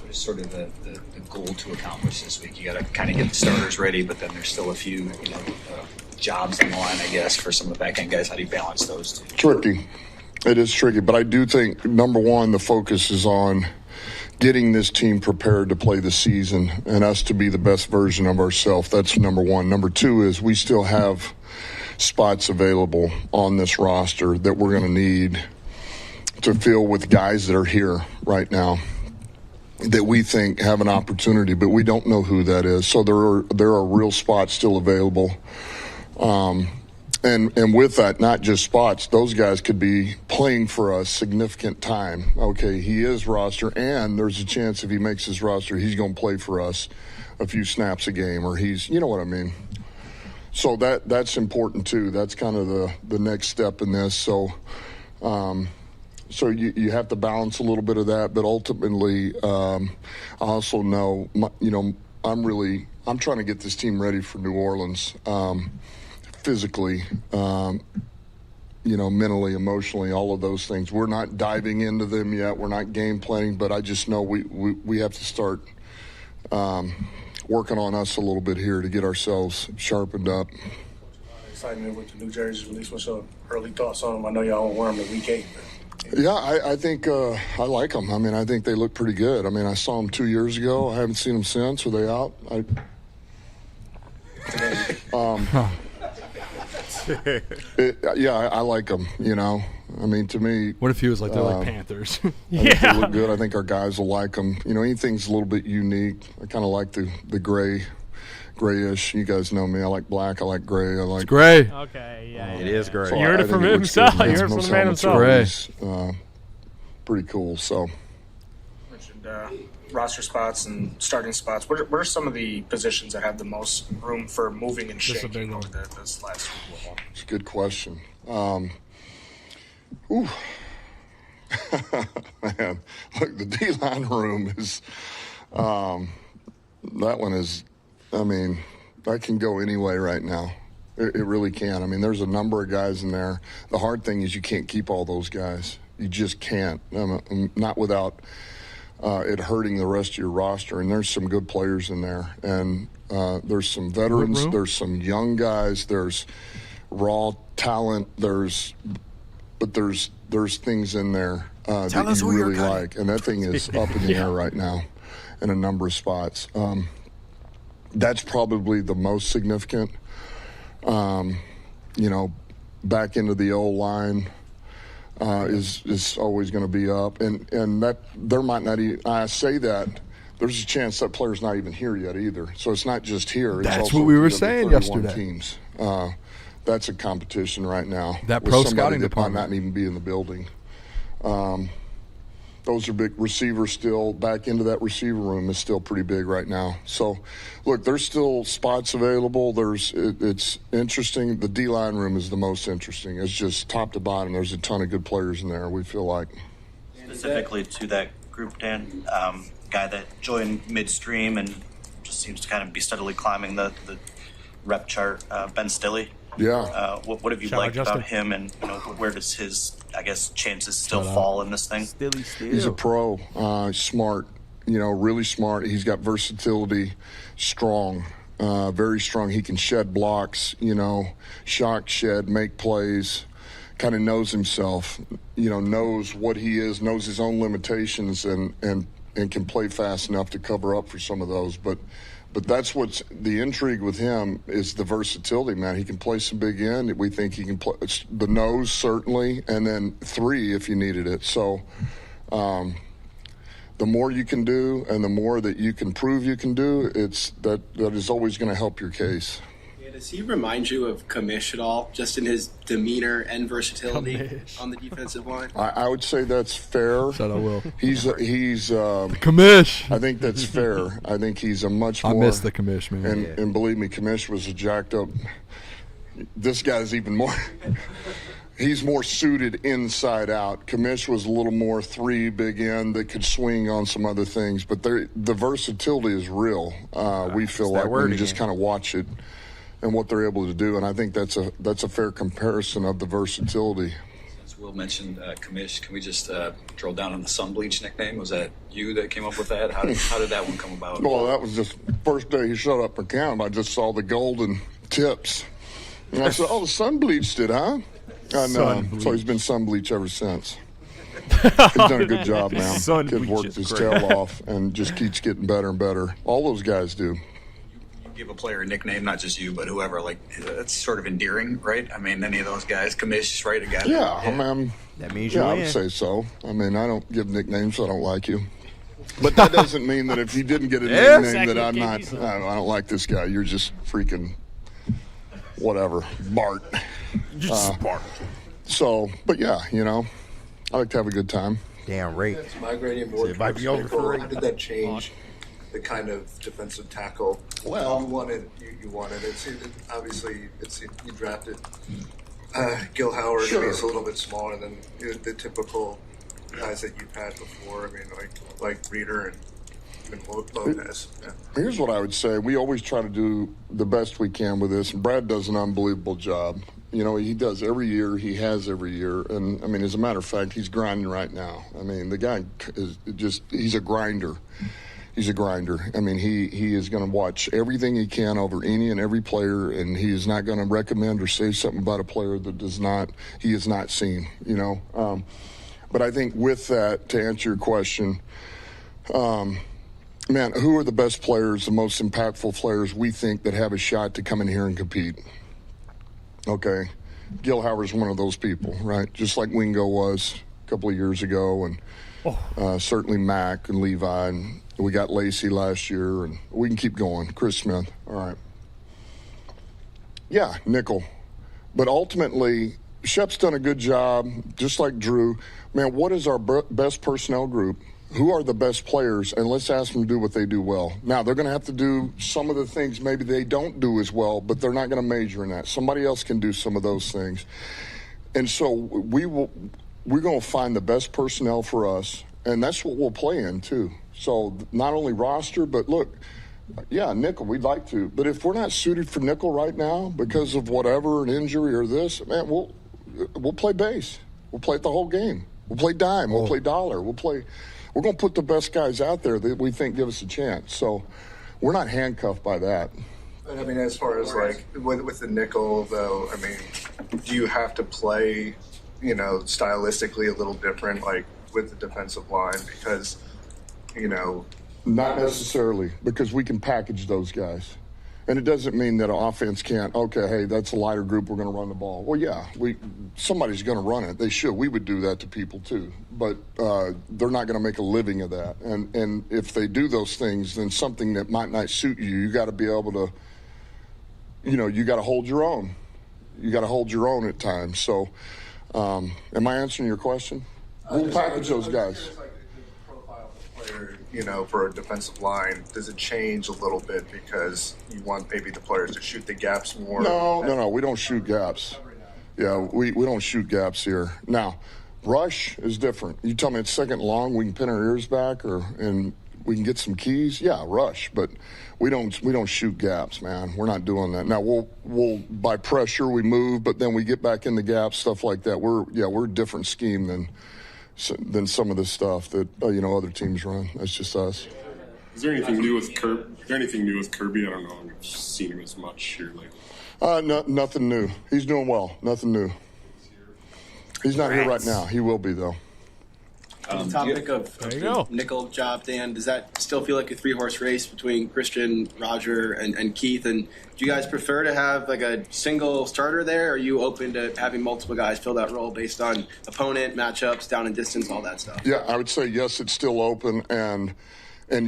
What is sort of the goal to accomplish this week? You got to kind of get the starters ready, but then there's still a few jobs on the line, I guess, for some of the back-end guys. How do you balance those two? Tricky. It is tricky, but I do think, number one, the focus is on getting this team prepared to play the season and us to be the best version of ourselves. That's number one. Number two is we still have spots available on this roster that we're going to need to fill with guys that are here right now that we think have an opportunity, but we don't know who that is. So there are real spots still available. And with that, not just spots, those guys could be playing for us significant time. Okay, he is roster, and there's a chance if he makes his roster, he's going to play for us a few snaps a game, or you know what I mean. So that's important too. That's kind of the next step in this. So you have to balance a little bit of that, but ultimately, I also know, I'm trying to get this team ready for New Orleans. Physically, mentally, emotionally, all of those things. We're not diving into them yet. We're not game planning, but I just know we have to start working on us a little bit here to get ourselves sharpened up. Excitement with the new jerseys release. What's your early thoughts on them? I know y'all won't wear them in week 8. Yeah, I think I like them. I mean, I think they look pretty good. I mean, I saw them 2 years ago. I haven't seen them since. Are they out? I like them, I mean, to me. What if he was like, they're like Panthers? I think they look good. I think our guys will like them. Anything's a little bit unique. I kind of like the grayish. You guys know me. I like black. I like gray. It's gray. Okay, It is gray. So you heard it from himself. You heard it from the man himself. Gray. Pretty cool, so. Mentioned roster spots and starting spots. What are some of the positions that have the most room for moving and shaking over this last week? It's a good question. Man, look, the D-line room is that one is, that can go any way right now. It really can. I mean, there's a number of guys in there. The hard thing is you can't keep all those guys. You just can't. Not without it hurting the rest of your roster. And there's some good players in there. And there's some veterans. There's some young guys. There's raw talent. There's things in there that you really like. And that thing is up in the air right now in a number of spots. That's probably the most significant. Back into the old line is always going to be up, and that there might not even. I say that there's a chance that player's not even here yet either. So it's not just here. It's That's also what we were saying yesterday. Teams. That's a competition right now. That with pro somebody scouting that department might not even be in the building. Those are big. Receivers still back into that receiver room is still pretty big right now. So, look, there's still spots available. It's interesting. The D-line room is the most interesting. It's just top to bottom. There's a ton of good players in there, we feel like. Specifically to that group, Dan, guy that joined midstream and just seems to kind of be steadily climbing the rep chart, Ben Stilley. Yeah. What have you liked about him, and where does his, chances still fall in this thing? He's a pro, smart, really smart. He's got versatility, strong, very strong. He can shed blocks, shock, shed, make plays, kind of knows himself, knows what he is, knows his own limitations, and can play fast enough to cover up for some of those. But that's what's the intrigue with him is the versatility, man. He can play some big end. We think he can play the nose, certainly, and then 3 if you needed it. So the more you can do and the more that you can prove you can do, that is always going to help your case. Yeah, does he remind you of Kamish at all, just in his demeanor and versatility on the defensive line? I would say that's fair. Said I will. He's Kamish. I think that's fair. I think he's a much more. I miss the Kamish, man. And believe me, Kamish was a jacked up. This guy's even more. he's more suited inside out. Kamish was a little more 3 big end that could swing on some other things, but the versatility is real. We feel like when you just kind of watch it and what they're able to do, and I think that's a fair comparison of the versatility. As Will mentioned, Kamish, can we just drill down on the sun bleach nickname? Was that you that came up with that? How did that one come about? Well, that was just first day he showed up for camp. I just saw the golden tips, and I said, "Oh, the sun bleached it, huh?" And so he's been sun bleach ever since. He's done a good job, man. Kid worked his tail off and just keeps getting better and better. All those guys do. Give a player a nickname, not just you, but whoever, like, that's sort of endearing, right? I mean, any of those guys, Kamish, right? A guy. Yeah, I mean, that means I would say so. I mean, I don't give nicknames, so I don't like you. But that doesn't mean that if you didn't get a nickname that I'm not, I don't like this guy. You're just freaking whatever, Bart. Just Bart. So, but yeah, you know, I like to have a good time. Damn right. It's migrating more towards nickel. How did that change the kind of defensive tackle? Well, you wanted it. Obviously, you drafted Gil Howard. Sure. He's a little bit smaller than the typical guys that you've had before. I mean, like Reeder and even Lopez. Yeah. Here's what I would say. We always try to do the best we can with this, and Brad does an unbelievable job. You know, he does every year. He has every year. And, I mean, as a matter of fact, he's grinding right now. I mean, the guy is just – he's a grinder. He's a grinder. I mean, he is going to watch everything he can over any and every player, and he is not going to recommend or say something about a player that he has not seen, you know. But I think with that, to answer your question, man, who are the best players, the most impactful players we think that have a shot to come in here and compete? Okay, Gil Howard's one of those people, right? Just like Wingo was a couple of years ago, and certainly Mack and Levi, and we got Lacey last year, and we can keep going. Chris Smith, all right. Yeah, nickel. But ultimately, Shep's done a good job, just like Drew. Man, what is our best personnel group? Who are the best players? And let's ask them to do what they do well. Now, they're going to have to do some of the things maybe they don't do as well, but they're not going to major in that. Somebody else can do some of those things. And so we're going to find the best personnel for us, and that's what we'll play in too. So not only roster, but look, yeah, nickel, we'd like to. But if we're not suited for nickel right now because of whatever, an injury or this, man, we'll play base. We'll play it the whole game. We'll play dime. We'll play dollar. We're going to put the best guys out there that we think give us a chance. So we're not handcuffed by that. And I mean, as far as like with the nickel, though, I mean, do you have to play, you know, stylistically a little different, like with the defensive line? Because, you know, not necessarily, because we can package those guys. And it doesn't mean that an offense can't, okay, hey, that's a lighter group, we're going to run the ball. Well, yeah, somebody's going to run it. They should. We would do that to people too. But they're not going to make a living of that. And if they do those things, then something that might not suit you got to be able to, you know, you got to hold your own. You got to hold your own at times. So am I answering your question? We'll package those guys. You know, for a defensive line, does it change a little bit because you want maybe the players to shoot the gaps more? No, we don't shoot gaps. Yeah, we don't shoot gaps here. Now, rush is different. You tell me it's second long, we can pin our ears back and we can get some keys. Yeah, rush, but we don't shoot gaps, man. We're not doing that. Now we'll by pressure we move, but then we get back in the gaps, stuff like that. We're a different scheme than some of the stuff that you know other teams run. That's just us. Is there anything new with Kirby? I don't know. I've seen him as much here lately. Nothing new. He's doing well. Nothing new. He's not here right now. He will be though. On the topic of the nickel job, Dan, does that still feel like a 3-horse race between Christian, Roger, and Keith? And do you guys prefer to have like a single starter there? Or are you open to having multiple guys fill that role based on opponent, matchups, down and distance, all that stuff? Yeah, I would say yes, it's still open. And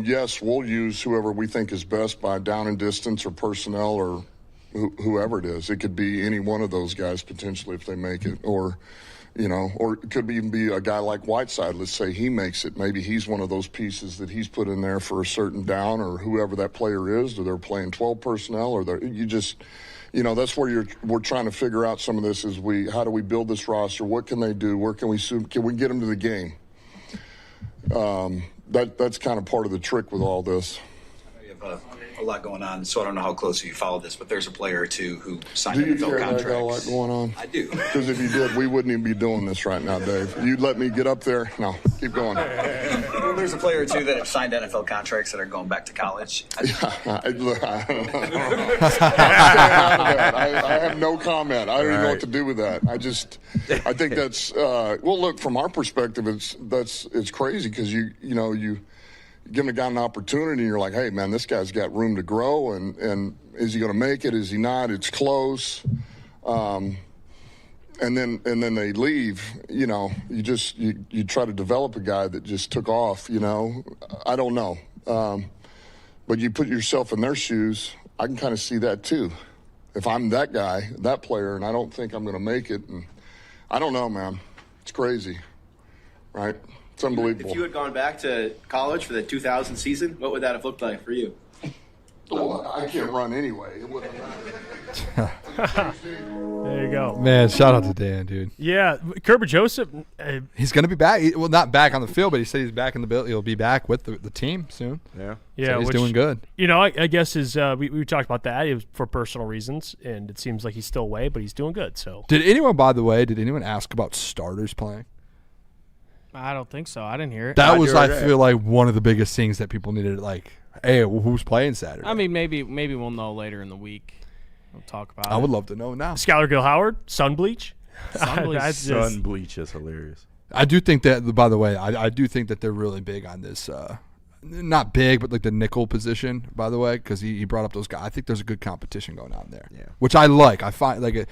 yes, we'll use whoever we think is best by down and distance or personnel or whoever it is. It could be any one of those guys potentially if they make it, or it could even be a guy like Whiteside. Let's say he makes it. Maybe he's one of those pieces that he's put in there for a certain down, or whoever that player is, or they're playing 12 personnel, or you know, that's where we're trying to figure out some of this. How do we build this roster? What can they do? Where can we get them to the game? That's kind of part of the trick with all this. I know you have a lot going on, so I don't know how closely you follow this, but there's a player or two who signed Do you NFL care contracts. that I got a lot going on? I do. Because if you did, we wouldn't even be doing this right now, Dave. You'd let me get up there? No, keep going. Well, there's a player or two that have signed NFL contracts that are going back to college. I have no comment. I don't even know what to do with that. I think that's well. Look, from our perspective, it's crazy because you give a guy an opportunity, and you're like, hey man, this guy's got room to grow, and is he going to make it? Is he not? It's close. And then they leave. You know, you try to develop a guy that just took off. You know, I don't know. But you put yourself in their shoes, I can kind of see that too. If I'm that guy, that player, and I don't think I'm going to make it, and I don't know, man. It's crazy, right? It's unbelievable. If you had gone back to college for the 2000 season, what would that have looked like for you? Well, I can't run anyway. It wouldn't matter. There you go. Man, shout out to Dan, dude. Yeah, Kerber Joseph. He's going to be back. Well, not back on the field, but he said he's back in the build. He'll be back with the team soon. Yeah. Yeah, so he's doing good. You know, I guess we talked about that. It was for personal reasons, and it seems like he's still away, but he's doing good. So, did anyone ask about starters playing? I don't think so. I didn't hear it. That was, I feel like, one of the biggest things that people needed. Like, hey, who's playing Saturday? I mean, maybe we'll know later in the week. We'll talk about it. I would love to know now. Skylar Gill-Howard, sun bleach. Sun bleach is hilarious. I do think that, by the way, I do think that they're really big on this. Not big, but like the nickel position, by the way, because he brought up those guys. I think there's a good competition going on there, which I like. I find like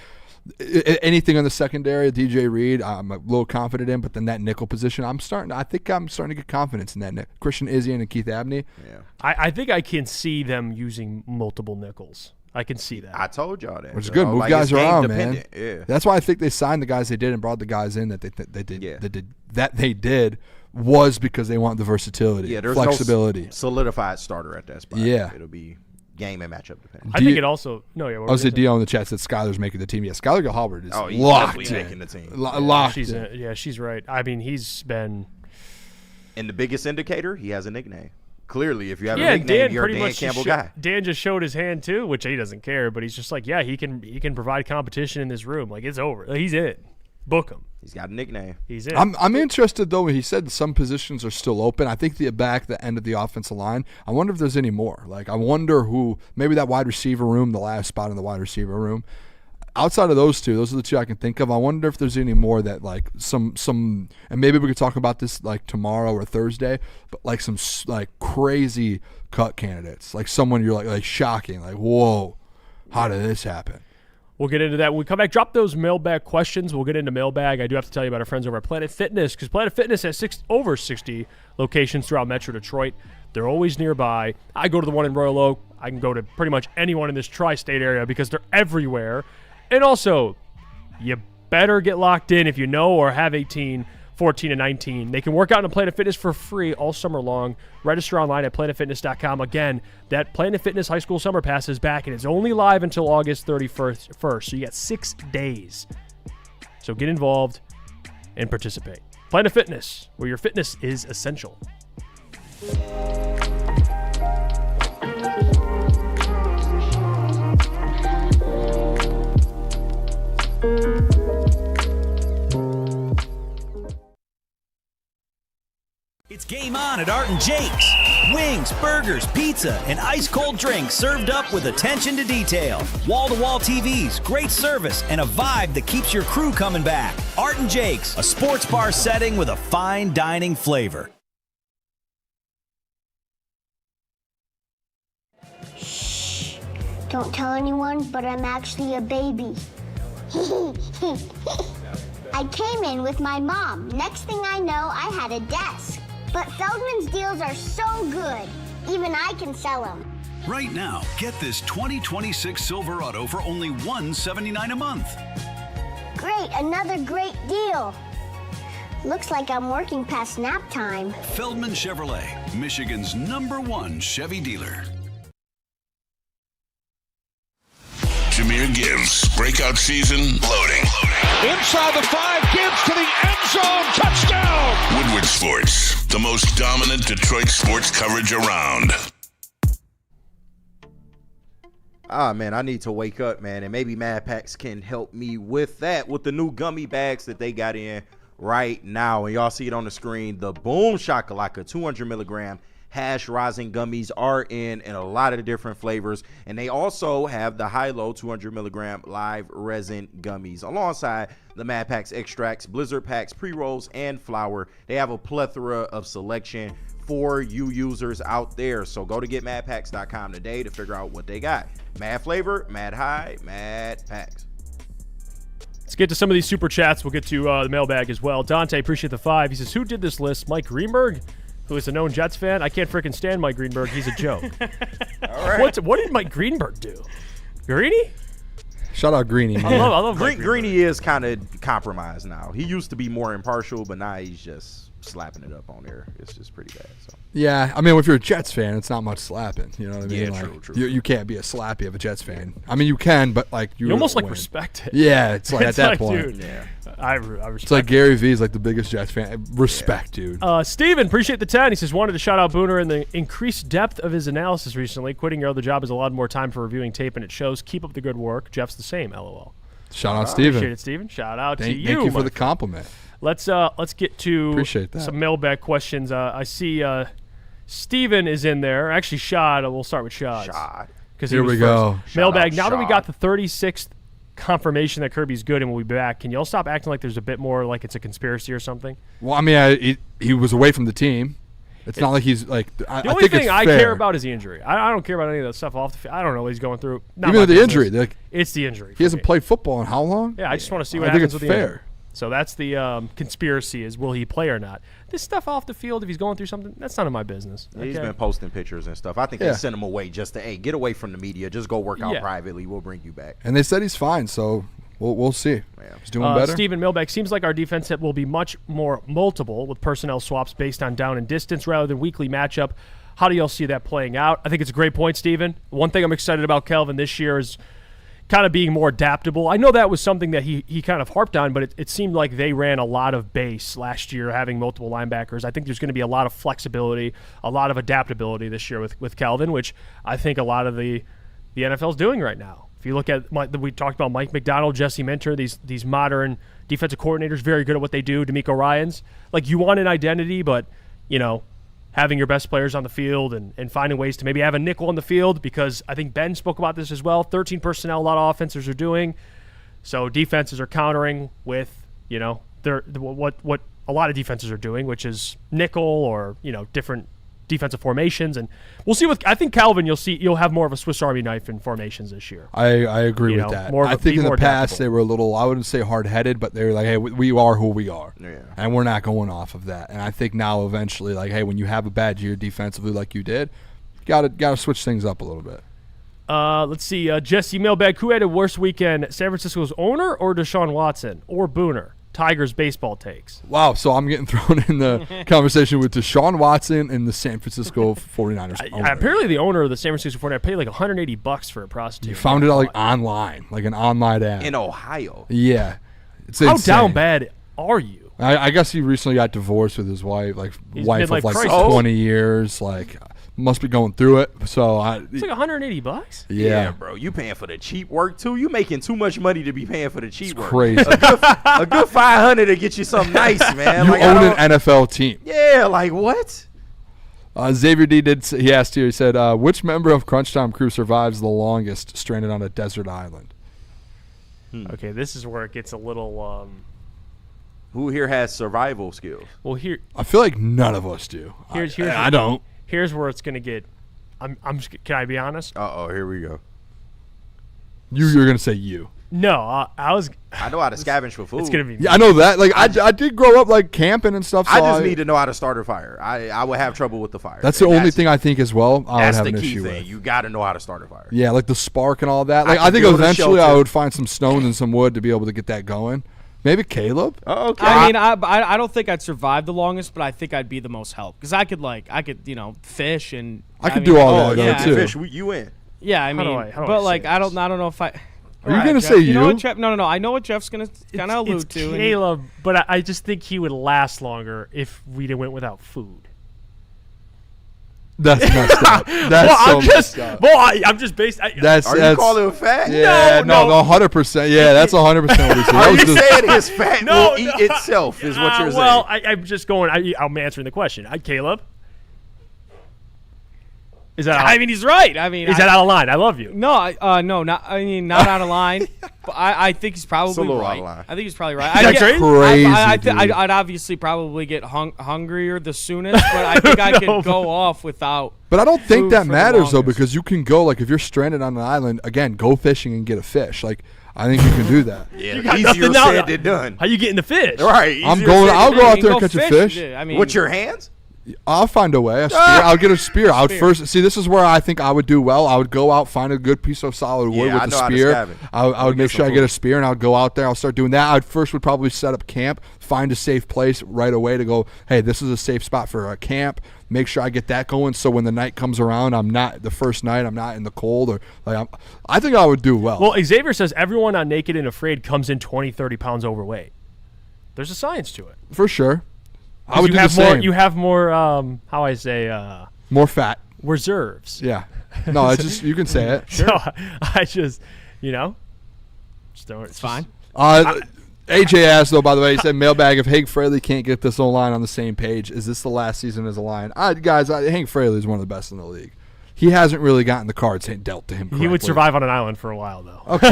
anything in the secondary, DJ Reed, I'm a little confident in, but then that nickel position, I think I'm starting to get confidence in that. Christian Izzian and Keith Abney. Yeah, I think I can see them using multiple nickels. I can see that. I told y'all that. Which is good. Move guys around, man. Yeah. That's why I think they signed the guys they did and brought the guys in that they did was because they want the versatility, there's flexibility, no solidified starter at that spot. Yeah, it'll be game and matchup dependent. I think it also I was at Dio in the chat said Skylar's making the team. Yeah, Skylar Gill-Howard is locked in. Making the team. Locked. She's right. I mean, he's been. And the biggest indicator, he has a nickname. Clearly, if you have a nickname, you're a Dan Campbell guy. Dan just showed his hand too, which he doesn't care, but he's just like, yeah, he can provide competition in this room. Like, it's over. He's in it. Book him. He's got a nickname. He's in. I'm interested though. He said some positions are still open. I think the end of the offensive line. I wonder if there's any more. Like, I wonder who. Maybe that wide receiver room, the last spot in the wide receiver room. Outside of those two, those are the two I can think of. I wonder if there's any more that like some, and maybe we could talk about this like tomorrow or Thursday. But like some like crazy cut candidates, like someone you're like shocking, like whoa, how did this happen? We'll get into that when we come back. Drop those mailbag questions. We'll get into mailbag. I do have to tell you about our friends over at Planet Fitness, because Planet Fitness has over 60 locations throughout Metro Detroit. They're always nearby. I go to the one in Royal Oak. I can go to pretty much anyone in this tri-state area because they're everywhere. And also, you better get locked in if you know or have 18, 14, and 19. They can work out in Planet Fitness for free all summer long. Register online at planetfitness.com. Again, that Planet Fitness High School Summer Pass is back, and it's only live until August 31st. So you got 6 days. So get involved and participate. Planet Fitness, where your fitness is essential. It's game on at Art & Jake's. Wings, burgers, pizza, and ice-cold drinks served up with attention to detail. Wall-to-wall TVs, great service, and a vibe that keeps your crew coming back. Art & Jake's, a sports bar setting with a fine dining flavor. Shh. Don't tell anyone, but I'm actually a baby. I came in with my mom. Next thing I know, I had a desk. But Feldman's deals are so good, even I can sell them. Right now, get this 2026 Silverado for only $179 a month. Great, another great deal. Looks like I'm working past nap time. Feldman Chevrolet, Michigan's #1 Chevy dealer. Jameer Gibbs. Breakout season loading. Inside the 5, Gibbs to the end zone. Touchdown. Woodward Sports, the most dominant Detroit sports coverage around. Man, I need to wake up, man, and maybe Mad Packs can help me with that, with the new gummy bags that they got in right now. And y'all see it on the screen. The Boom Shakalaka 200 milligram hash rosin gummies are in a lot of different flavors. And they also have the high-low 200 milligram live resin gummies alongside the Mad Packs extracts, Blizzard packs, pre-rolls, and flour. They have a plethora of selection for you users out there. So go to getmadpacks.com today to figure out what they got. Mad flavor, mad high, Mad Packs. Let's get to some of these super chats. We'll get to the mailbag as well. Dante, appreciate the 5. He says, who did this list? Mike Greenberg, who is a known Jets fan. I can't freaking stand Mike Greenberg. He's a joke. All right. What did Mike Greenberg do? Greeny? Shout out Greeny, man. I love Greeny is kind of compromised now. He used to be more impartial, but now he's just slapping it up on there. It's just pretty bad. So. Yeah, I mean, if you're a Jets fan, it's not much slapping. You know what I mean? Yeah, like, true. You can't be a slappy of a Jets fan. I mean, you can, but like you almost like respect it. Yeah, it's like it's at that like, point. Dude, yeah, I respect. It's like Gary V's like the biggest Jets fan. Respect, dude. Steven, appreciate the 10. He says wanted to shout out Booner and the increased depth of his analysis recently. Quitting your other job is a lot more time for reviewing tape, and it shows. Keep up the good work. Jeff's the same. LOL. Shout out, Steven. Appreciate it, Steven. Shout out to you. Thank you for the compliment. Let's get to some mailbag questions. I see Steven is in there. Actually, Shad. We'll start with Shad. Here we go. Mailbag. Now that we got the 36th confirmation that Kirby's good and will be back, can y'all stop acting like there's a bit more like it's a conspiracy or something? Well, I mean, he was away from the team. It's not like he's like. The only thing I care about is the injury. I don't care about any of that stuff off the field. I don't know what he's going through. Even the injury. Like, it's the injury. He hasn't played football in how long? Yeah, I just want to see what happens with the injury. So that's the conspiracy is will he play or not. This stuff off the field, if he's going through something, that's none of my business. Okay? He's been posting pictures and stuff. I think they sent him away just to, hey, get away from the media. Just go work out privately. We'll bring you back. And they said he's fine, so we'll see. Yeah. He's doing better. Stephen Milbeck, seems like our defense will be much more multiple with personnel swaps based on down and distance rather than weekly matchup. How do y'all see that playing out? I think it's a great point, Stephen. One thing I'm excited about Kelvin this year is kind of being more adaptable. I know that was something that he kind of harped on, but it seemed like they ran a lot of base last year, having multiple linebackers. I think there's going to be a lot of flexibility, a lot of adaptability this year with Kelvin, which I think a lot of the NFL is doing right now. If you look at, we talked about Mike McDonald, Jesse Minter, these modern defensive coordinators, very good at what they do. DeMeco Ryans, like you want an identity, but having your best players on the field and finding ways to maybe have a nickel on the field, because I think Ben spoke about this as well. 13 personnel, a lot of offenses are doing. So defenses are countering with, what a lot of defenses are doing, which is nickel or, different defensive formations. And we'll see I think Calvin, you'll have more of a Swiss Army knife in formations this year. I agree with that. I think in the past they were a little, I wouldn't say hard-headed, but they were like, hey, we are who we are. Yeah. And we're not going off of that. And I think now eventually, like, hey, when you have a bad year defensively like you did, you gotta switch things up a little bit. Let's see. Jesse Mailbag, who had a worse weekend, San Francisco's owner or Deshaun Watson or Booner? Tigers baseball takes. Wow, so I'm getting thrown in the conversation with Deshaun Watson and the San Francisco 49ers owner. Apparently the owner of the San Francisco 49ers paid like $180 for a prostitute. You found it out like online, like an online ad. In Ohio. Yeah. It's How insane. down bad are you? I guess he recently got divorced with his wife, wife of like 20 years, like must be going through it. So it's like $180. Yeah, bro, you paying for the cheap work too. You making too much money to be paying for the cheap work. Crazy. a good $500 to get you something nice, man. You own an NFL team. Yeah, like what? Xavier D he asked here. He said, "Which member of Crunch Time crew survives the longest stranded on a desert island?" Okay, this is where it gets a little. Who here has survival skills? Well, here I feel like none of us do. I don't. Here's where it's gonna get. Can I be honest? Here we go. You're gonna say you. No, I was. I know how to scavenge for food. It's gonna be. Yeah, I know that. Like I did grow up like camping and stuff. So I just need to know how to start a fire. I would have trouble with the fire. That's the only thing I think as well. I would have an issue with. That's the key thing. You got to know how to start a fire. Yeah, like the spark and all that. Like I think eventually I would find some stones and some wood to be able to get that going. Maybe Caleb. Oh, okay. I mean, I don't think I'd survive the longest, but I think I'd be the most help because I could fish and I could do all that yeah, too. Fish, you in? Yeah, I mean, I don't know if I. Are you going to say you? Know what Jeff, no. I know what Jeff's going to kind of allude to. Caleb, but I just think he would last longer if we went without food. That's messed up. Messed up. I'm just based. Are you calling him fat? Yeah, no, 100%. Yeah, that's 100% what he said. Are you saying his fat will eat itself? Is what you're saying? Well, I'm just going. I'm answering the question. Caleb. Is that? I mean, he's right. I mean, is that out of line? I love you. No, no, not. I mean, not out of line. But I think he's probably right. I think he's probably right. That's crazy. I'd obviously probably get hungrier the soonest, but I think I could go off without. But I don't think that matters though, because you can go if you're stranded on an island again, go fishing and get a fish. I think you can do that. Yeah, easier said than done. How you getting the fish? Right. I'll go out there and catch a fish. With your hands? I'll find a way. A spear. I'll get a spear. I would first see. This is where I think I would do well. I would go out, find a good piece of solid wood with a spear. I would make sure I get a spear, and I would go out there. I'll start doing that. I would probably set up camp, find a safe place right away to go. Hey, this is a safe spot for a camp. Make sure I get that going, so when the night comes around, I'm not in the cold or I think I would do well. Well, Xavier says everyone on Naked and Afraid comes in 20, 30 pounds overweight. There's a science to it. For sure. I would do the same. You have more, more fat. Reserves. Yeah. No, it's just, you can say it. Sure. So I just, it's fine. AJ asked, though, by the way, he said, mailbag, if Hank Fraley can't get this O-line on the same page, is this the last season as a line? Guys, Hank Fraley is one of the best in the league. He hasn't really gotten the cards dealt to him correctly. He would survive on an island for a while, though. Okay.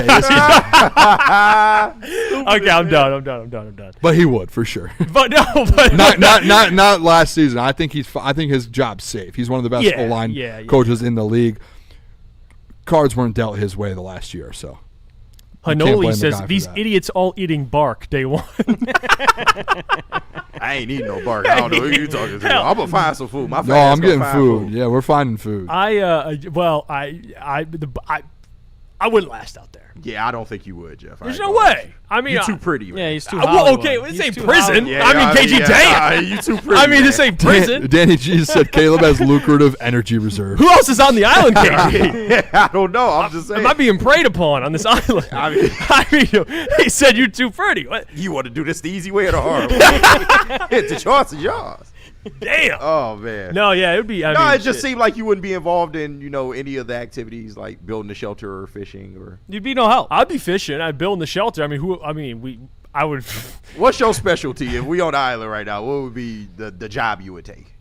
Okay, I'm done. But he would, for sure. But not last season. I think his job's safe. He's one of the best O-line coaches in the league. Cards weren't dealt his way the last year or so. Hanoli says, these idiots all eating bark day one. I ain't eating no bark. I don't know who you talking to. I'm going to find some food. I'm getting food. Yeah, we're finding food. I wouldn't last out there. Yeah, I don't think you would, Jeff. There's no way. I mean, you're too pretty. Man. Yeah, he's too okay, this ain't prison. KG Dang. You too pretty. This ain't prison. Danny G said Caleb has lucrative energy reserve. Who else is on the island, KG? I don't know. I'm just saying. Am I being preyed upon on this island? I mean, he said you're too pretty. What? You want to do this the easy way or the hard way? The choice is yours. Damn. Oh man. No, yeah, it would be. It just seemed like you wouldn't be involved in any of the activities like building a shelter or fishing or. You'd be no help. I'd be fishing. I'd build the shelter. I would. What's your specialty? If we on the island right now, what would be the job you would take?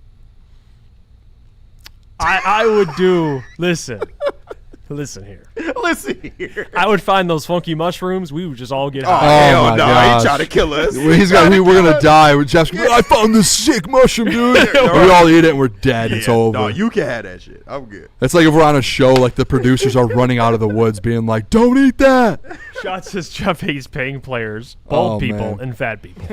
I would do. Listen here. Listen here. I would find those funky mushrooms. We would just all get high. Oh hell no! He's trying to kill us. We're gonna die. Jeff's gonna be, I found this sick mushroom, dude. We all eat it and we're dead. It's over. No, you can have that shit. I'm good. It's like if we're on a show, like the producers are running out of the woods, being like, "Don't eat that." Shot says Jeff hates paying players, bald people, and fat people.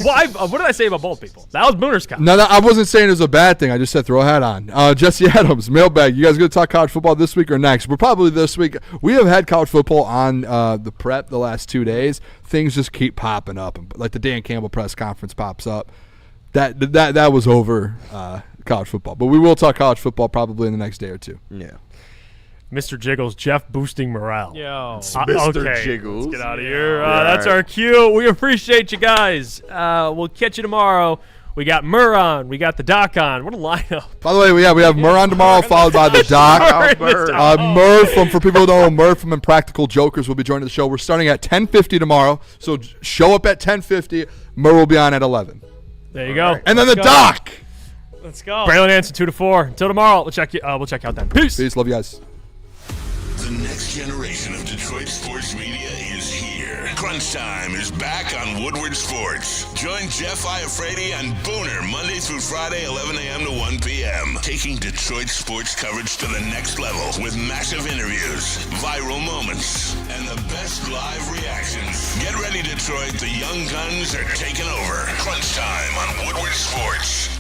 What did I say about bald people? That was Booner's comment. No, I wasn't saying it was a bad thing. I just said throw a hat on. Jesse Adams, mailbag. You guys going to talk college football this week or next? We're probably this week. We have had college football on the prep the last 2 days. Things just keep popping up. Like the Dan Campbell press conference pops up. That was over college football. But we will talk college football probably in the next day or two. Yeah. Mr. Jiggles, Jeff boosting morale. Yo. Mr. Jiggles. Let's get out of here. That's our cue. We appreciate you guys. We'll catch you tomorrow. We got Murr on. We got the Doc on. What a lineup. By the way, we have Murr on tomorrow, followed by the Doc. Murr for people who don't know, Murr from Impractical Jokers will be joining the show. We're starting at 10:50 tomorrow, so show up at 10:50. Murr will be on at 11. There you go. And then the Doc. Let's go. Braylon Anson 2 to 4. Until tomorrow, we'll check you out then. Peace. Love you guys. The next generation of Detroit sports media is here. Crunch Time is back on Woodward Sports. Join Jeff Iafrate and Booner Monday through Friday, 11 a.m. to 1 p.m. Taking Detroit sports coverage to the next level with massive interviews, viral moments, and the best live reactions. Get ready, Detroit. The young guns are taking over. Crunch Time on Woodward Sports.